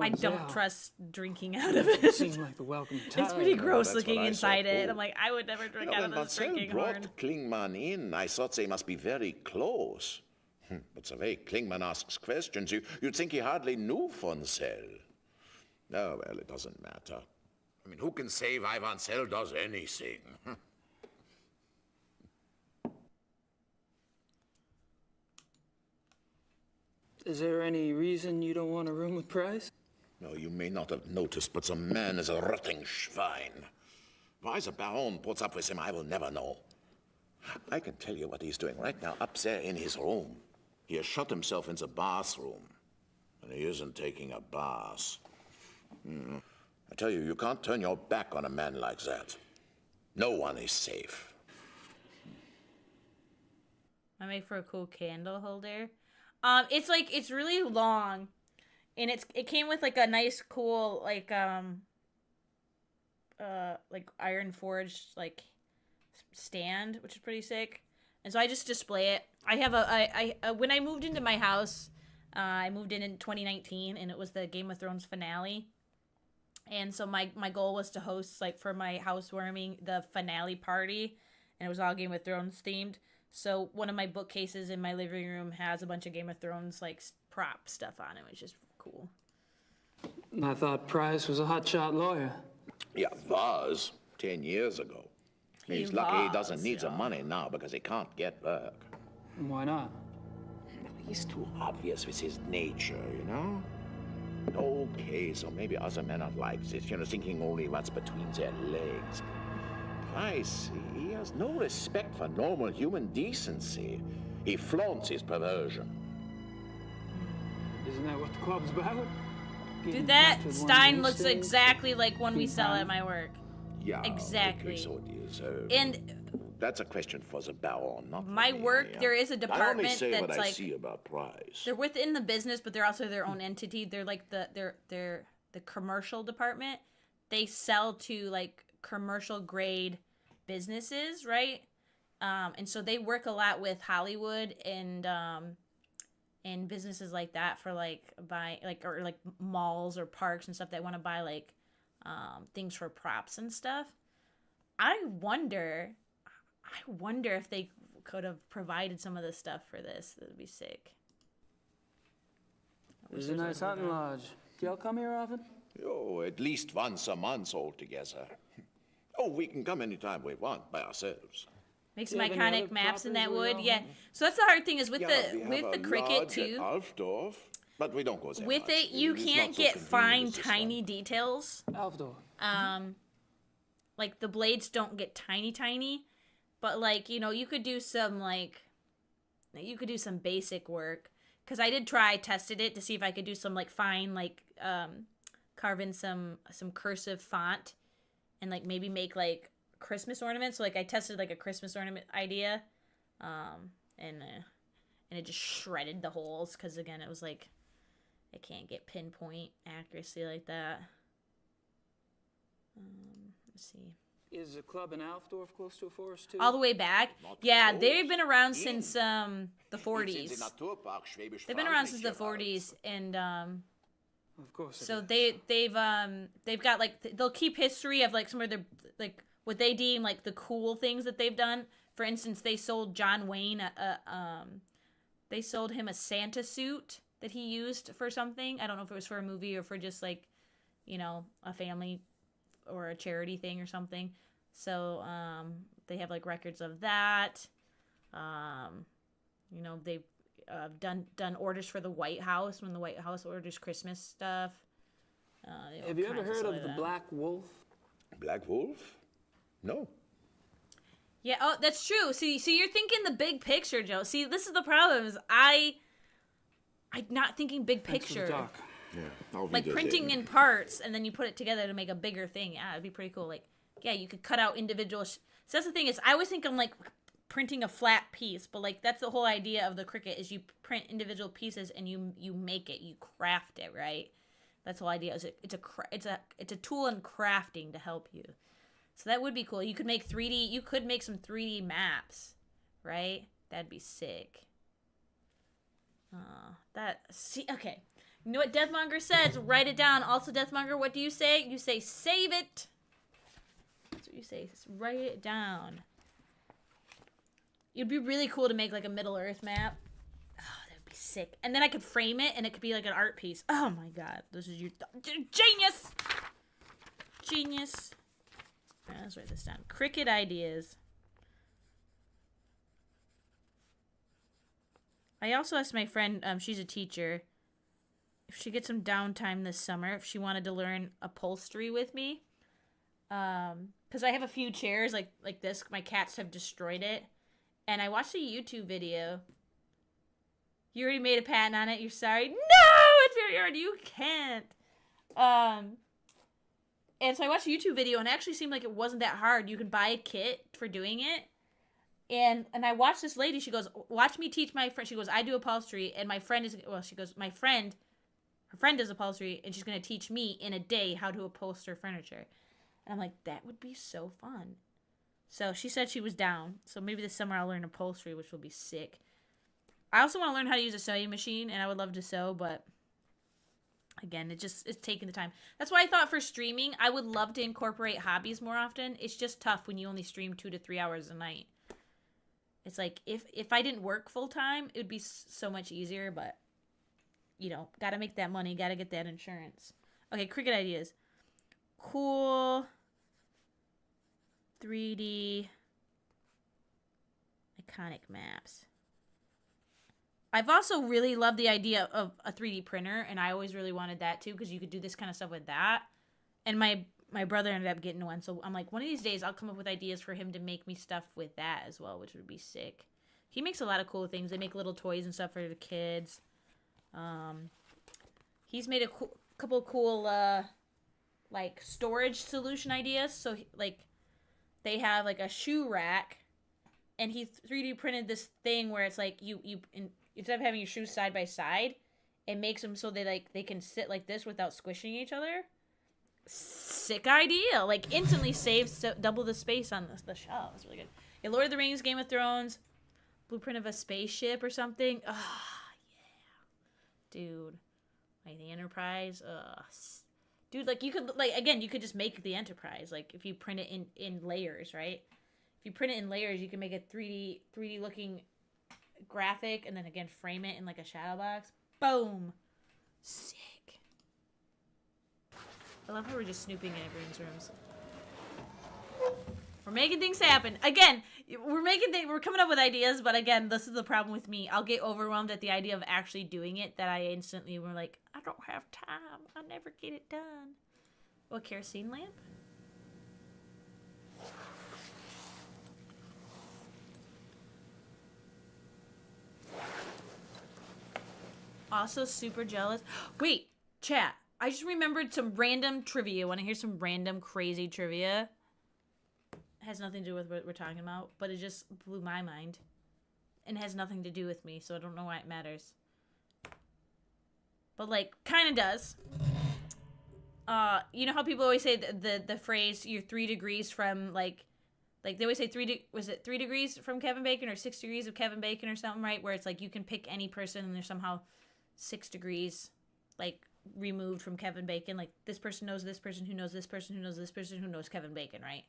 I Von don't Zell. trust drinking out of It it. seemed like the welcome It's tide. pretty gross That's looking what I inside thought, it. too. I'm like, I would never drink out When of Von this Zell drinking brought horn. Klingman in, I thought they must be very close. But the way Klingman asks questions, you'd think he hardly knew Von Zell. Oh, well, it doesn't matter. I mean, who can say why Von Zell does anything? Is there any reason you don't want a room with Price? No, you may not have noticed, but the man is a rotting schwein. Why the Baron puts up with him, I will never know. I can tell you what he's doing right now up there in his room. He has shut himself in the bathroom, and he isn't taking a bath. I tell you, you can't turn your back on a man like that. No one is safe. I make for a cool candle holder. It's really long, and it came with like a nice cool like iron forged like stand, which is pretty sick. And so I just display it. I have I when I moved into my house, I moved in 2019, and it was the Game of Thrones finale. And so my goal was to host, like, for my housewarming, the finale party, and it was all Game of Thrones themed. So one of my bookcases in my living room has a bunch of Game of Thrones, like, prop stuff on it, which is cool. I thought Price was a hotshot lawyer. Yeah, was 10 years ago. He's lucky he doesn't need the yeah. money now because he can't get work. Why not? He's too obvious with his nature, you know? Okay, so maybe other men are like this, you know, thinking only what's between their legs. Price, he has no respect for normal human decency. He flaunts his perversion. Isn't that what the club's about? Dude, that Stein looks exactly like one we sell at my work. Yeah, Exactly. Okay, so it is. And that's a question for the Baron, not my for me, work, yeah. there is a I only department say that's what I like see about Price. they're within the business, but they're also their own entity. They're like they're the commercial department. They sell to like commercial grade businesses, right? And so they work a lot with Hollywood and businesses like that for like buy like or like malls or parks and stuff that want to buy like things for props and stuff. I wonder if they could have provided some of the stuff for this. That would be sick. This is a nice hunting lodge. Do y'all come here often? Oh, at least once a month altogether. Oh, we can come anytime we want by ourselves. Make Do some you have any iconic other maps in that properties wood. where Yeah. y'all- So that's the hard thing is with we the have a cricket lodge at too. Altdorf, but we don't go there With much. it, you It is can't not so get convenient fine as this tiny details. Altdorf. Like the blades don't get tiny, but like, you know, you could do some basic work. because I tested it to see if I could do some like fine like carve in some cursive font and like maybe make like Christmas ornaments. So like I tested like a Christmas ornament idea, and it just shredded the holes because again it was like I can't get pinpoint accuracy like that. Let's see. Is the club in Alfdorf close to a forest too? All the way back? Yeah, they've been around since the 40s. They've been around since the 40s, and of course. So they've got like they'll keep history of like some of their like what they deem like the cool things that they've done. For instance, they sold John Wayne they sold him a Santa suit that he used for something. I don't know if it was for a movie or for just like, you know, a family or a charity thing or something. So they have like records of that. You know, they've done orders for the White House when the White House orders Christmas stuff. Have you ever heard of the Black Wolf? Black Wolf? No. Yeah, oh, that's true. See, you're thinking the big picture, Joe. See, this is the problem. Is I'm not thinking big picture. Yeah, like printing in parts and then you put it together to make a bigger thing. Yeah, it'd be pretty cool. Like, yeah, you could cut out individual. So that's the thing is, I always think I'm like printing a flat piece, but like that's the whole idea of the Cricut is you print individual pieces and you make it, you craft it, right? That's the whole idea. Is it's a tool in crafting to help you. So that would be cool. You could make 3D. You could make some 3D maps, right? That'd be sick. Okay. You know what Deathmonger says? Write it down. Also, Deathmonger, what do you say? You say save it. That's what you say. Just write it down. It'd be really cool to make like a Middle Earth map. Oh, that would be sick. And then I could frame it and it could be like an art piece. Oh my god. This is your genius. Genius. All right, let's write this down. Cricut ideas. I also asked my friend, she's a teacher, if she gets some downtime this summer, if she wanted to learn upholstery with me. Because I have a few chairs like this. My cats have destroyed it. And I watched a YouTube video. You already made a patent on it. You're sorry. No, it's very hard. You can't. And so I watched a YouTube video, and it actually seemed like it wasn't that hard. You can buy a kit for doing it. And I watched this lady. She goes, watch me teach my friend. She goes, I do upholstery, and my friend is, well, she goes, her friend does upholstery, and she's going to teach me in a day how to upholster furniture. And I'm like, that would be so fun. So she said she was down. So maybe this summer I'll learn upholstery, which will be sick. I also want to learn how to use a sewing machine, and I would love to sew, but again, it's taking the time. That's why I thought for streaming, I would love to incorporate hobbies more often. It's just tough when you only stream 2 to 3 hours a night. It's like, if I didn't work full time, it would be so much easier, but, you know, gotta make that money, gotta get that insurance. Okay, Cricut ideas. Cool 3D iconic maps. I've also really loved the idea of a 3D printer, and I always really wanted that too, because you could do this kind of stuff with that. And my brother ended up getting one, so I'm like, one of these days I'll come up with ideas for him to make me stuff with that as well, which would be sick. He makes a lot of cool things. They make little toys and stuff for the kids. He's made a couple cool like storage solution ideas. So like they have like a shoe rack, and he 3D printed this thing where it's like instead of having your shoes side by side, it makes them so they can sit like this without squishing each other. Sick idea. Like instantly saves double the space on the shelf. It's really good. A Lord of the Rings, Game of Thrones, blueprint of a spaceship or something. Ah, yeah. Dude. Like the Enterprise. Dude, like you could you could just make the Enterprise. Like if you print it in layers, right? If you print it in layers, you can make a 3D looking graphic and then again frame it in like a shadow box. Boom. Sick. I love how we're just snooping in everyone's rooms. We're making things happen. Again, we're coming up with ideas, but again, this is the problem with me. I'll get overwhelmed at the idea of actually doing it that I instantly were like, I don't have time. I'll never get it done. What, kerosene lamp? also super jealous. Wait, chat. I just remembered some random trivia. Want to hear some random crazy trivia? It has nothing to do with what we're talking about, but it just blew my mind. And it has nothing to do with me, so I don't know why it matters. But, like, kind of does. You know how people always say the phrase, you're 3 degrees from, like they always say was it 3 degrees from Kevin Bacon or 6 degrees of Kevin Bacon or something, right? Where it's like you can pick any person and they're somehow 6 degrees, like, removed from Kevin Bacon. Like, this person knows this person who knows this person who knows this person who knows Kevin Bacon, right?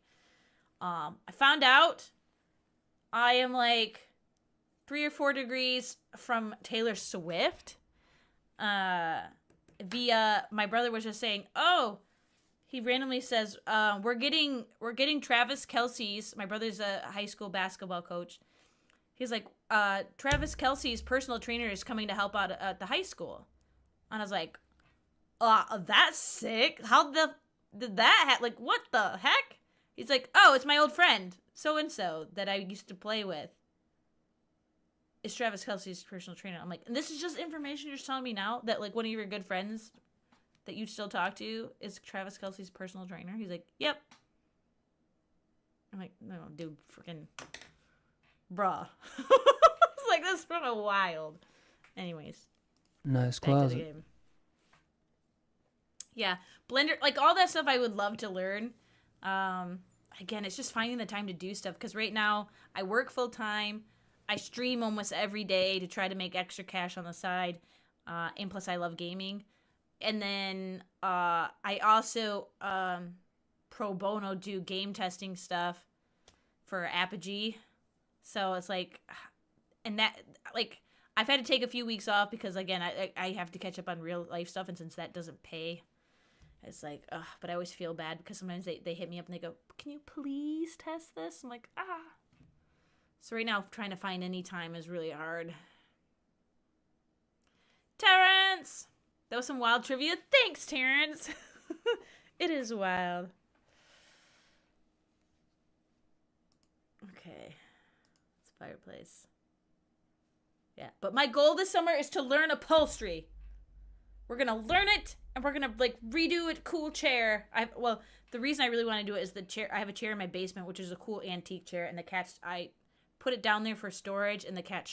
I found out I am, like, 3 or 4 degrees from Taylor Swift. Via my brother was just saying, oh, he randomly says, we're getting Travis Kelce's, my brother's a high school basketball coach. He's like, Travis Kelce's personal trainer is coming to help out at the high school. And I was like, that's sick. How did that like, what the heck? He's like, oh, it's my old friend, so-and-so, that I used to play with. It's Travis Kelce's personal trainer. I'm like, and this is just information you're just telling me now? That, like, one of your good friends that you still talk to is Travis Kelce's personal trainer? He's like, yep. I'm like, no, dude, freaking bruh. It's like, this is kind of wild. Anyways. Nice back to the closet. game. Yeah. Blender, like, all that stuff I would love to learn. Again, it's just finding the time to do stuff. Because right now, I work full-time. I stream almost every day to try to make extra cash on the side. And plus, I love gaming. And then I also pro bono do game testing stuff for Apogee. So it's like, and that, like, I've had to take a few weeks off because, again, I have to catch up on real life stuff. And since that doesn't pay, it's like, ugh. But I always feel bad because sometimes they hit me up and they go, can you please test this? I'm like, So right now, trying to find any time is really hard. Terrence! That was some wild trivia. Thanks, Terrence. It is wild. Okay. It's fireplace. Yeah. But my goal this summer is to learn upholstery. We're going to learn it, and we're going to, like, redo a cool chair. Well, the reason I really want to do it is the chair. I have a chair in my basement, which is a cool antique chair, and the cat's... I put it down there for storage, and the cat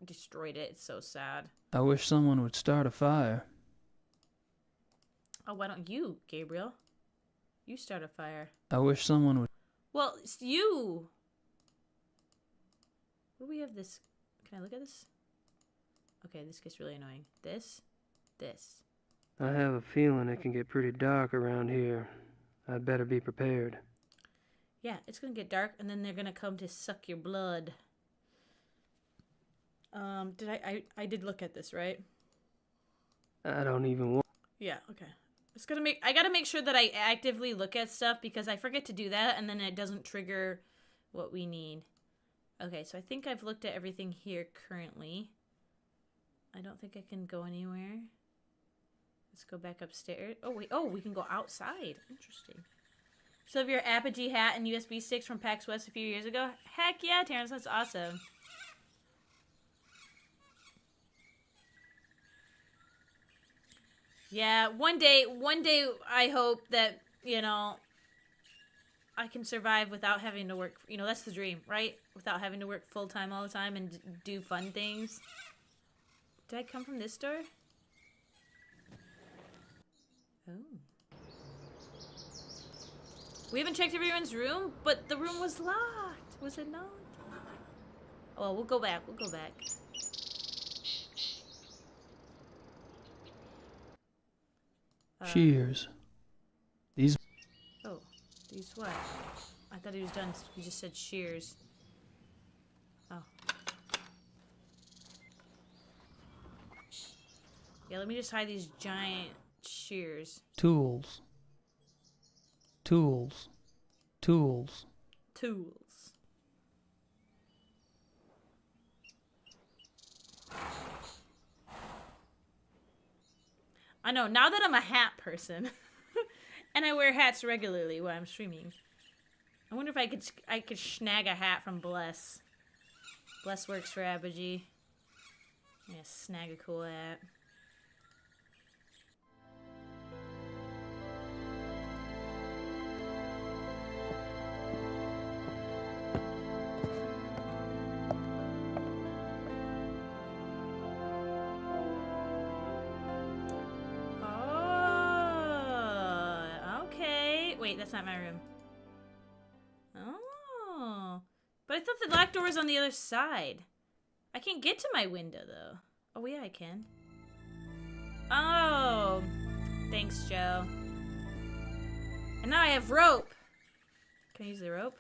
destroyed it. It's so sad. I wish someone would start a fire. Oh, why don't you, Gabriel? You start a fire. I wish someone would... Well, it's you. What do we have this? Can I look at this? Okay, this gets really annoying. This. I have a feeling it can get pretty dark around here. I'd better be prepared. Yeah, it's gonna get dark, and then they're gonna come to suck your blood. I did look at this, right? I don't even want... Yeah, okay. I gotta make sure that I actively look at stuff because I forget to do that, and then it doesn't trigger what we need. Okay, so I think I've looked at everything here currently. I don't think I can go anywhere. Let's go back upstairs. Oh, wait. Oh, we can go outside. Interesting. So have your Apogee hat and USB sticks from PAX West a few years ago? Heck yeah, Terrence. That's awesome. Yeah, one day I hope that, you know, I can survive without having to work. You know, that's the dream, right? Without having to work full-time all the time and do fun things. Did I come from this door? Oh. We haven't checked everyone's room, but the room was locked. Was it not? Oh, we'll go back. We'll go back. Cheers. These... Oh, these what? I thought he was done. He just said shears. Oh. Yeah, let me just hide these giant shears. Tools. Tools. Tools. Tools. I know, now that I'm a hat person, and I wear hats regularly while I'm streaming, I wonder if I could snag a hat from Bless. Bless works for Apogee. Yeah, snag a cool hat. wait, that's not my room. Oh. But I thought the locked door was on the other side. I can't get to my window, though. Oh, yeah, I can. Oh. Thanks, Joe. And now I have rope. Can I use the rope?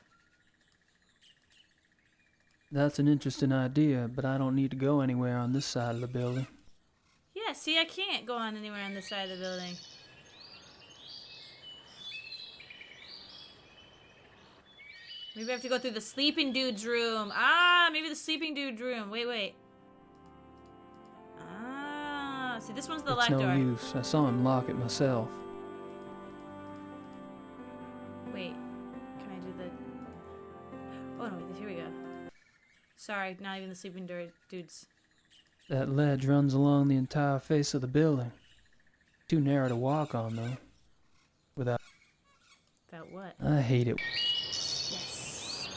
That's an interesting idea, but I don't need to go anywhere on this side of the building. Yeah, see, I can't go on anywhere on this side of the building. Maybe I have to go through the sleeping dude's room. Ah, maybe the sleeping dude's room. Wait. Ah, see, this one's the locked It's door. no use. I saw him lock it myself. Wait, can I do the... Oh, no, wait, here we go. Sorry, not even the sleeping dudes. That ledge runs along the entire face of the building. Too narrow to walk on, though. Without what? I hate it. Yes.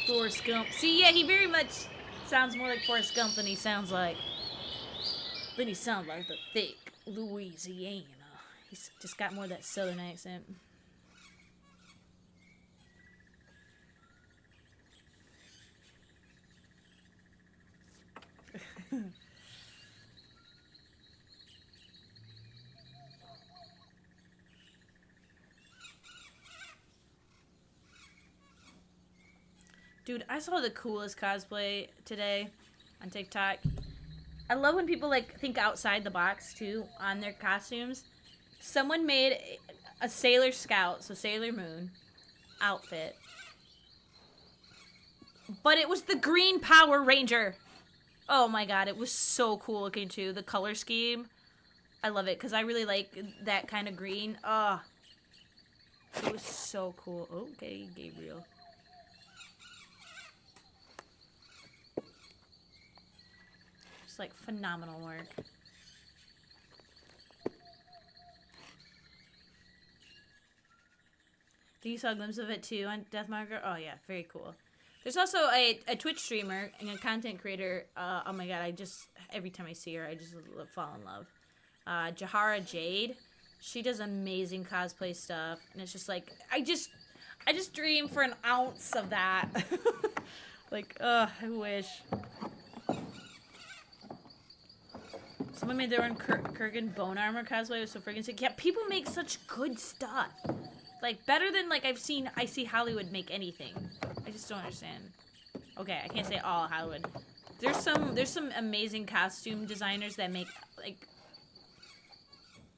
Forrest Gump. See, yeah, he very much sounds more like Forrest Gump than he sounds like... Then he sounds like the thick Louisiana. He's just got more of that southern accent. Dude, I saw the coolest cosplay today on TikTok. I love when people like think outside the box too on their costumes. Someone made a Sailor Scout, so Sailor Moon outfit. But it was the Green Power Ranger. Oh my god, it was so cool looking too. The color scheme. I love it because I really like that kind of green. Ah, it was so cool. Okay, Gabriel. Just like phenomenal work. You saw a glimpse of it too on Deathmarker? Oh yeah, very cool. There's also a Twitch streamer and a content creator. Oh my god, every time I see her, I just fall in love. Jahara Jade. She does amazing cosplay stuff. And it's just like, I just dream for an ounce of that. Like, I wish. Someone made their own Kurgan bone armor cosplay. It was so freaking sick. Yeah, people make such good stuff. Like, better than, like, I see Hollywood make anything. I just don't understand. Okay, I can't say all Hollywood. There's some amazing costume designers that make, like,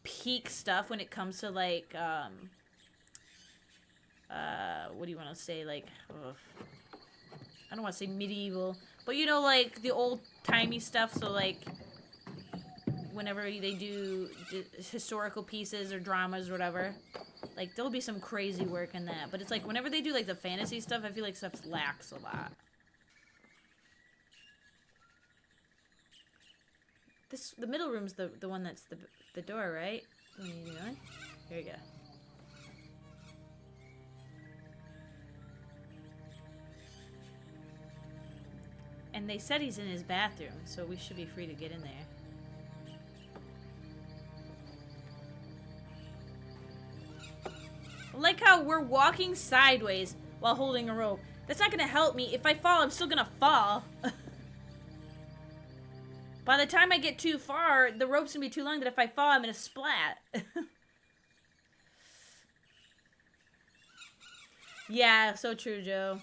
peak stuff when it comes to, like, what do you want to say? Like, I don't want to say medieval. But, you know, like, the old-timey stuff, so, like, whenever they do historical pieces or dramas or whatever, like, there'll be some crazy work in that. But it's like, whenever they do, like, the fantasy stuff, I feel like stuff lacks a lot. The middle room's the one that's the door, right? What are you doing? Here we go. And they said he's in his bathroom, so we should be free to get in there. I like how we're walking sideways while holding a rope. That's not gonna help me. If I fall, I'm still gonna fall. By the time I get too far, the rope's gonna be too long that if I fall, I'm gonna splat. Yeah, so true, Joe.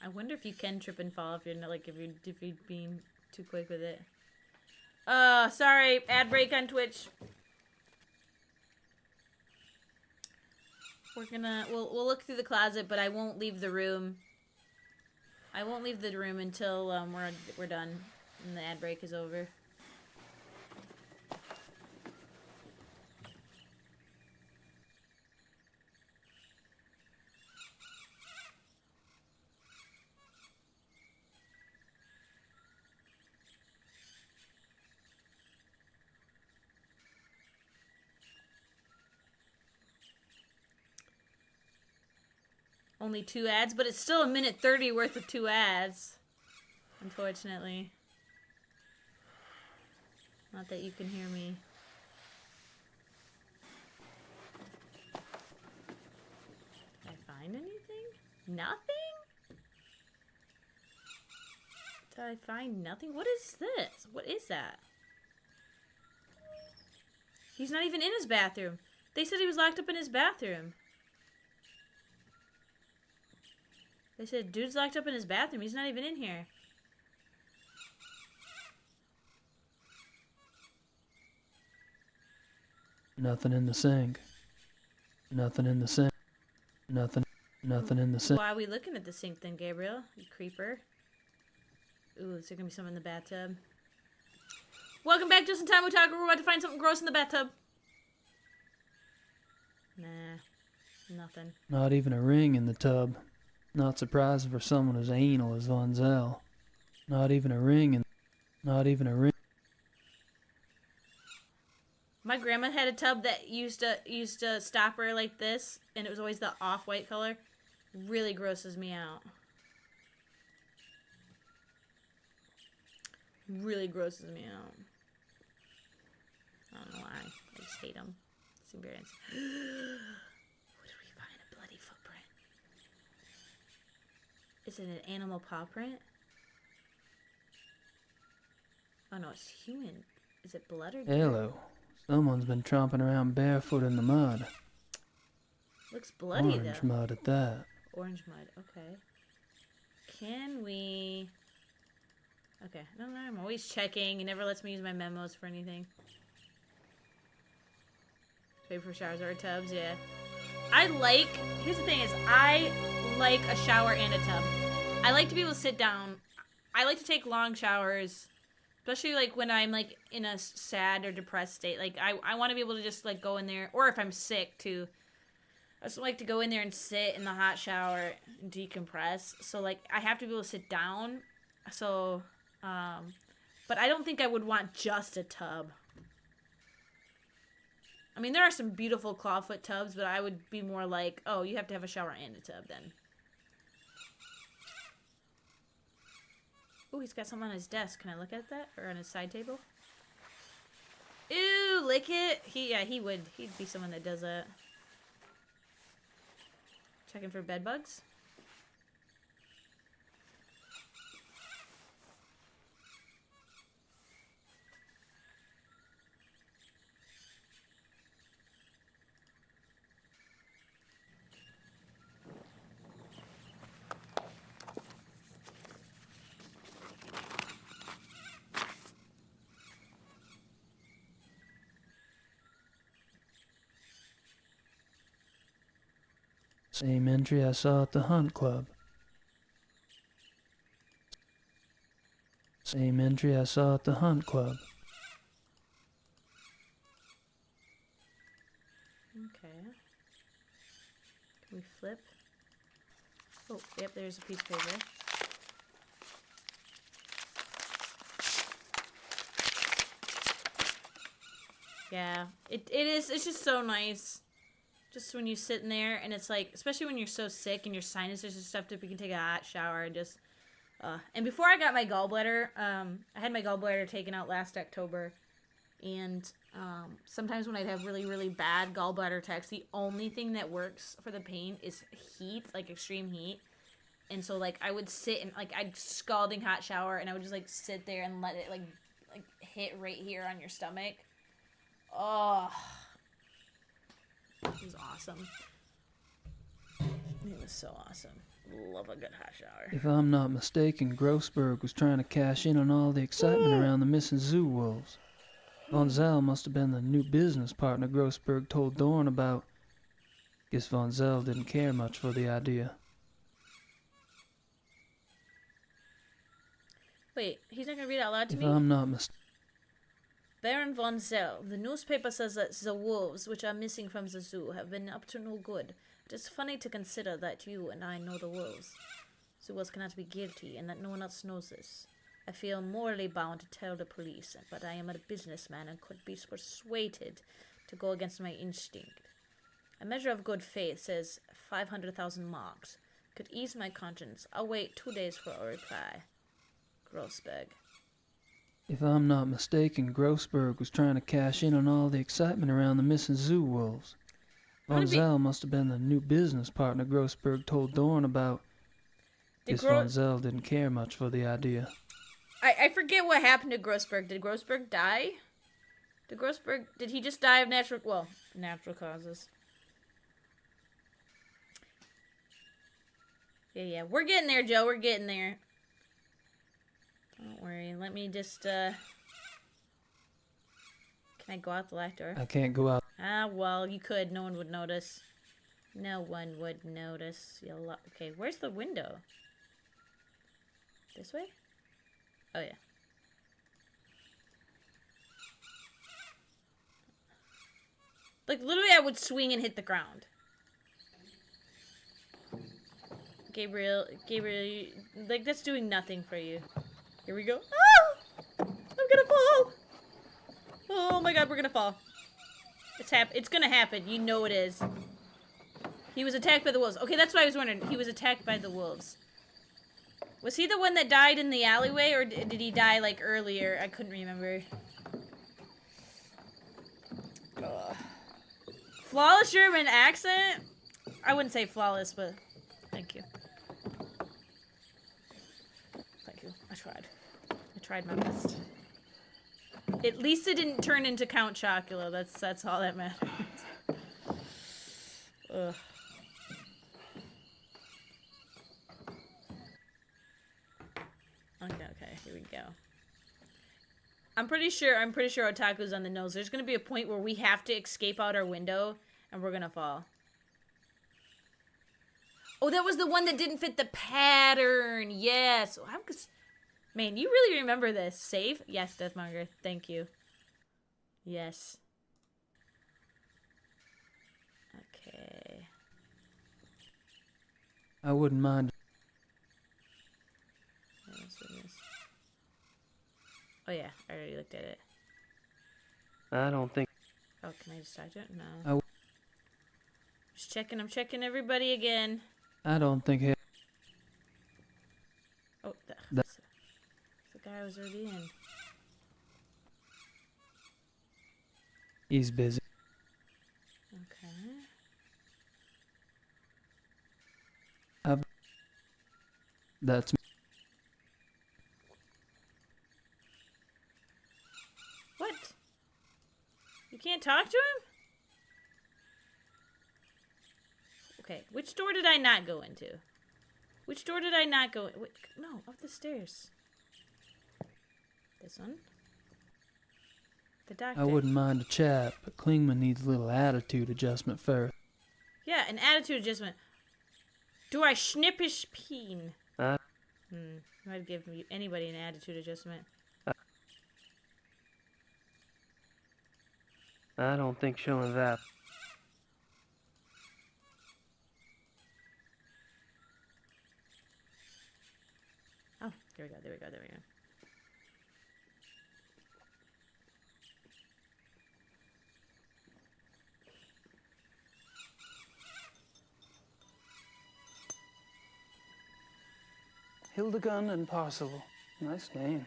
I wonder if you can trip and fall if you're not, like, if you're being too quick with it. Sorry, ad break on Twitch. We'll look through the closet, but I won't leave the room. I won't leave the room until we're done and the ad break is over. Only 2 ads, but it's still 1:30 worth of 2 ads. Unfortunately. Not that you can hear me. Nothing? Did I find nothing? What is this? What is that? He's not even in his bathroom. They said he was locked up in his bathroom. They said, dude's locked up in his bathroom. He's not even in here. Nothing in the sink. Nothing in the sink. Nothing in the sink. Why are we looking at the sink then, Gabriel? You creeper. Ooh, is there gonna be something in the bathtub? Welcome back, just in time, Otaku. We're about to find something gross in the bathtub. Nah, nothing. Not even a ring in the tub. Not surprising for someone as anal as Von Zell. Not even a ring in... Not even a ring... My grandma had a tub that used a stopper like this, and it was always the off-white color. Really grosses me out. Really grosses me out. I don't know why. I just hate them. Seem very insane. What did we find? A bloody footprint. Is it an animal paw print? Oh no, it's human. Is it blood or dirt? Hello. Someone's been tromping around barefoot in the mud. Looks bloody Orange though. mud at that. Orange mud, okay. Can we... Okay, no, I'm always checking. It never lets me use my memos for anything. Paper showers or tubs, yeah. Here's the thing is, I like a shower and a tub. I like to be able to sit down. I like to take long showers, especially like when I'm like in a sad or depressed state. Like I want to be able to just like go in there, or if I'm sick too. I just like to go in there and sit in the hot shower and decompress. So like I have to be able to sit down. So, but I don't think I would want just a tub. I mean, there are some beautiful clawfoot tubs, but I would be more like, oh, you have to have a shower and a tub then. Ooh, he's got something on his desk. Can I look at that? Or on his side table? Ooh, lick it. He would. He'd be someone that does that. Checking for bed bugs. Same entry I saw at the Hunt Club. Same entry I saw at the Hunt Club. Okay. Can we flip? Oh, yep, there's a piece of paper. Yeah, it's just so nice. Just when you sit in there and it's like, especially when you're so sick and your sinuses are stuffed up, you can take a hot shower and just, and before I got my gallbladder, I had my gallbladder taken out last October, and sometimes when I'd have really, really bad gallbladder attacks, the only thing that works for the pain is heat, like extreme heat, and so like I would sit and like I'd scalding hot shower and I would just like sit there and let it like hit right here on your stomach. Oh. It was awesome. It was so awesome. Love a good hot shower. If I'm not mistaken, Grossberg was trying to cash in on all the excitement around the missing zoo wolves. Von Zell must have been the new business partner Grossberg told Dorn about. Guess Von Zell didn't care much for the idea. Wait, he's not gonna read it out loud to If me? I'm not mistaken. Baron Von Zell, the newspaper says that the wolves, which are missing from the zoo, have been up to no good. It is funny to consider that you and I know the wolves. The wolves cannot be guilty, and that no one else knows this. I feel morally bound to tell the police, but I am a businessman and could be persuaded to go against my instinct. A measure of good faith says 500,000 marks. Could ease my conscience. I'll wait 2 days for a reply. Grossberg. If I'm not mistaken, Grossberg was trying to cash in on all the excitement around the missing zoo wolves. Gonna be- Von must have been the new business partner Grossberg told Dorn about. Guess Von Zell didn't care much for the idea. I forget what happened to Grossberg. Did Grossberg die? Did he just die of natural causes? Yeah, we're getting there, Joe. We're getting there. Don't worry. Let me just, Can I go out the left door? I can't go out. Ah, well, you could. No one would notice. No one would notice. Okay, where's the window? This way? Oh, yeah. Like, literally, I would swing and hit the ground. Gabriel, like, that's doing nothing for you. Here we go. Ah! I'm gonna fall! Oh my god, we're gonna fall. It's gonna happen. You know it is. He was attacked by the wolves. Okay, that's what I was wondering. He was attacked by the wolves. Was he the one that died in the alleyway, or did he die, like, earlier? I couldn't remember. Ugh. Flawless German accent? I wouldn't say flawless, but thank you. Thank you. I tried. I tried my best. At least it didn't turn into Count Chocula. That's all that matters. Ugh. Okay, here we go. I'm pretty sure Otaku's on the nose. There's gonna be a point where we have to escape out our window and we're gonna fall. Oh, that was the one that didn't fit the pattern. Yes. Man, you really remember this. Save? Yes, Deathmonger. Thank you. Yes. Okay. I wouldn't mind. Oh yeah, I already looked at it. I don't think. Oh, can I just talk to it? No. Just checking. I'm checking everybody again. I don't think he... Oh, that's the guy I was already in. He's busy. Okay. That's... What? You can't talk to him? Okay, which door did I not go into? Which door did I not go in? Wait, no, up the stairs. This one? The doctor. I wouldn't mind a chat, but Klingman needs a little attitude adjustment first. Yeah, an attitude adjustment. Do I schnippish peen? I'd give anybody an attitude adjustment. I don't think showing that. Oh, there we go, there we go, there we go. Hildegard and Parzival. Nice names.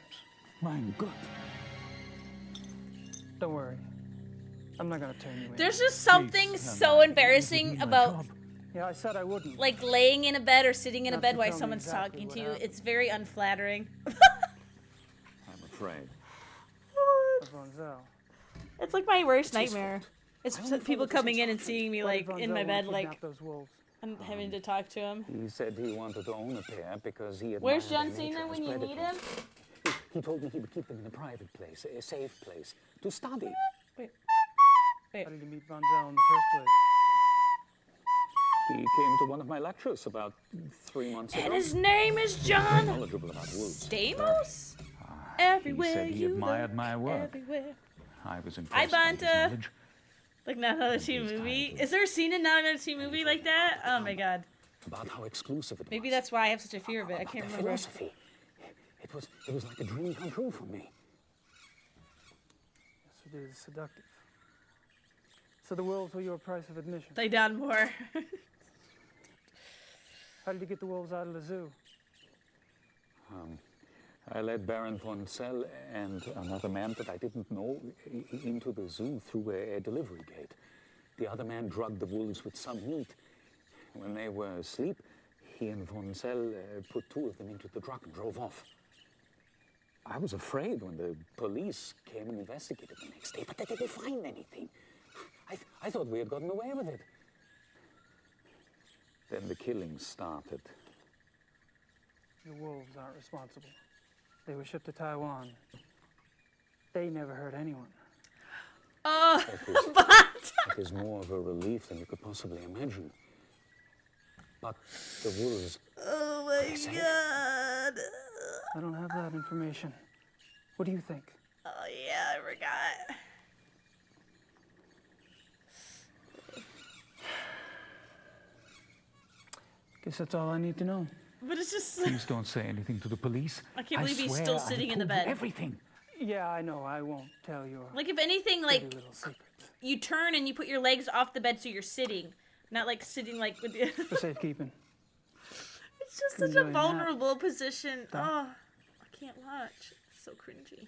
Mein Gott. Don't worry. I'm not gonna turn you in. There's just something so embarrassing about, yeah, I said I wouldn't. like, laying in a bed or sitting in a Not bed to while tell me someone's exactly talking what to you. happened. It's very unflattering. I'm afraid. It's like my worst nightmare. It's people coming in and seeing me, like, in my bed, like, and having to talk to him. He said he wanted to own a pair because he admired Where's their John nature Cena as when you need predators. him? He told me he would keep them in a private place, a safe place, to study. Wait. How did you meet Von Zell in the first place? He came to one of my lectures about 3 months ago. And his name is John Knowledgeable about wolves. Stamos? He Everywhere said he you admired look, my work. everywhere. I was Hi, impressed by his Banta. knowledge. Like, not another teen movie? Is there a scene in not another teen movie like that? Oh my god. About how exclusive it was. Maybe that's why I have such a fear of it. I can't The remember. philosophy. It was like a dream come true for me. Yes, it is seductive. So the wolves were your price of admission. Lay down more. How did you get the wolves out of the zoo? I led Baron von Zell and another man that I didn't know into the zoo through a delivery gate. The other man drugged the wolves with some meat. When they were asleep, he and von Zell put 2 of them into the truck and drove off. I was afraid when the police came and investigated the next day, but they didn't find anything. I thought we had gotten away with it. Then the killings started. The wolves aren't responsible. They were shipped to Taiwan. They never hurt anyone. Oh, It is more of a relief than you could possibly imagine. But the wolves... Oh my god. I don't have that information. What do you think? Oh yeah, I forgot. Guess that's all I need to know. But it's just... Please don't say anything to the police. I can't believe he's still sitting in the bed. Everything. Yeah, I know. I won't tell your... Like, if anything, like, you turn and you put your legs off the bed so you're sitting. Not, like, sitting, like, with the... For safekeeping. It's just such a vulnerable position. Oh, I can't watch. It's so cringy.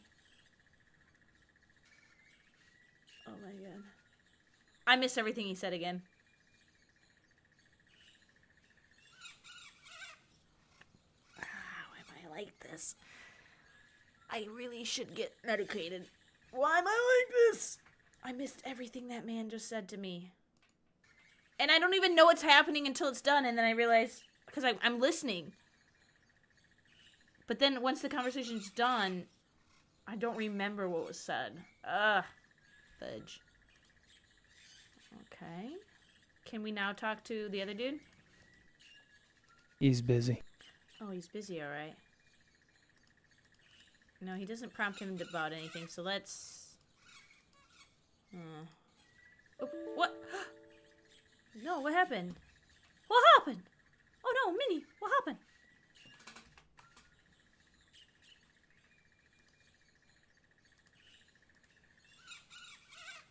Oh, my God. I miss everything he said again. Why am I like this? I really should get medicated. Why am I like this? I missed everything that man just said to me. And I don't even know what's happening until it's done, and then I realize, because I'm listening. But then once the conversation's done, I don't remember what was said. Ugh. Fudge. Okay. Can we now talk to the other dude? He's busy. Oh, he's busy, alright. No, he doesn't prompt him about anything, so let's... Oh, what? No, what happened? What happened? Oh no, Minnie, what happened?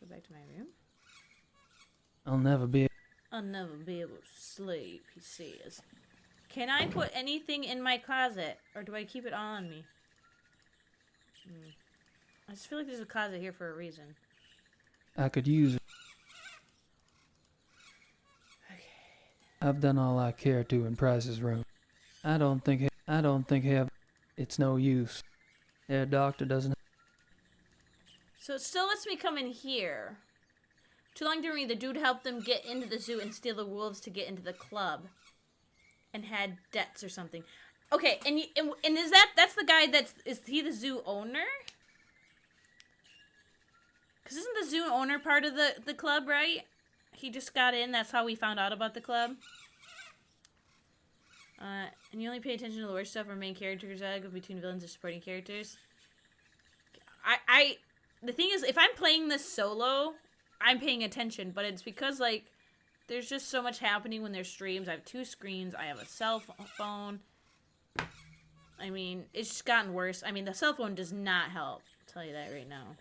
Go back to my room. I'll never be... I'll never be able to sleep, he says. Can I put anything in my closet, or do I keep it all on me? I just feel like there's a closet here for a reason. I could use it. I've done all I care to in Price's room. I don't think it's no use. Their doctor doesn't... So it still lets me come in here. Too long during the dude helped them get into the zoo and steal the wolves to get into the club. And had debts or something. Okay, and is that's the guy is he the zoo owner? Because isn't the zoo owner part of the club, right? He just got in, that's how we found out about the club. And you only pay attention to the worst stuff or main characters go between villains and supporting characters. The thing is, if I'm playing this solo, I'm paying attention, but it's because, like, there's just so much happening when there's streams. I have 2 screens, I have a cell phone. I mean, it's just gotten worse. I mean, the cell phone does not help. I'll tell you that right now.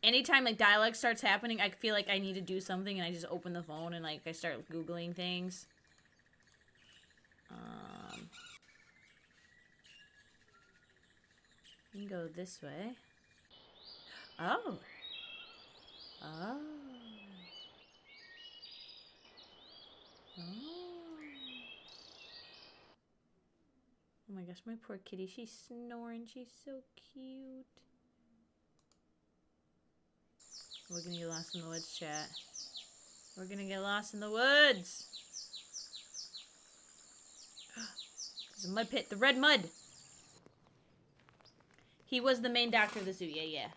Anytime, like, dialogue starts happening, I feel like I need to do something, and I just open the phone and, like, I start Googling things. You can go this way. Oh. Oh. Oh. Oh my gosh, my poor kitty. She's snoring. She's so cute. We're gonna get lost in the woods, chat. We're gonna get lost in the woods. There's a mud pit. The red mud. He was the main doctor of the zoo. Yeah.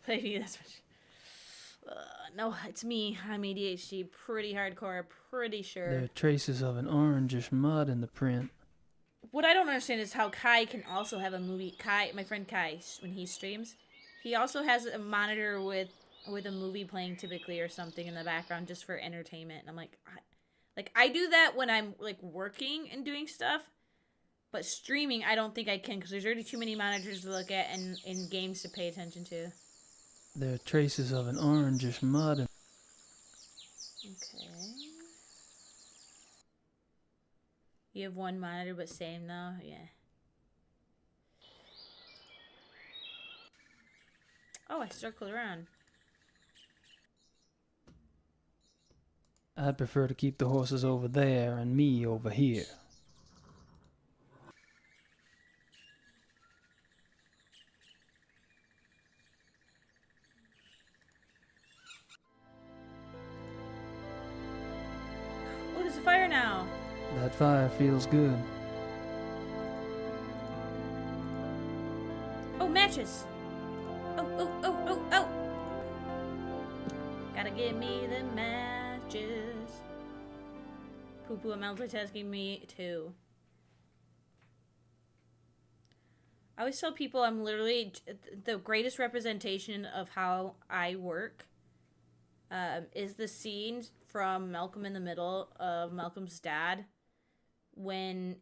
Maybe that's what. No, it's me. I'm ADHD. Pretty hardcore. Pretty sure. There are traces of an orangish mud in the print. What I don't understand is how Kai can also have a movie. Kai, my friend Kai, when he streams, he also has a monitor with a movie playing typically or something in the background just for entertainment. And I'm like, I do that when I'm like working and doing stuff, but streaming I don't think I can because there's already too many monitors to look at and games to pay attention to. There are traces of an orangish mud. Okay. You have one monitor, but same though, yeah. Oh, I circled around. I'd prefer to keep the horses over there and me over here. Oh, there's a fire now. That fire feels good. Oh, matches. Oh. Gotta give me the matches. Poo-poo, I'm multitasking me too. I always tell people I'm literally the greatest representation of how I work. Is the scene from Malcolm in the Middle of Malcolm's dad when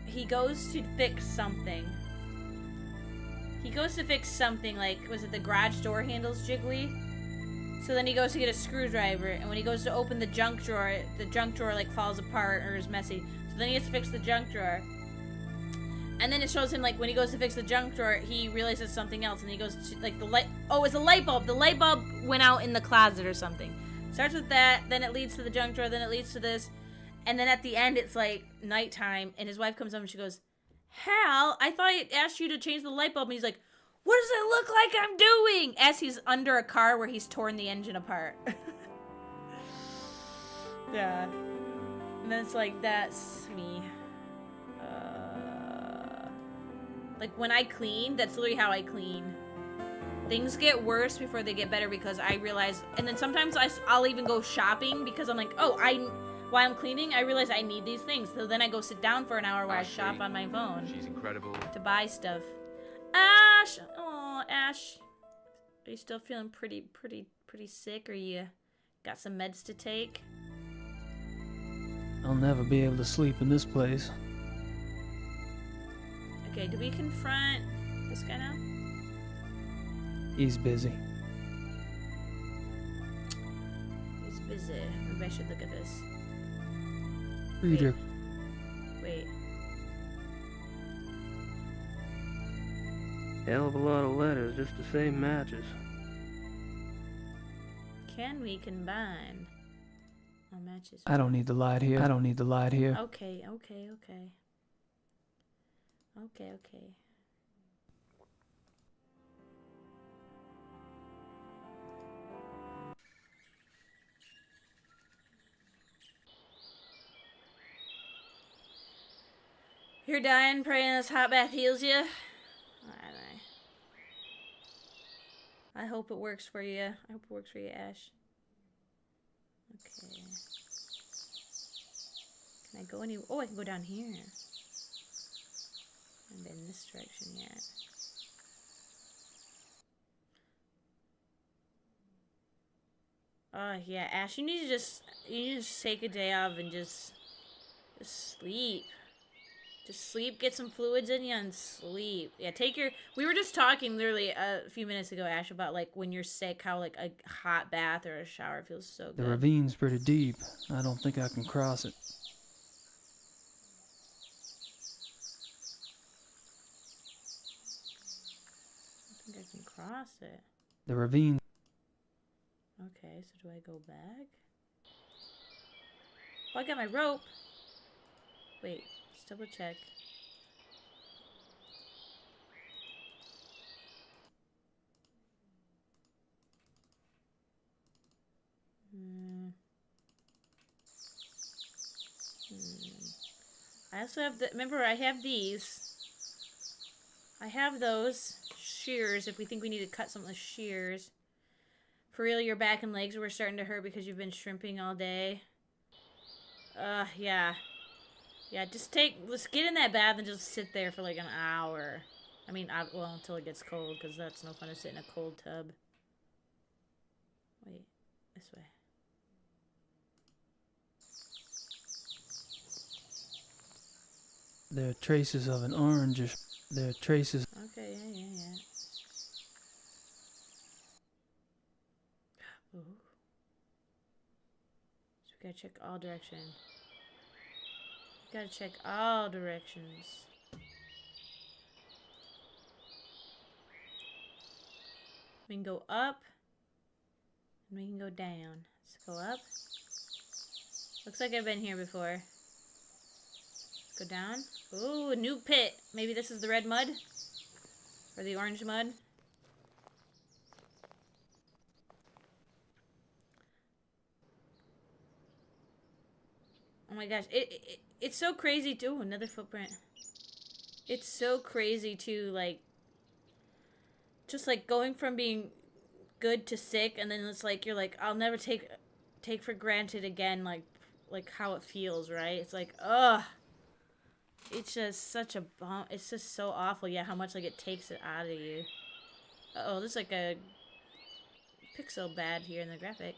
he goes to fix something. Like, was it the garage door handles jiggly? So then he goes to get a screwdriver, and when he goes to open the junk drawer like falls apart or is messy. So then he has to fix the junk drawer. And then it shows him, like, when he goes to fix the junk drawer, he realizes something else, and he goes to, like, the light. Oh, it's a light bulb. The light bulb went out in the closet or something. Starts with that, then it leads to the junk drawer, then it leads to this. And then at the end, it's, like, nighttime, and his wife comes up and she goes, Hal, I thought I asked you to change the light bulb. And he's like, what does it look like I'm doing? As he's under a car where he's torn the engine apart. Yeah. And then it's like, that's me. Like, when I clean, that's literally how I clean. Things get worse before they get better because I realize... And then sometimes I'll even go shopping because I'm like, oh, while I'm cleaning, I realize I need these things. So then I go sit down for an hour where I shop on my phone. She's incredible. To buy stuff. Ash! Oh, Ash. Are you still feeling pretty sick? Or you got some meds to take? I'll never be able to sleep in this place. Okay, do we confront this guy now? He's busy. He's busy. Maybe I should look at this. Reader. Wait. Hell of a lot of letters, just the same matches. Can we combine? Oh, matches. I don't need the light here. Okay. You're dying, praying this hot bath heals you. I hope it works for you. I hope it works for you, Ash. Okay. Can I go any... Oh, I can go down here. I haven't been in this direction yet. Oh, yeah, Ash, you need to just take a day off and just sleep. Just sleep, get some fluids in you, and sleep. Yeah, take your... We were just talking literally a few minutes ago, Ash, about, like, when you're sick, how, like, a hot bath or a shower feels so good. The ravine's pretty deep. I don't think I can cross it. I think I can cross it. The ravine... Okay, so do I go back? Oh, I got my rope. Wait, let's double check. I also have the... Remember, I have these. I have those shears if we think we need to cut some of the shears. For real, your back and legs were starting to hurt because you've been shrimping all day. Yeah. Yeah, let's get in that bath and just sit there for like an hour. I mean, well, until it gets cold, because that's no fun to sit in a cold tub. Wait, this way. There are traces of an orangish... There are traces... Okay, yeah. Ooh. So we gotta check all directions. Gotta check all directions. We can go up And we can go down. Let's go up. Looks like I've been here before. Let's go down. Ooh, a new pit. Maybe this is the red mud? Or the orange mud? Oh my gosh. It's so crazy too. Ooh, another footprint. It's so crazy too, like, just like going from being good to sick, and then it's like you're like, I'll never take for granted again, like how it feels, right? It's like, ugh, it's just such a bomb. It's just so awful. Yeah, how much like it takes it out of you. Uh-oh, there's like a pixel bad here in the graphic.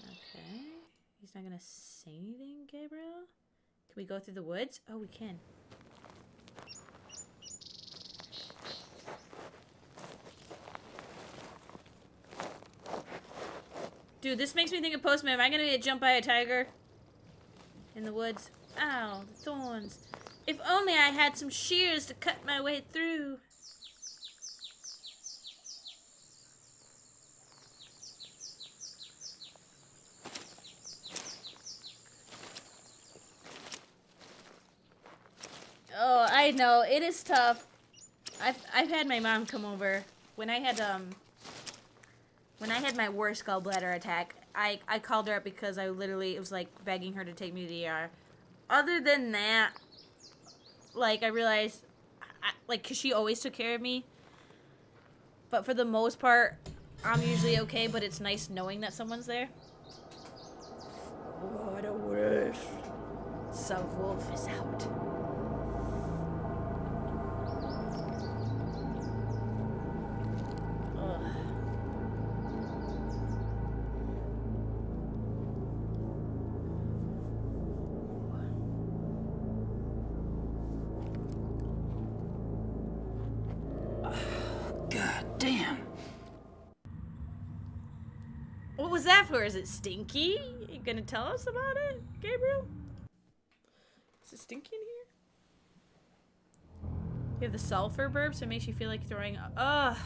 Okay, he's not gonna say anything, Gabriel. Can we go through the woods? Oh, we can. Dude, this makes me think of Postman. Am I gonna get jumped by a tiger? In the woods? Ow, the thorns. If only I had some shears to cut my way through. Oh, I know. It is tough. I've had my mom come over. When I had my worst gallbladder attack, I called her up because I literally, it was like begging her to take me to the ER. Other than that, like, I realized, like, because she always took care of me. But for the most part, I'm usually okay, but it's nice knowing that someone's there. What a wolf. The wolf is out. What was that for? Is it stinky? You gonna tell us about it, Gabriel? Is it stinky in here? You have the sulfur burp, so it makes you feel like throwing up. Ugh.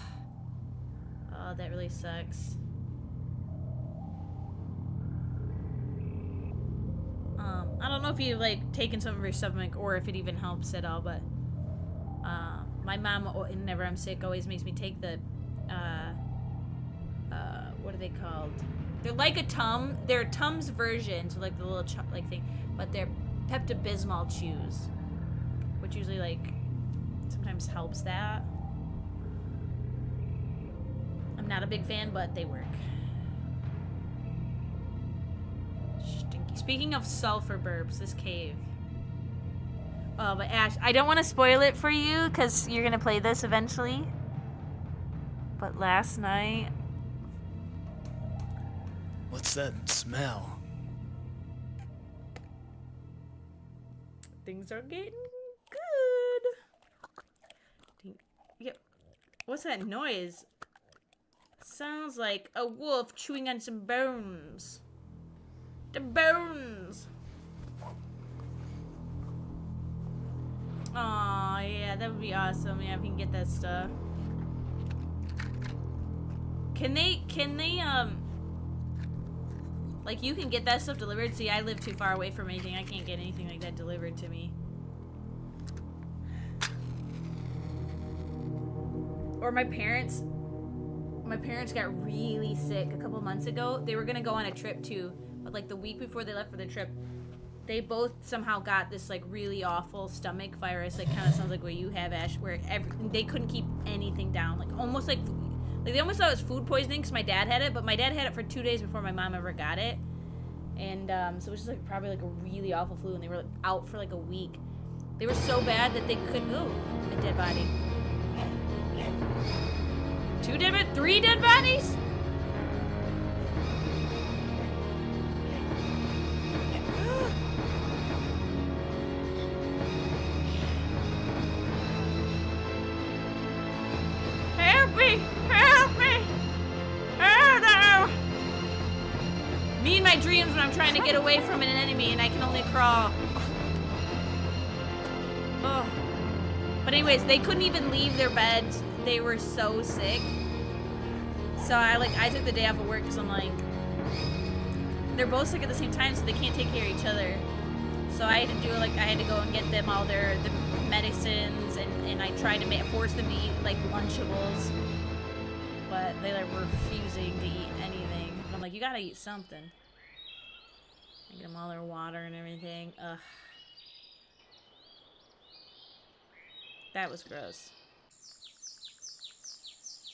Oh, that really sucks. I don't know if you've like taken some of your supplement or if it even helps at all, but my mom, whenever I'm sick, always makes me take the what are they called? They're like a Tum. They're Tums version, so like the little like thing, but they're Pepto-Bismol chews, which usually like sometimes helps that. I'm not a big fan, but they work. Stinky. Speaking of sulfur burps, this cave. Oh, but Ash, I don't want to spoil it for you because you're gonna play this eventually. But last night. What's that smell? Things are getting good. Yep. What's that noise? Sounds like a wolf chewing on some bones. The bones. Aw, yeah, that would be awesome. Yeah, if we can get that stuff. Can they, like, you can get that stuff delivered? See, I live too far away from anything. I can't get anything like that delivered to me. Or my parents got really sick a couple months ago. They were gonna go on a trip too, but like the week before they left for the trip, they both somehow got this like really awful stomach virus. Like kind of sounds like what you have, Ash, where they couldn't keep anything down. Like almost like they almost thought it was food poisoning because my dad had it, but my dad had it for 2 days before my mom ever got it. And so it was just like probably like a really awful flu, and they were like, out for like a week. They were so bad that they couldn't. Ooh, a dead body. 3 dead bodies? Help me! Help me! Oh no! Me and my dreams when I'm trying to get away from an enemy and I can only crawl. Oh. But anyways, they couldn't even leave their beds. They were so sick. So I took the day off of work because I'm like, they're both sick at the same time, so they can't take care of each other. So I had to do I had to go and get them all the medicines, and I tried to force them to eat like Lunchables, but they like were refusing to eat anything. And I'm like, you gotta eat something. I get them all their water and everything. Ugh. That was gross.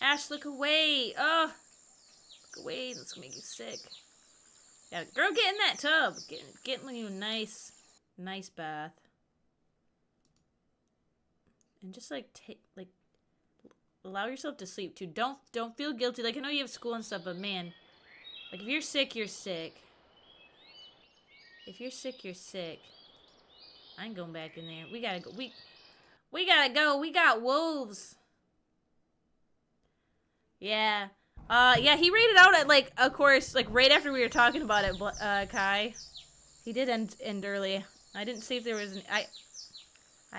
Ash, look away! Oh, look away. That's gonna make you sick. Yeah, girl, get in that tub. Get you a nice bath. And just allow yourself to sleep too. Don't feel guilty. Like, I know you have school and stuff, but man, like, if you're sick, you're sick. If you're sick, you're sick. I ain't going back in there. We gotta go. We gotta go. We got wolves. Yeah. Yeah, he rated out at, like, of course, like, right after we were talking about it, Kai. He did end early. I didn't see if there was I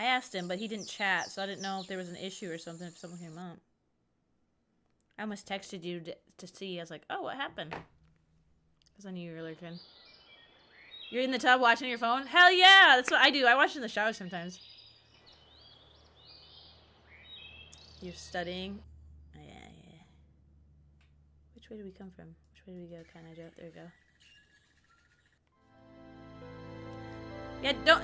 asked him, but he didn't chat, so I didn't know if there was an issue or something, if someone came up. I almost texted you to see. I was like, oh, what happened? Because I knew you were lurking. You're in the tub watching your phone? Hell yeah! That's what I do. I watch in the shower sometimes. You're studying? Oh, yeah. Which way do we come from? Which way do we go, Kinda Joe? There we go. Yeah, don't...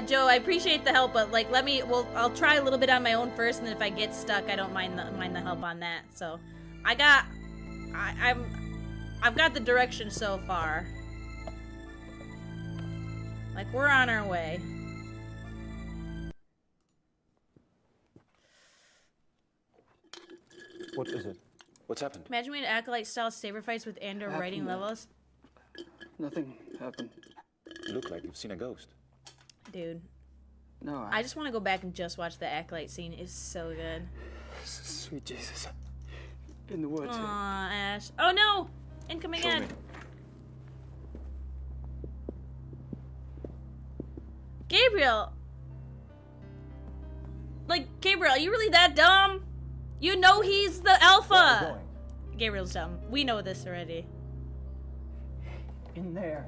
Joe, I appreciate the help, but, like, I'll try a little bit on my own first, and then if I get stuck, I don't mind the help on that. So, I've got the direction so far. Like, we're on our way. What is it? What's happened? Imagine we had Acolyte-style saber fights with Andor writing levels. Nothing happened. You look like you've seen a ghost. Dude. No, I just want to go back and just watch the Acolyte scene. It's so good. Sweet Jesus. In the woods. Aw, Ash. Oh no! Incoming ad. Gabriel! Like, Gabriel, are you really that dumb? You know he's the alpha! Gabriel's dumb. We know this already. In there.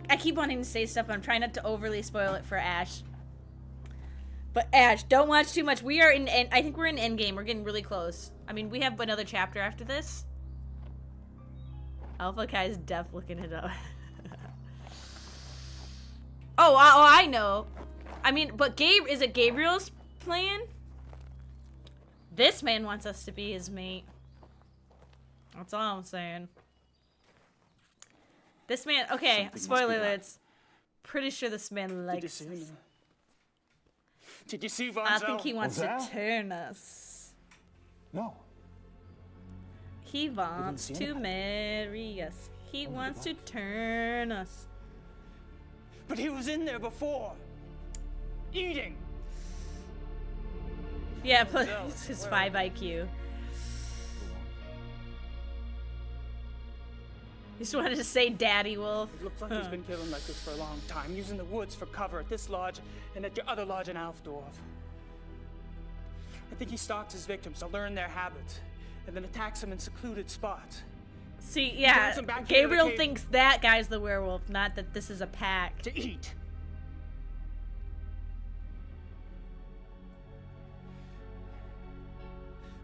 I keep wanting to say stuff, but I'm trying not to overly spoil it for Ash. But Ash, don't watch too much. We are in, I think we're in endgame. We're getting really close. I mean, we have another chapter after this. Alpha Kai's deaf looking it up. Oh, I know. I mean, but is it Gabriel's plan? This man wants us to be his mate. That's all I'm saying. This man, okay, Something spoiler alerts. Pretty sure this man likes us. Did you see Von I think he wants to turn us. No. He wants to marry us. He wants to turn us. But he was in there before. Eating. Yeah, but it's his 5 IQ. He just wanted to say Daddy Wolf. It looks like he's been killing like this for a long time, using the woods for cover at this lodge and at your other lodge in Alfdorf. I think he stalks his victims to learn their habits, and then attacks them in secluded spots. See, yeah, Gabriel thinks that guy's the werewolf, not that this is a pack. To eat.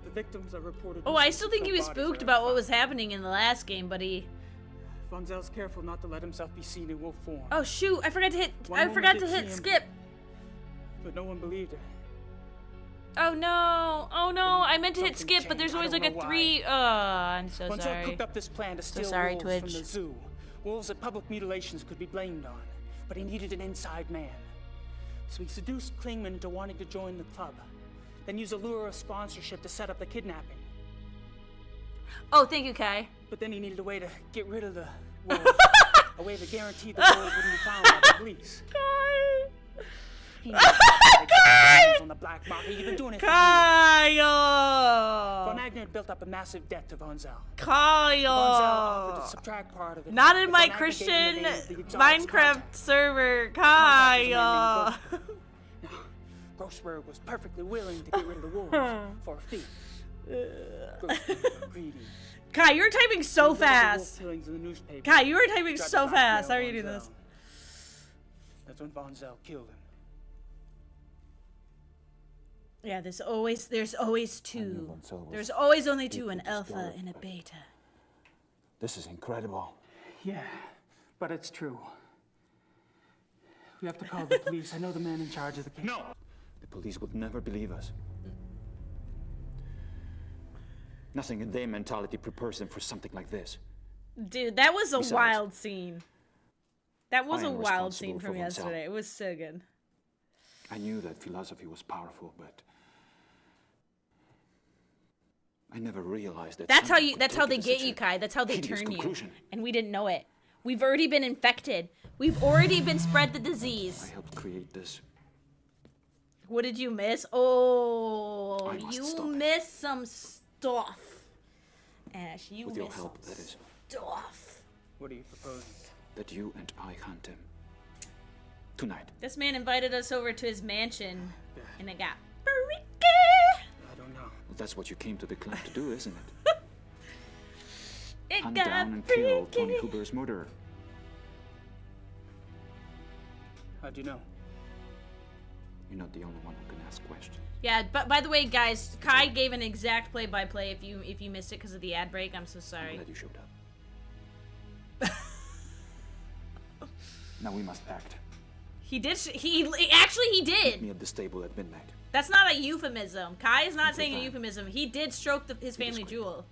The victims are reported. Oh, I still think he was spooked about what was happening in the last game, but he... Von Zell's careful not to let himself be seen in wolf form. Oh shoot, I forgot to hit skip. But no one believed it. Oh no, I meant to hit skip, but there's always like a 3. Oh, I'm so Von sorry. Zell cooked up this plan to steal wolves from the zoo. Wolves that public mutilations could be blamed on. But he needed an inside man. So he seduced Klingman into wanting to join the club. Then used a lure of sponsorship to set up the kidnapping. Oh, thank you, Kai. But then he needed a way to get rid of the wolves. A way to guarantee the wolves wouldn't be found by the police. Kai! On the black market. You've been doing it for years. Kyle! Von Agner had built up a massive debt to Von Zell. Kyle! Von Zell offered to subtract part of it. Not in my Christian Minecraft server, Kyle! Grossberg was perfectly willing to get rid of the wolves for a fee. Grossberg greedy. Kai, you're typing so He fast. wrote the wolf killings in the newspaper. Kai, you are typing He tried to so fast. How blackmail are you doing Von this? Zell. That's when Von Zell killed him. Yeah, there's always two. Von Zell was There's always only two, an deeply alpha disturbed, and a but beta. This is incredible. Yeah, but it's true. We have to call the police. I know the man in charge of the case. No! The police would never believe us. Nothing in their mentality prepares them for something like this. Dude, that was a Besides, wild scene. That was I a am wild scene responsible from for Von Zell. yesterday. It was so good. I knew that philosophy was powerful, but I never realized that. That's how someone you. could That's take how it they to get such you, a Kai. That's how they hideous turn you. conclusion. And we didn't know it. We've already been infected. We've already been spread the disease. I helped create this. What did you miss? Oh, I must you stop it. missed some stuff. Ash, you With your missed help, some that is. stuff. What are you proposing? That you and I hunt him. Tonight. This man invited us over to his mansion, and it got freaky. I don't know. Well, that's what you came to the club to do, isn't it? It Hunt got down and freaky. kill Tony Huber's murderer. How'd you know? You're not the only one who can ask questions. Yeah, but by the way, guys, Kai gave an exact play-by-play. If you missed it because of the ad break, I'm so sorry. I'm glad you showed up. Now we must act. He did. He actually he Meet did. me at the stable at midnight. That's not a euphemism. Kai is not saying a euphemism. He did stroke his family jewel.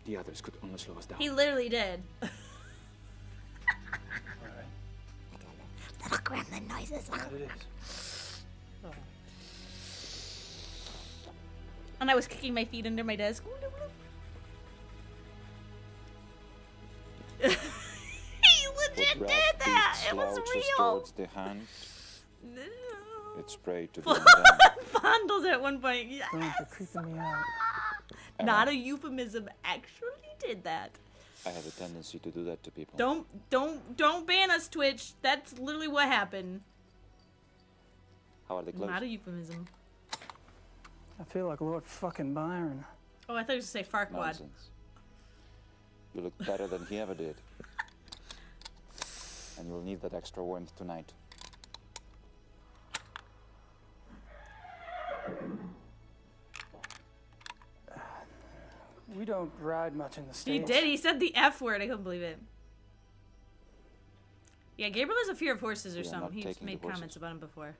The others could only slow us down. He literally did. Little gremlin noises. It is. And I was kicking my feet under my desk. He legit did that. It was real. Towards the hand. No. It's prey to the undone. Fondled at one point. Yes. You're creeping me out. Not a euphemism. Actually did that. I have a tendency to do that to people. Don't ban us, Twitch. That's literally what happened. How are they close? Not a euphemism. I feel like Lord fucking Byron. Oh, I thought you were going to say Farquaad. Nonsense. You look better than he ever did. And you'll need that extra warmth tonight. We don't ride much in the States. He did. He said the F word. I couldn't believe it. Yeah, Gabriel has a fear of horses or We are something. not He's taking the made horses. comments about him before.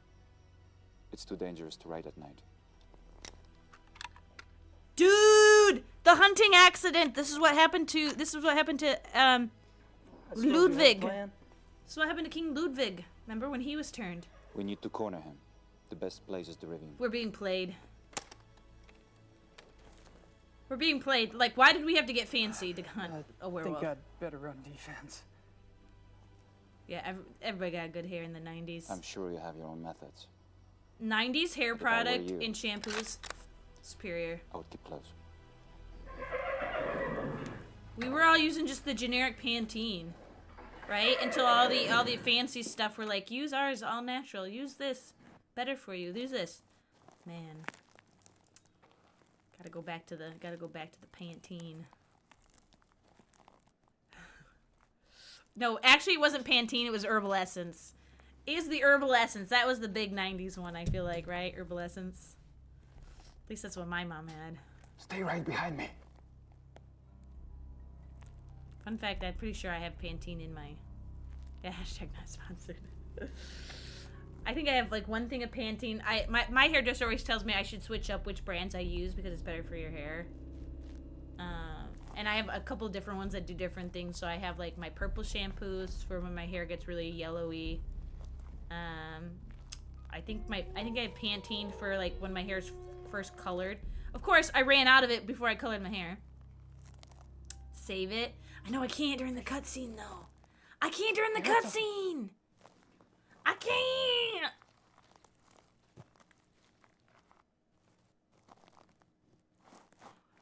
It's too dangerous to ride at night. Dude, the hunting accident. This is what happened to Ludwig. This is what happened to King Ludwig. Remember when he was turned? We need to corner him. The best place is the ravine. We're being played. We're being played. Like, why did we have to get fancy to hunt a I werewolf? think I'd better run defense. Yeah, everybody got good hair in the 90s. I'm sure you have your own methods. 90s hair If I were product you. and shampoos. Superior. I would keep close. We were all using just the generic Pantene, right? Until all the fancy stuff were like, use ours, all natural. Use this, better for you. Use this, man. Gotta go back to the Pantene. No, actually, it wasn't Pantene. It was Herbal Essence. It was the Herbal Essence. That was the big '90s one. I feel like, right? Herbal Essence. At least that's what my mom had. Stay right behind me. Fun fact, I'm pretty sure I have Pantene in my... Yeah, hashtag not sponsored. I think I have like one thing of Pantene. My hairdresser always tells me I should switch up which brands I use because it's better for your hair. And I have a couple different ones that do different things. So I have like my purple shampoos for when my hair gets really yellowy. I think I have Pantene for like when my hair's first colored. Of course, I ran out of it before I colored my hair. Save it. I know I can't during the cutscene though. I can't during the cutscene. I can't.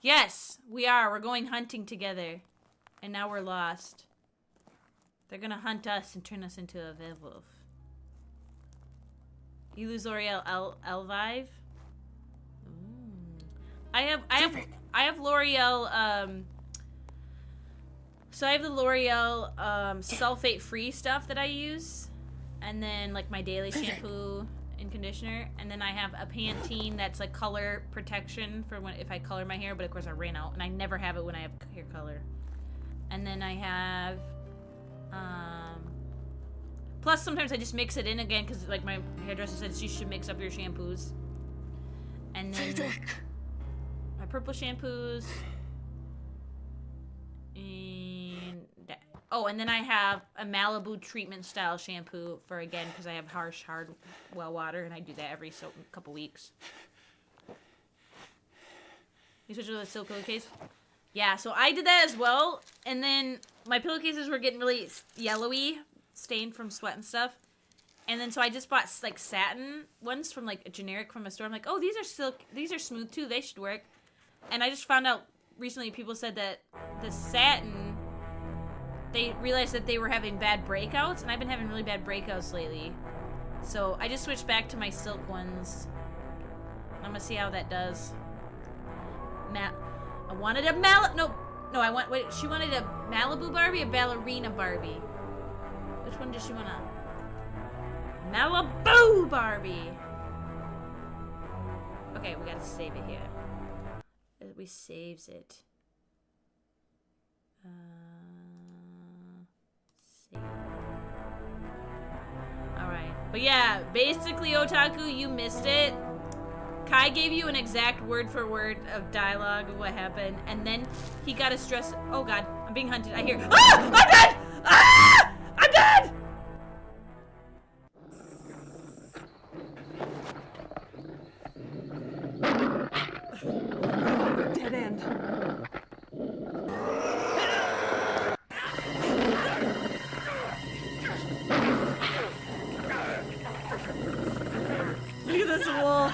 Yes, we are. We're going hunting together. And now we're lost. They're gonna hunt us and turn us into a werewolf. You lose L'Oreal Elvive. I have L'Oreal. So I have the L'Oreal sulfate-free stuff that I use, and then like my daily shampoo and conditioner, and then I have a Pantene that's like color protection for when if I color my hair, but of course I ran out, and I never have it when I have hair color. And then I have, plus sometimes I just mix it in again because like my hairdresser says you should mix up your shampoos. And then my purple shampoos. And oh, and then I have a Malibu treatment style shampoo for again because I have harsh, hard well water, and I do that every couple weeks. You switch to the silk pillowcase? Yeah, so I did that as well, and then my pillowcases were getting really yellowy, stained from sweat and stuff. And then so I just bought like satin ones from like a generic from a store. I'm like, oh, these are silk, these are smooth too, they should work. And I just found out recently people said that the satin, they realized that they were having bad breakouts, and I've been having really bad breakouts lately. So I just switched back to my silk ones. I'm gonna see how that does. I wanted a she wanted a Malibu Barbie, a ballerina Barbie. Which one does she want? A Malibu Barbie. Okay, we gotta save it here. We saves it. Save. Alright. But yeah, basically, Otaku, you missed it. Kai gave you an exact word for word of dialogue of what happened, and then he got a stress. Oh god, I'm being hunted. I hear. Ah! I'm dead! Ah! I'm dead! Dead end. Look at this wolf.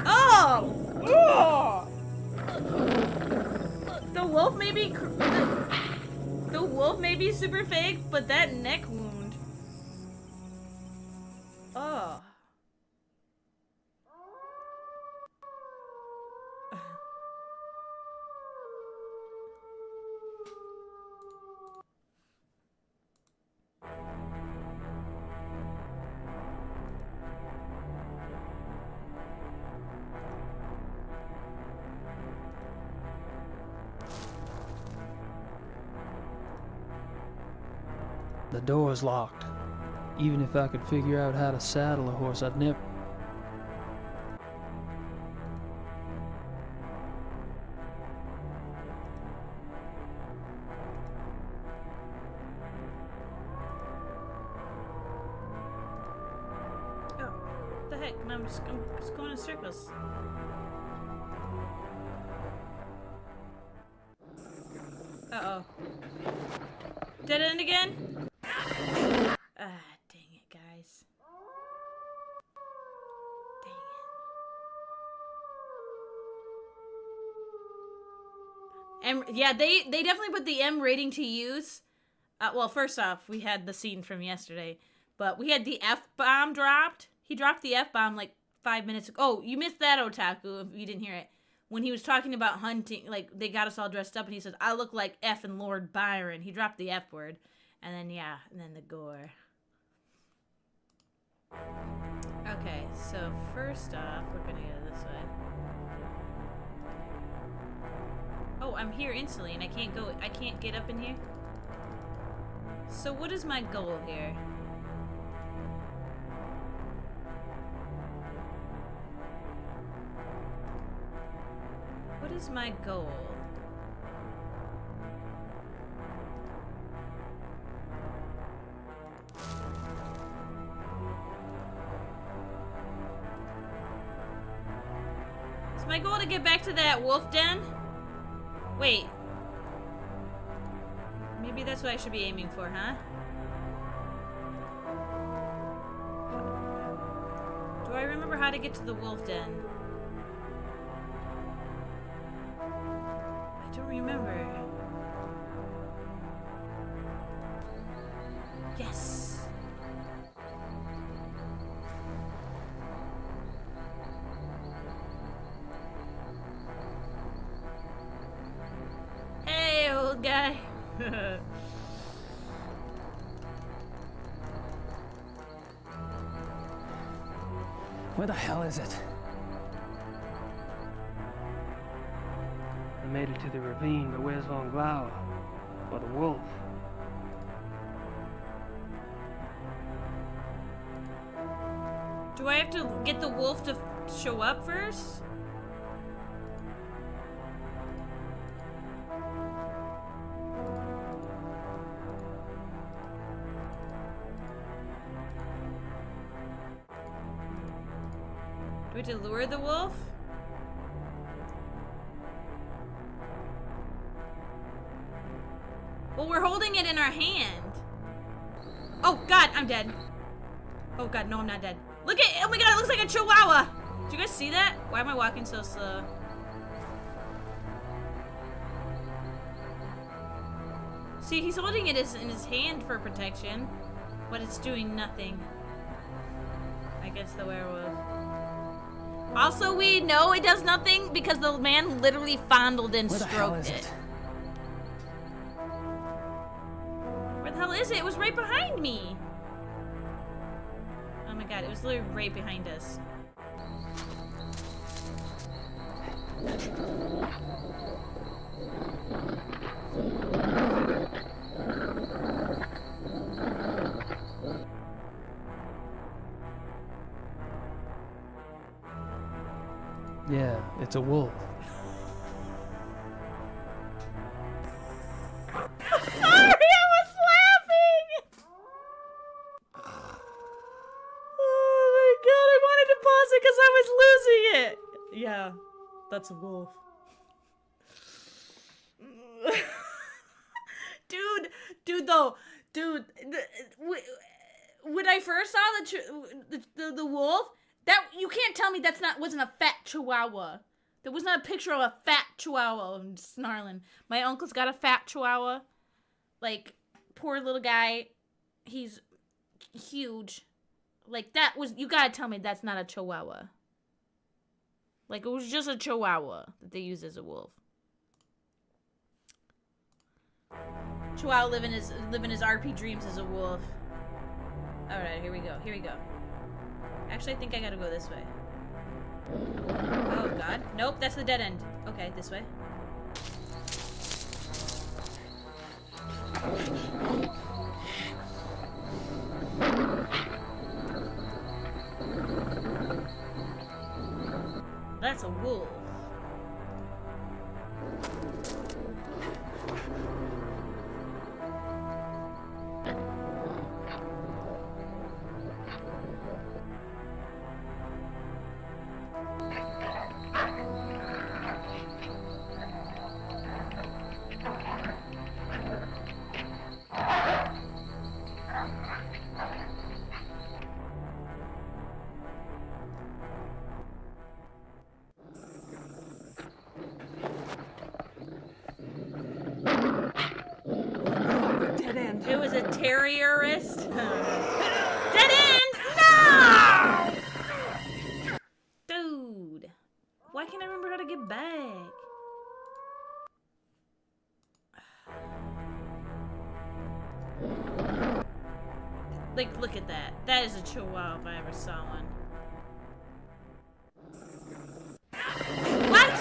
Oh! Oh! The wolf may be super fake, but that neck wound. Oh. The door's locked. Even if I could figure out how to saddle a horse, I'd never... Oh, what the heck? I'm just going in circles. Uh-oh. Dead end again? Ah, dang it, guys. Dang it. Yeah, they definitely put the M rating to use. Well, first off, we had the scene from yesterday, but we had the F-bomb dropped. He dropped the F-bomb like 5 minutes ago. Oh, you missed that, Otaku, if you didn't hear it. When he was talking about hunting, like, they got us all dressed up, and he says, I look like F and Lord Byron. He dropped the F word. And then, yeah, and then the gore. Okay, so first off, we're gonna go this way. Oh, I'm here instantly, and I can't get up in here? So what is my goal here? What is my goal? Is my goal to get back to that wolf den? Wait. Maybe that's what I should be aiming for, huh? Do I remember how to get to the wolf den? I don't remember. Where the hell is it? I made it to the ravine, but where's Von Glauer? Or the wolf? Do I have to get the wolf to show up first? Do we have to lure the wolf? Well, we're holding it in our hand. Oh God, I'm dead. Oh God, no, I'm not dead. Look at, oh my God, it looks like a chihuahua. Did you guys see that? Why am I walking so slow? See, he's holding it in his hand for protection, but it's doing nothing against the werewolf. Also, we know it does nothing because the man literally fondled and stroked it. Where the hell is it? It was right behind me. Oh my God, it was literally right behind us. Yeah, it's a wolf. Sorry, I was laughing! Oh my God, I wanted to pause it because I was losing it! Yeah, that's a wolf. Dude, when I first saw the wolf, that you can't tell me wasn't a fat chihuahua. There was not a picture of a fat chihuahua. I'm snarling. My uncle's got a fat chihuahua. Like, poor little guy. He's huge. Like, you gotta tell me that's not a chihuahua. Like, it was just a chihuahua that they used as a wolf. Chihuahua living his RP dreams as a wolf. Alright, here we go. Actually, I think I gotta go this way. Oh, God. Nope, that's the dead end. Okay, this way. That's a wolf. It was a terrorist. Dead end! No! Dude. Why can't I remember how to get back? Like, look at that. That is a chihuahua if I ever saw one. What?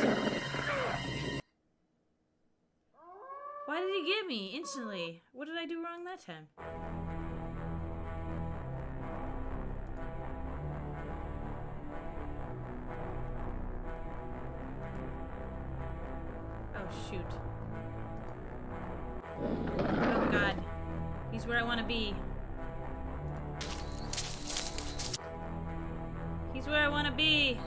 Why did he get me instantly? What did I do wrong that time? Oh, shoot. Oh, God. He's where I want to be. He's where I want to be.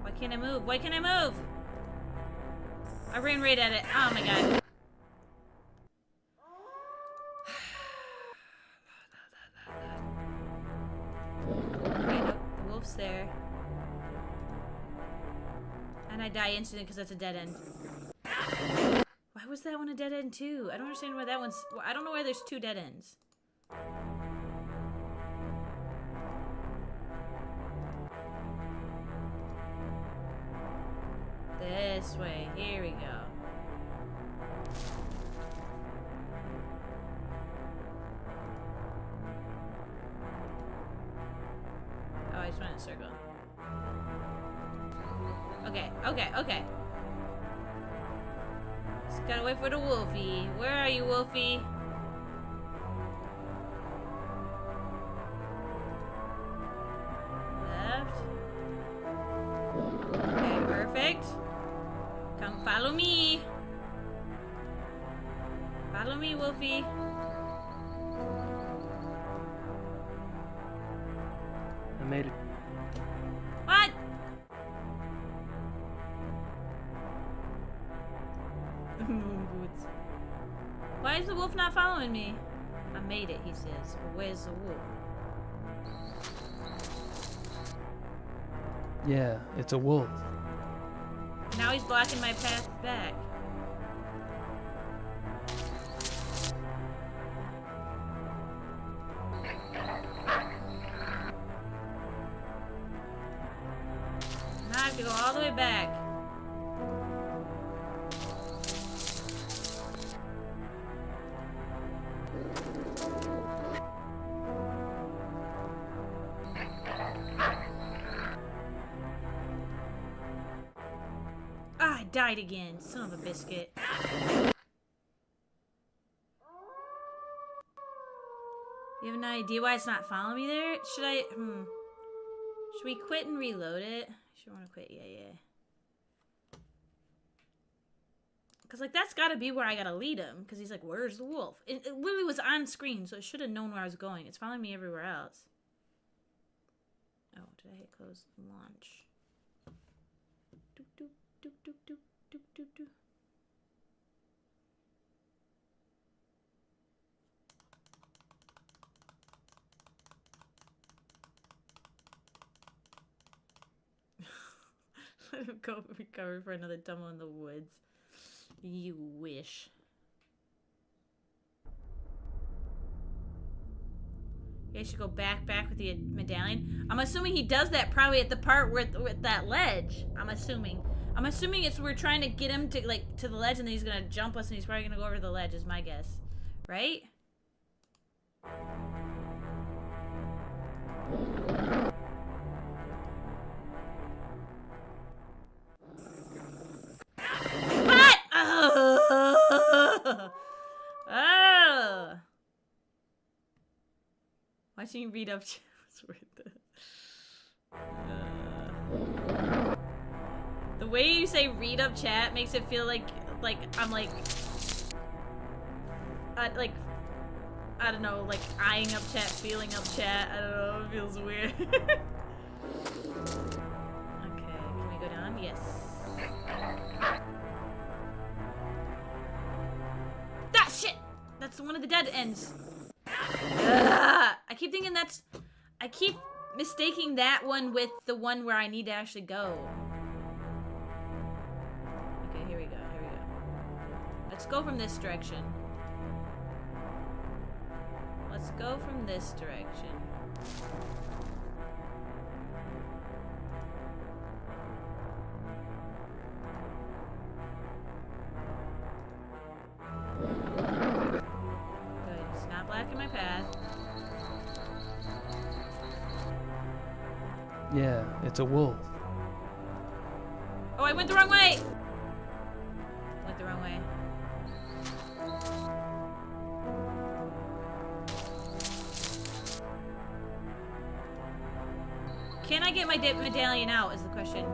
Why can't I move? Why can't I move? I ran right at it. Oh my God. Okay, no, the wolf's there. And I die instantly because that's a dead end. Why was that one a dead end too? I don't understand why that one's... I don't know why there's two dead ends. There this way. Here we go. Oh, I just went in a circle. Okay, okay, okay. Just gotta wait for the Wolfie. Where are you, Wolfie? Left. Okay, perfect. Come follow me. Follow me, Wolfie. I made it. What? Moon boots. Why is the wolf not following me? I made it, he says. But where's the wolf? Yeah, it's a wolf. Now he's blocking my path back. Now I have to go all the way back. Ah, I died again. Son of a biscuit. You have no idea why it's not following me there? Should I, should we quit and reload it? Should want to quit, yeah. Cause like that's gotta be where I gotta lead him. Cause he's like, where's the wolf? It literally was on screen, so it should have known where I was going. It's following me everywhere else. Oh, did I hit close launch? Doop, doop, doop, doop, doop, doop, doop, doop. Let him go recover for another tumble in the woods. You wish. You guys should go back with the medallion. I'm assuming he does that probably at the part with that ledge. I'm assuming it's we're trying to get him to like to the ledge and then he's gonna jump us and he's probably gonna go over the ledge is my guess. Right? What? Oh. Watching you read up chat was worth it. The way you say read up chat makes it feel like I'm like I don't know, like eyeing up chat, feeling up chat. I don't know, it feels weird. Okay, can we go down? Yes. Ah, shit! That's one of the dead ends. I keep thinking I keep mistaking that one with the one where I need to actually go. Okay, here we go. Let's go from this direction. Let's go from this direction. Good, it's not blocking my path. Yeah, it's a wolf. Oh, I went the wrong way! Went the wrong way. Can I get my medallion out is the question.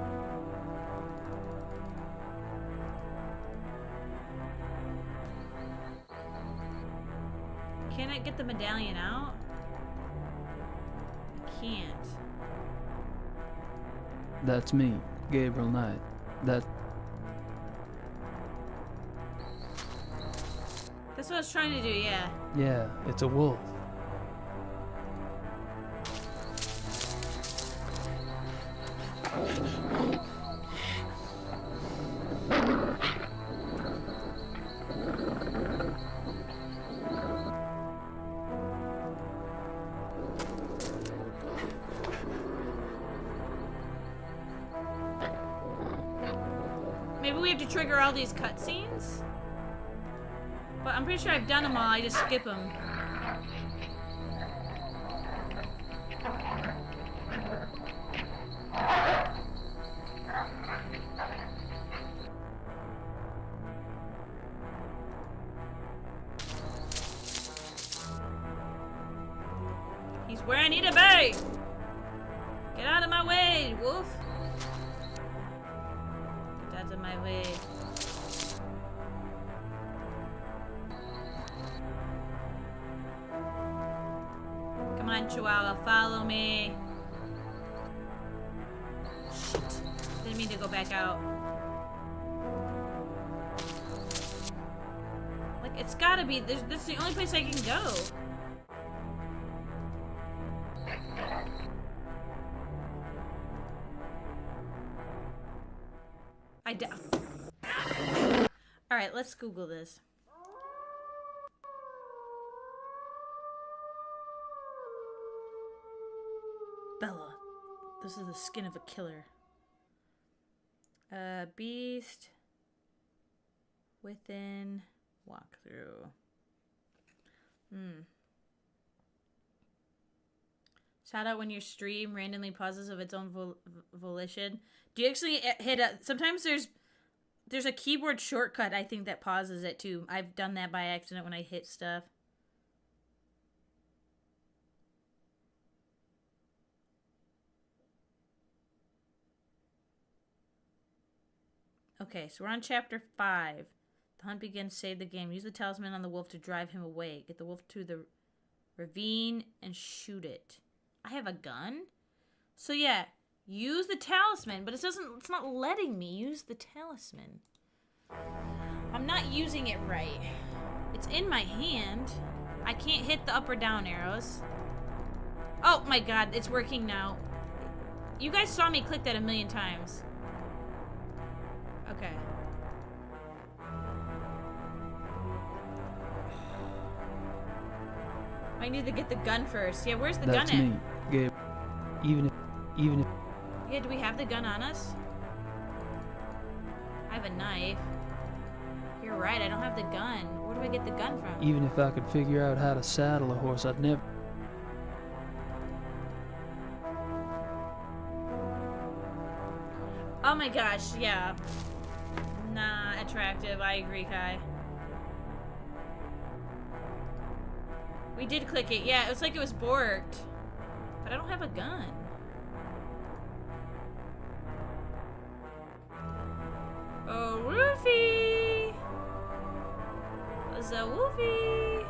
Can I get the medallion out? I can't. That's me, Gabriel Knight. That's what I was trying to do, yeah. Yeah, it's a wolf. Maybe we have to trigger all these cutscenes. But I'm pretty sure I've done them all. I just skip them. He's where I need to be! Get out of my way, wolf! Get out of my way. Come on, Chihuahua, follow me. Shit. Didn't mean to go back out. Like, it's gotta be. This is the only place I can go. Alright, let's Google this. Bella. This is the skin of a killer. Beast. Within. Walkthrough. Shout out when your stream randomly pauses of its own volition. Do you actually hit a... Sometimes there's a keyboard shortcut, I think, that pauses it, too. I've done that by accident when I hit stuff. Okay, so we're on chapter 5. The hunt begins, save the game. Use the talisman on the wolf to drive him away. Get the wolf to the ravine and shoot it. I have a gun? So yeah, use the talisman, but it's not letting me use the talisman. I'm not using it right. It's in my hand. I can't hit the up or down arrows. Oh my god, it's working now. You guys saw me click that a million times. Okay. I need to get the gun first. Yeah, where's the gun at? That's me, Gabe. Even if... Yeah, do we have the gun on us? I have a knife. You're right, I don't have the gun. Where do I get the gun from? Even if I could figure out how to saddle a horse, I'd never... Oh my gosh, yeah. Not attractive, I agree, Kai. We did click it, yeah, it was like it was borked. But I don't have a gun. Oh, Woofy! What's a Woofy?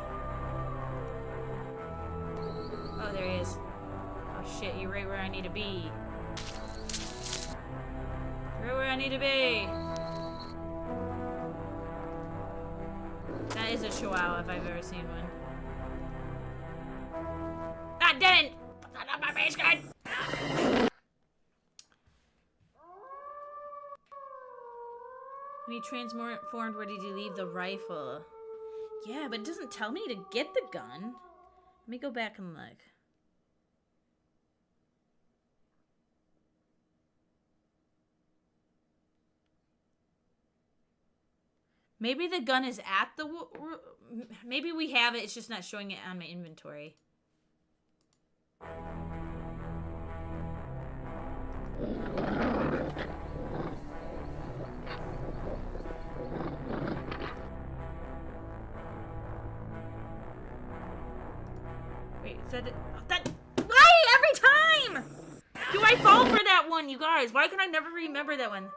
Oh, there he is. Oh shit, you're right where I need to be. Right where I need to be. That is a chihuahua if I've ever seen one. God damn it! Put that on my base gun! When he transformed, where did he leave the rifle? Yeah, but it doesn't tell me to get the gun. Let me go back and look. Maybe the gun is at the... Maybe we have it, it's just not showing it on my inventory. Wait, is that it? That... Why? Every time! Do I fall for that one, you guys? Why can I never remember that one?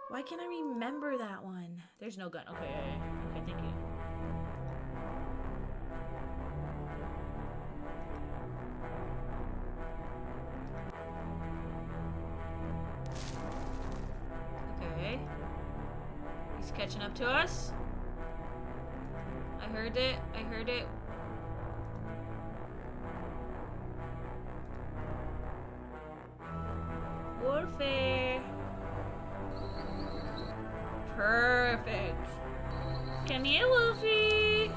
Why can't I remember that one? There's no gun. Okay, okay, thank you. Okay. He's catching up to us. I heard it. I heard it. Warfare. Perfect. Come here, Wolfie.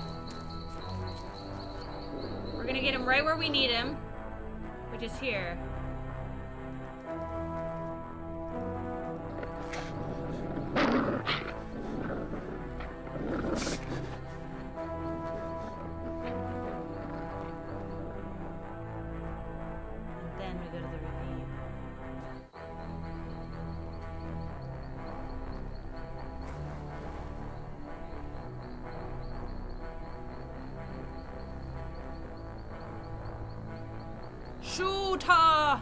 We're gonna get him right where we need him, which is here. Then we go to the ravine. Shoot her!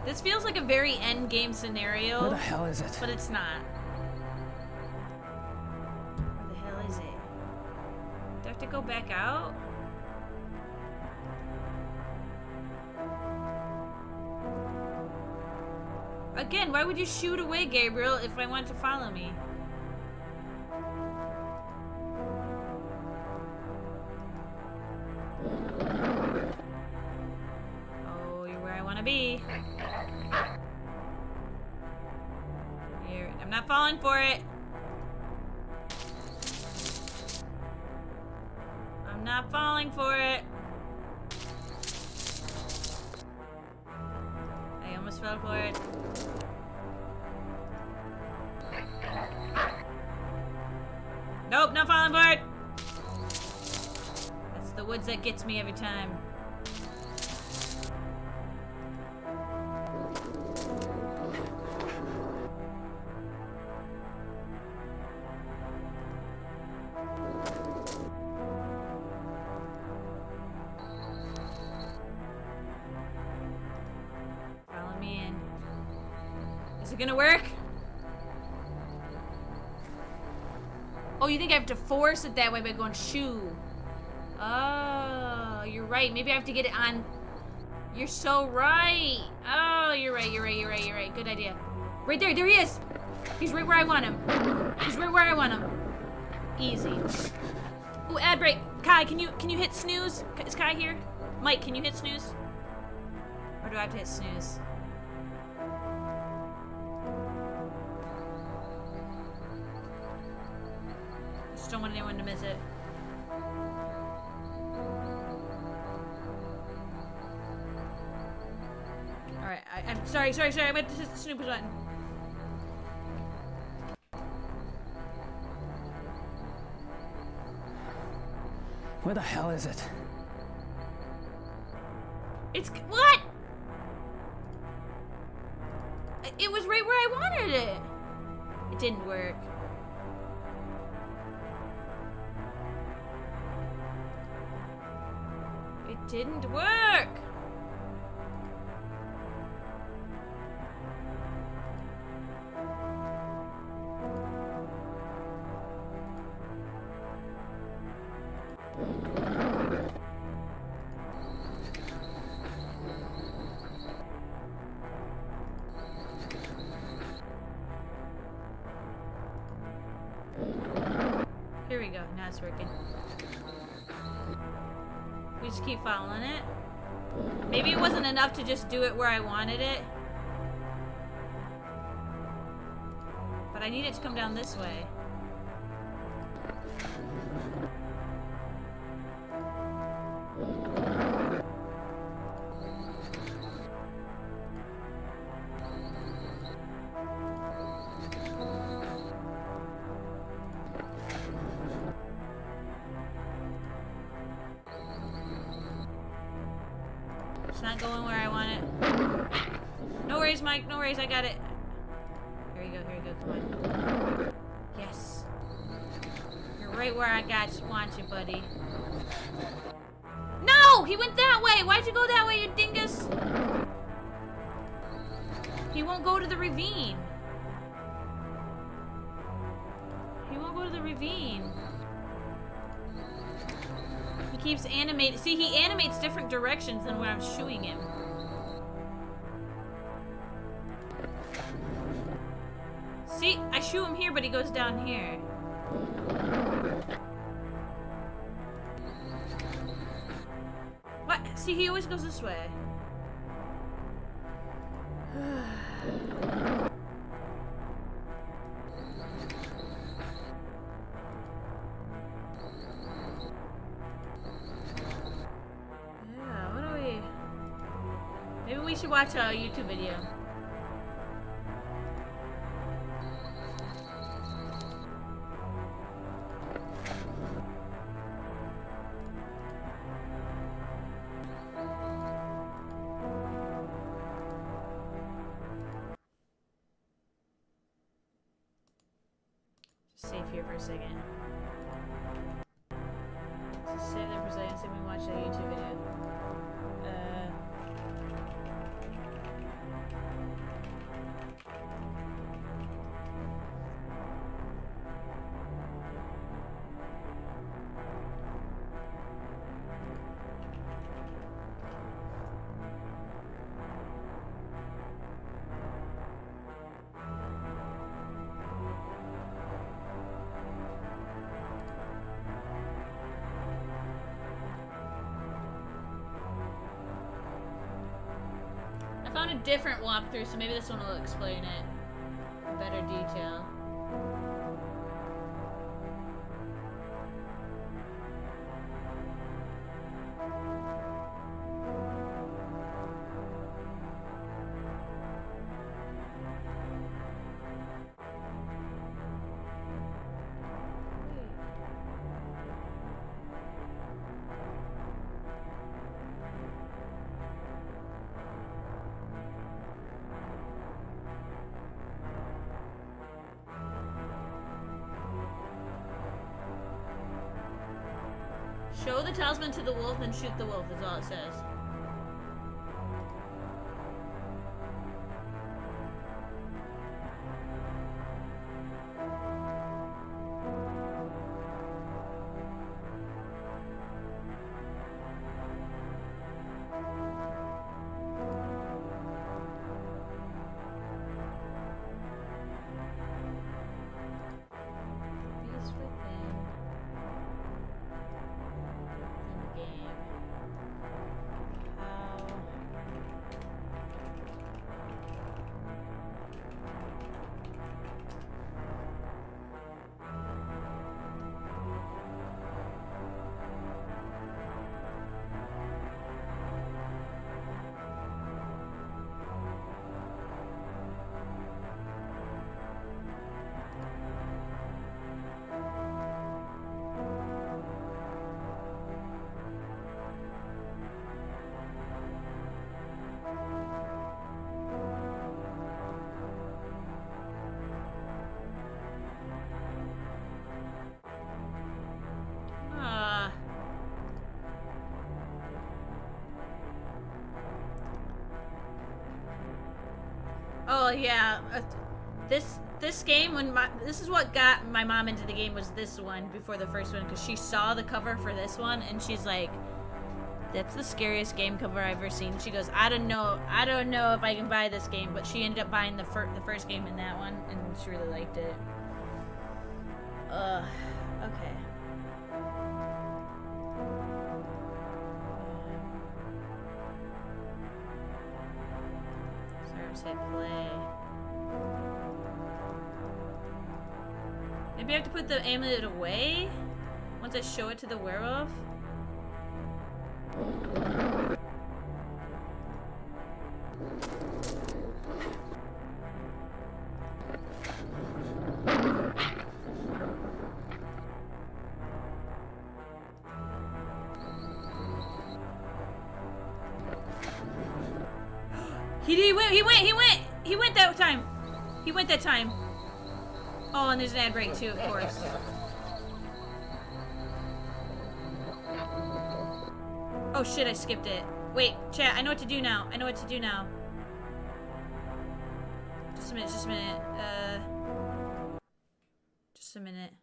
This feels like a very end game scenario. Where the hell is it? But it's not. Where the hell is it? Do I have to go back out? Again, why would you shoot away, Gabriel, if I want to follow me? Oh, you're where I want to be. Here, I'm not falling for it. I'm not falling for it. I almost fell for it. Nope, not falling for it. That's the woods that gets me every time. Follow me in. Is it gonna work? Oh, you think I have to force it that way by going shoo? Oh, you're right. Maybe I have to get it on. You're so right. Oh, you're right. Good idea. Right there. There he is. He's right where I want him. He's right where I want him. Easy. Ooh, ad break. Kai, can you hit snooze? Is Kai here? Mike, can you hit snooze? Or do I have to hit snooze? Just don't want anyone to miss it. Alright, I'm sorry. I went to hit the snooze button. Where the hell is it? It's what? It was right where I wanted it. It didn't work. It didn't work. Here we go. Now it's working. We just keep following it. Maybe it wasn't enough to just do it where I wanted it. But I need it to come down this way. It's not going where I want it. No worries, Mike. No worries. I got it. Here we go. Come on. Yes. You're right where I want you, buddy. No! He went that way! Why'd you go that way, you dingus? He won't go to the ravine. He won't go to the ravine. He keeps animating. See, he animates different directions than where I'm shooing him. See, I shoot him here, but he goes down here. What? See, he always goes this way. Yeah, what do we... Maybe we should watch a YouTube video. here for a second. Let's save there for a second. See if we can watch that YouTube video. I found a different walkthrough, so maybe this one will explain it in better detail. Show the talisman to the wolf and shoot the wolf, is all it says. Oh yeah, this game this is what got my mom into the game was this one before the first one because she saw the cover for this one and she's like, that's the scariest game cover I've ever seen. She goes, I don't know if I can buy this game, but she ended up buying the first game in that one and she really liked it. Okay. Say play. Maybe I have to put the amulet away once I show it to the werewolf. He went that time. He went that time. Oh, and there's an ad break too, of course. Oh shit, I skipped it. Wait, chat, I know what to do now. Just a minute. Just a minute.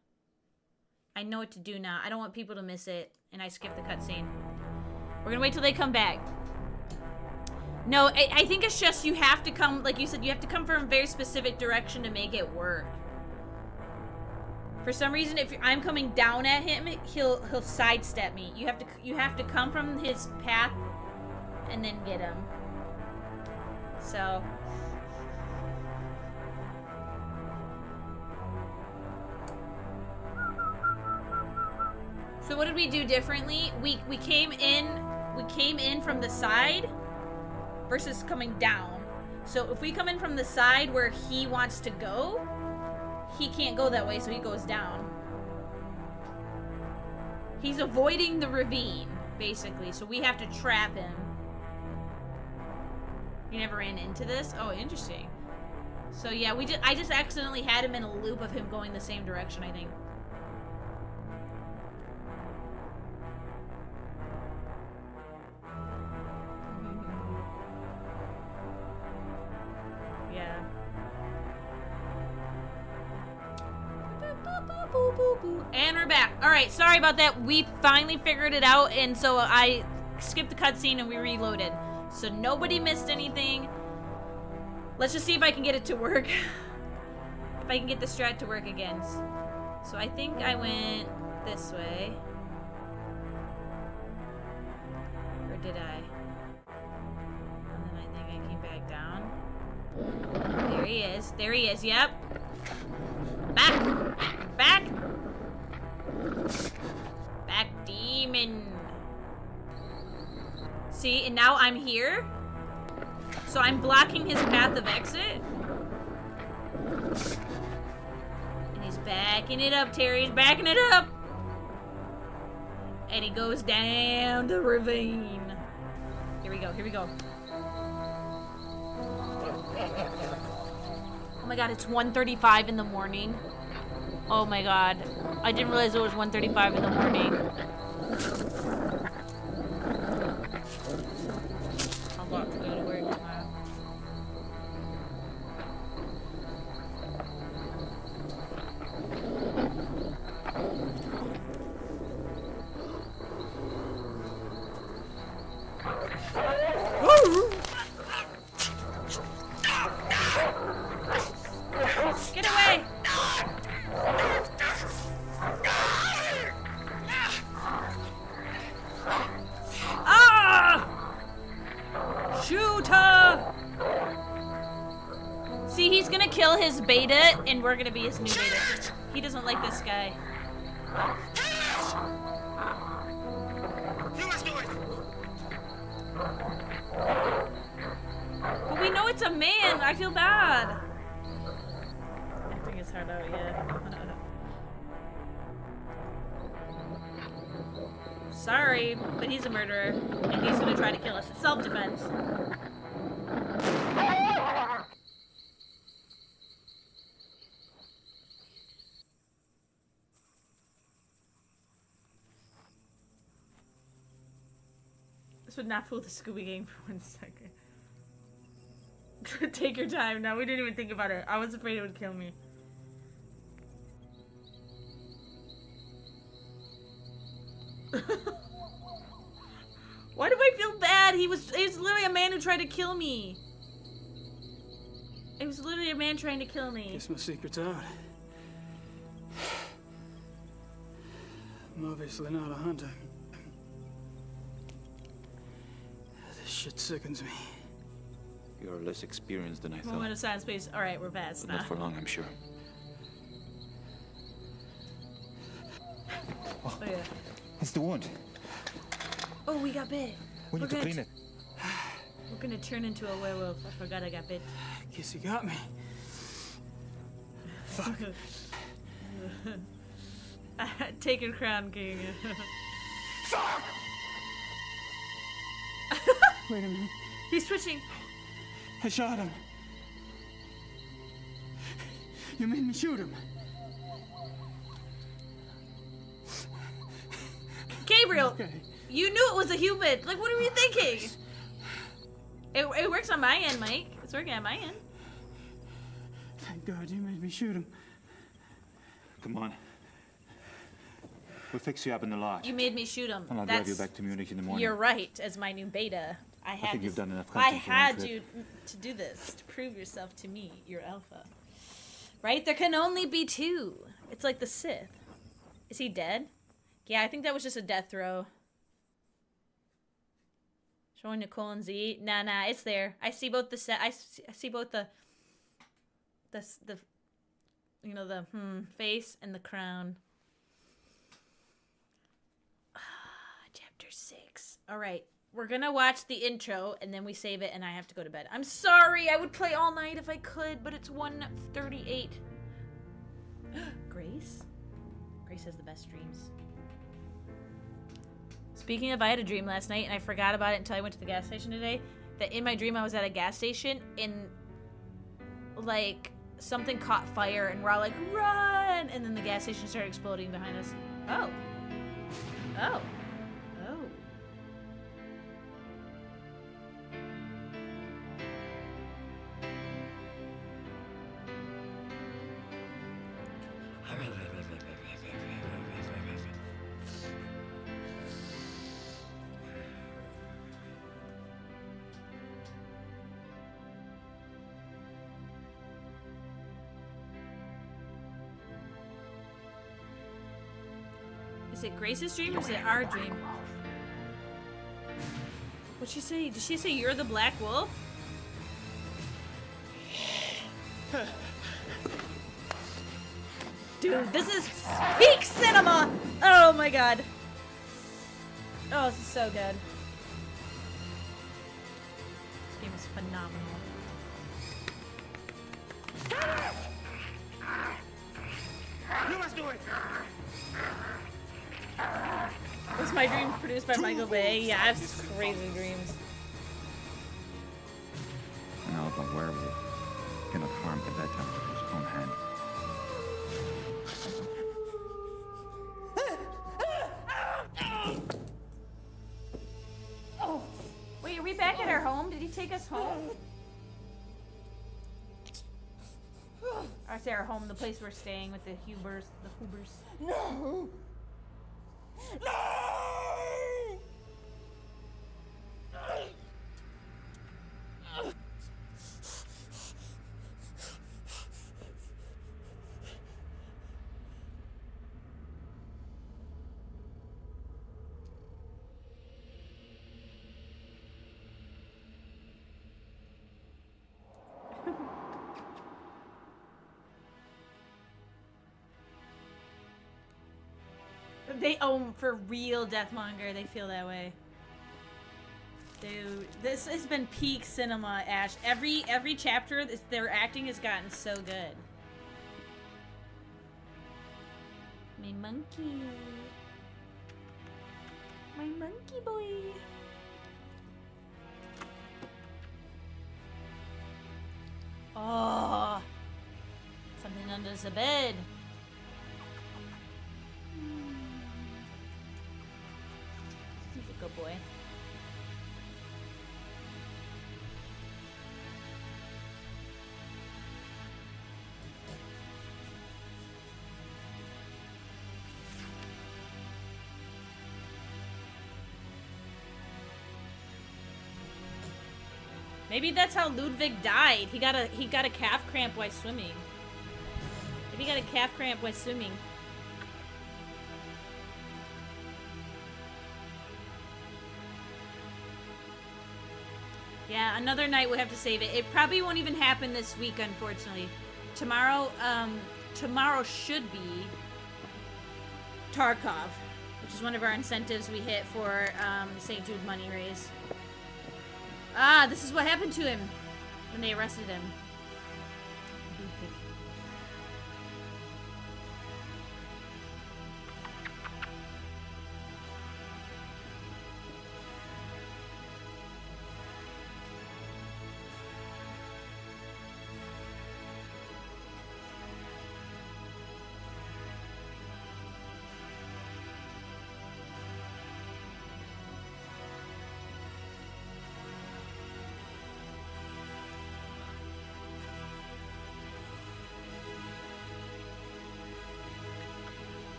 I know what to do now. I don't want people to miss it, and I skipped the cutscene. We're gonna wait till they come back. No, I think it's just you have to come, like you said, you have to come from a very specific direction to make it work. For some reason, if I'm coming down at him, he'll sidestep me. You have to come from his path and then get him. So what did we do differently? We came in from the side versus coming down. So if we come in from the side where he wants to go, he can't go that way, so he goes down. He's avoiding the ravine, basically, so we have to trap him. You never ran into this? Oh, interesting. So yeah, I just accidentally had him in a loop of him going the same direction, I think. And we're back. Alright, sorry about that. We finally figured it out, and so I skipped the cutscene and we reloaded. So nobody missed anything. Let's just see if I can get it to work. If I can get the strat to work again. So I think I went this way. Or did I? And then I think I came back down. There he is. There he is. Yep. Back! Back! Back, demon. See, and now I'm here. So I'm blocking his path of exit. And he's backing it up, Terry. He's backing it up. And he goes down the ravine. Here we go. Here we go. Oh my god, it's 1:35 in the morning. Oh my god. I didn't realize it was 1:35 in the morning. I'm about to go to work tomorrow. Get away! Ah! Shoot her! See, he's gonna kill his beta, and we're gonna be his new beta. He doesn't like this guy. But we know it's a man. I feel bad. Acting his heart out, yeah. Sorry, but he's a murderer, and he's gonna try to kill us. It's self-defense. This would not fool the Scooby Gang for 1 second. Take your time. No, we didn't even think about it. I was afraid it would kill me. Why do I feel bad? He was literally a man who tried to kill me. It was literally a man trying to kill me. Guess my secret's out. I'm obviously not a hunter. This shit sickens me. You're less experienced than I thought. Moment of silence, please. All right, we're past But now. not for long, I'm sure. Oh, yeah. It's the wound. Oh, we got bit. We need to clean it. We're gonna turn into a werewolf. I forgot I got bit. Guess you got me. Fuck. Take your crown, King. Fuck! Wait a minute. He's switching. I shot him. You made me shoot him. Gabriel, Okay. you knew it was a human. Like, what were you thinking? It works on my end, Mike. It's working on my end. Thank God you made me shoot him. Come on. We'll fix you up in the lodge. You made me shoot him. And I'll drive you back to Munich in the morning. You're right. As my new beta, I think you've done enough I hunting for one had trip. you to do this to prove yourself to me, your alpha. Right? There can only be two. It's like the Sith. Is he dead? Yeah, I think that was just a death throw. Showing Nicole and Z. Nah, it's there. I see both the set. I see both the you know, the face and the crown. Chapter 6. All right, we're gonna watch the intro and then we save it, and I have to go to bed. I'm sorry. I would play all night if I could, but it's 1:38. Grace has the best dreams. Speaking of, I had a dream last night and I forgot about it until I went to the gas station today. That in my dream I was at a gas station and like something caught fire and we're all like, run! And then the gas station started exploding behind us. Oh. Is it Grace's dream or is it our dream? What'd she say? Did she say you're the Black Wolf? Dude, this is peak cinema! Oh my god. Oh, this is so good. This game is phenomenal. You must do it! Was my dream produced by Michael Bay? Yeah, I have crazy dreams. Now the werewolf cannot harm the better with his own hand. Oh, wait, are we back at our home? Did he take us home? Or I say our home, the place we're staying with the Hubers. No! No! They for real, Deathmonger. They feel that way. Dude, this has been peak cinema, Ash. Every chapter, their acting has gotten so good. My monkey. My monkey boy. Oh. Something under the bed. He's a good boy. Maybe that's how Ludwig died. He got a calf cramp while swimming. Maybe he got a calf cramp while swimming. Yeah, another night we'll have to save it. It probably won't even happen this week, unfortunately. Tomorrow should be Tarkov, which is one of our incentives we hit for the St. Jude money raise. Ah, this is what happened to him when they arrested him.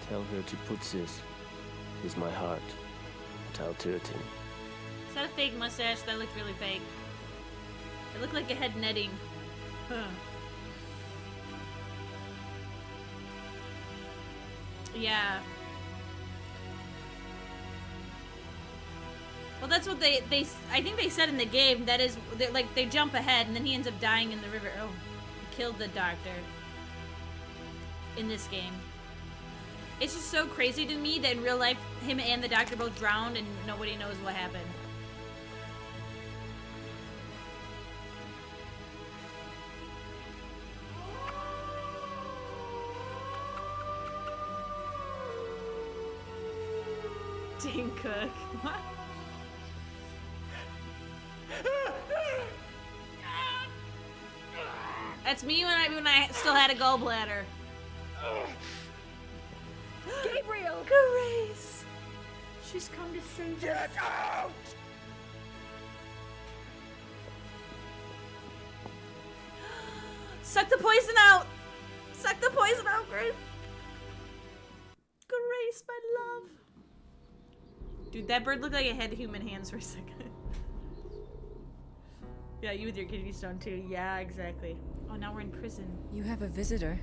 Tell her to put this with my heart without hurting. Is that a fake mustache? That looked really fake. It looked like a head netting. Huh. Yeah. Well, that's what they I think they said in the game. That is, like, they jump ahead and then he ends up dying in the river. Oh, he killed the doctor in this game. It's just so crazy to me that in real life, him and the doctor both drowned and nobody knows what happened. Dane Cook. What? That's me when I still had a gallbladder. Gabriel! Grace! She's come to save us. Get out! Suck the poison out! Suck the poison out, Grace! Grace, my love. Dude, that bird looked like it had human hands for a second. Yeah, you with your kidney stone too. Yeah, exactly. Oh, now we're in prison. You have a visitor.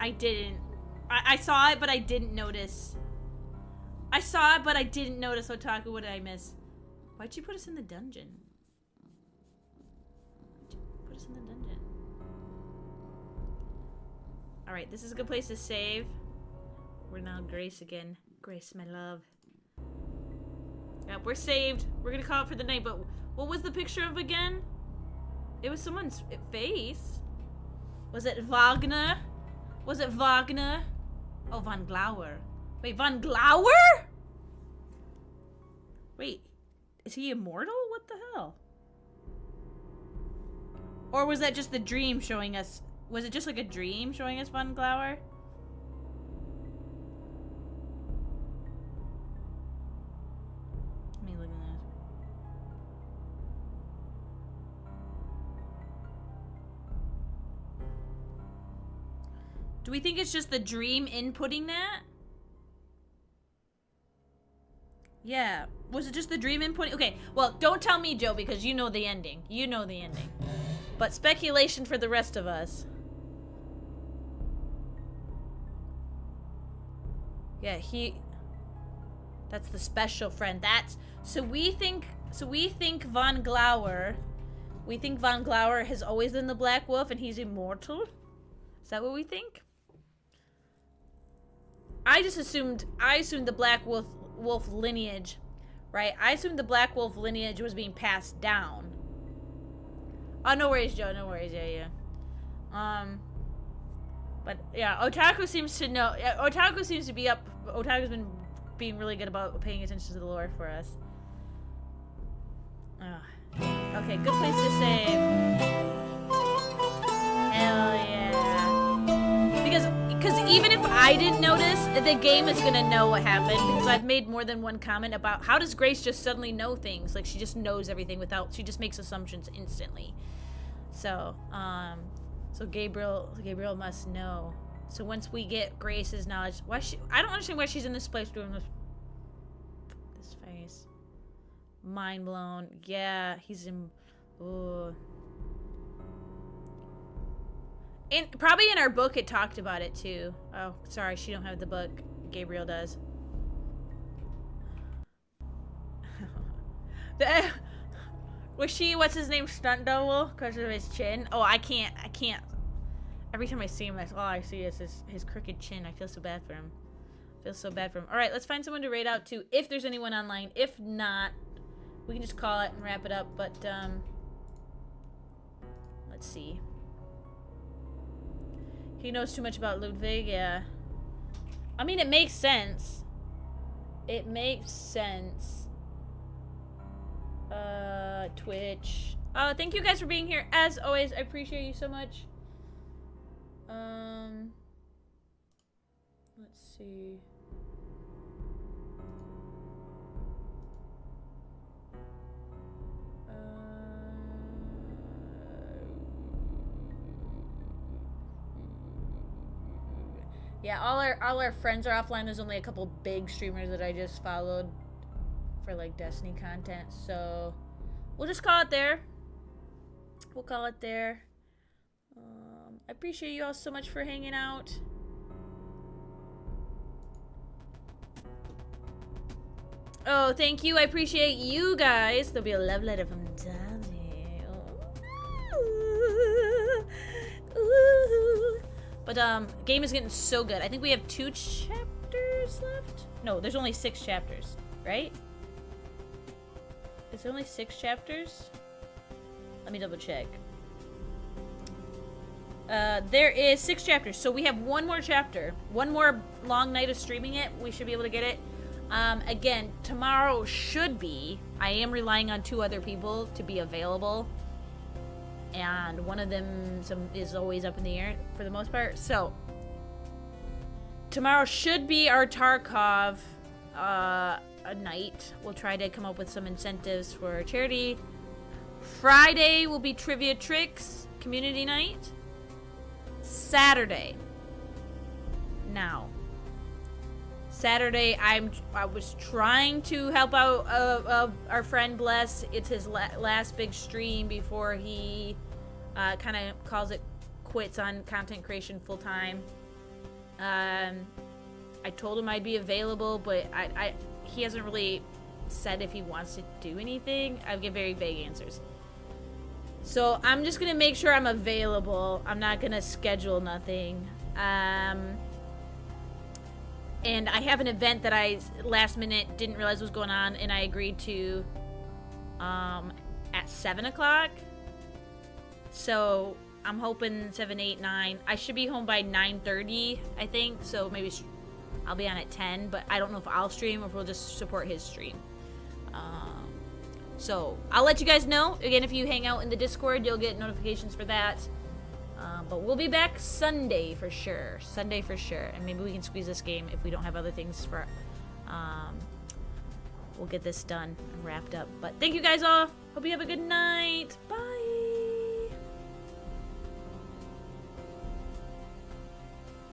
I didn't. I saw it, but I didn't notice. I saw it, but I didn't notice. Otaku, what did I miss? Why'd you put us in the dungeon? Put us in the dungeon. Alright, this is a good place to save. We're now Grace again. Grace, my love. Yep, we're saved. We're gonna call it for the night, but what was the picture of again? It was someone's face. Was it Wagner? Was it Wagner? Oh, Von Glauer. Wait, Von Glauer? Wait, is he immortal? What the hell? Or was that just the dream showing us? Was it just like a dream showing us Von Glauer? Let me look at that. Do we think it's just the dream inputting that? Yeah. Was it just the dream inputting? Okay, well, don't tell me, Joe, because you know the ending. You know the ending. But speculation for the rest of us. Yeah, that's the special friend. So we think Von Glauer. We think Von Glauer has always been the Black Wolf and he's immortal? Is that what we think? I assumed the Black Wolf lineage, right? I assumed the Black Wolf lineage was being passed down. Oh, no worries, Joe. No worries. Yeah. But yeah, Otaku seems to know. Otaku seems to be up. Otaku's been being really good about paying attention to the lore for us. Okay, good place to save. Hell yeah. Because even if I didn't notice, the game is gonna know what happened, because I've made more than one comment about how does Grace just suddenly know things? Like, she just knows everything she just makes assumptions instantly. So, so Gabriel must know. So once we get Grace's knowledge, I don't understand why she's in this place doing this face. Mind blown. Yeah, he's in. Ooh. Probably in our book it talked about it too. Oh, sorry, she don't have the book. Gabriel does. Was she, what's his name, stunt double because of his chin? Oh, I can't. Every time I see him, that's all I see is his crooked chin. I feel so bad for him. All right, let's find someone to raid out to if there's anyone online. If not, we can just call it and wrap it up. But let's see. He knows too much about Ludwig. Yeah. I mean, it makes sense. Twitch. Thank you guys for being here. As always, I appreciate you so much. Let's see. Yeah, all our friends are offline. There's only a couple big streamers that I just followed for like Destiny content, so we'll just call it there. I appreciate you all so much for hanging out. Oh, thank you. I appreciate you guys. There'll be a love letter from Daddy. Ooh. But game is getting so good. I think we have 2 chapters left. No, there's only 6 chapters, right? Is there only 6 chapters? Let me double check. There is 6 chapters, so we have 1 more chapter. 1 more long night of streaming it. We should be able to get it. Again, tomorrow should be. I am relying on 2 other people to be available. And one of them is always up in the air for the most part. So, tomorrow should be our Tarkov a night. We'll try to come up with some incentives for charity. Friday will be Trivia Tricks community night. Saturday. Now, Saturday, I was trying to help out our friend Bless. It's his last big stream before he kind of calls it quits on content creation full time. I told him I'd be available, but he hasn't really said if he wants to do anything. I give very vague answers. So I'm just gonna make sure I'm available. I'm not gonna schedule nothing. And I have an event that I last minute didn't realize was going on, and I agreed to at 7 o'clock. So I'm hoping 7, 8, 9. I should be home by 9:30, I think. So maybe I'll be on at 10, but I don't know if I'll stream or if we'll just support his stream. So I'll let you guys know. Again, if you hang out in the Discord, you'll get notifications for that. But we'll be back Sunday for sure. Sunday for sure. And maybe we can squeeze this game if we don't have other things for... we'll get this done and wrapped up. But thank you guys all. Hope you have a good night. Bye.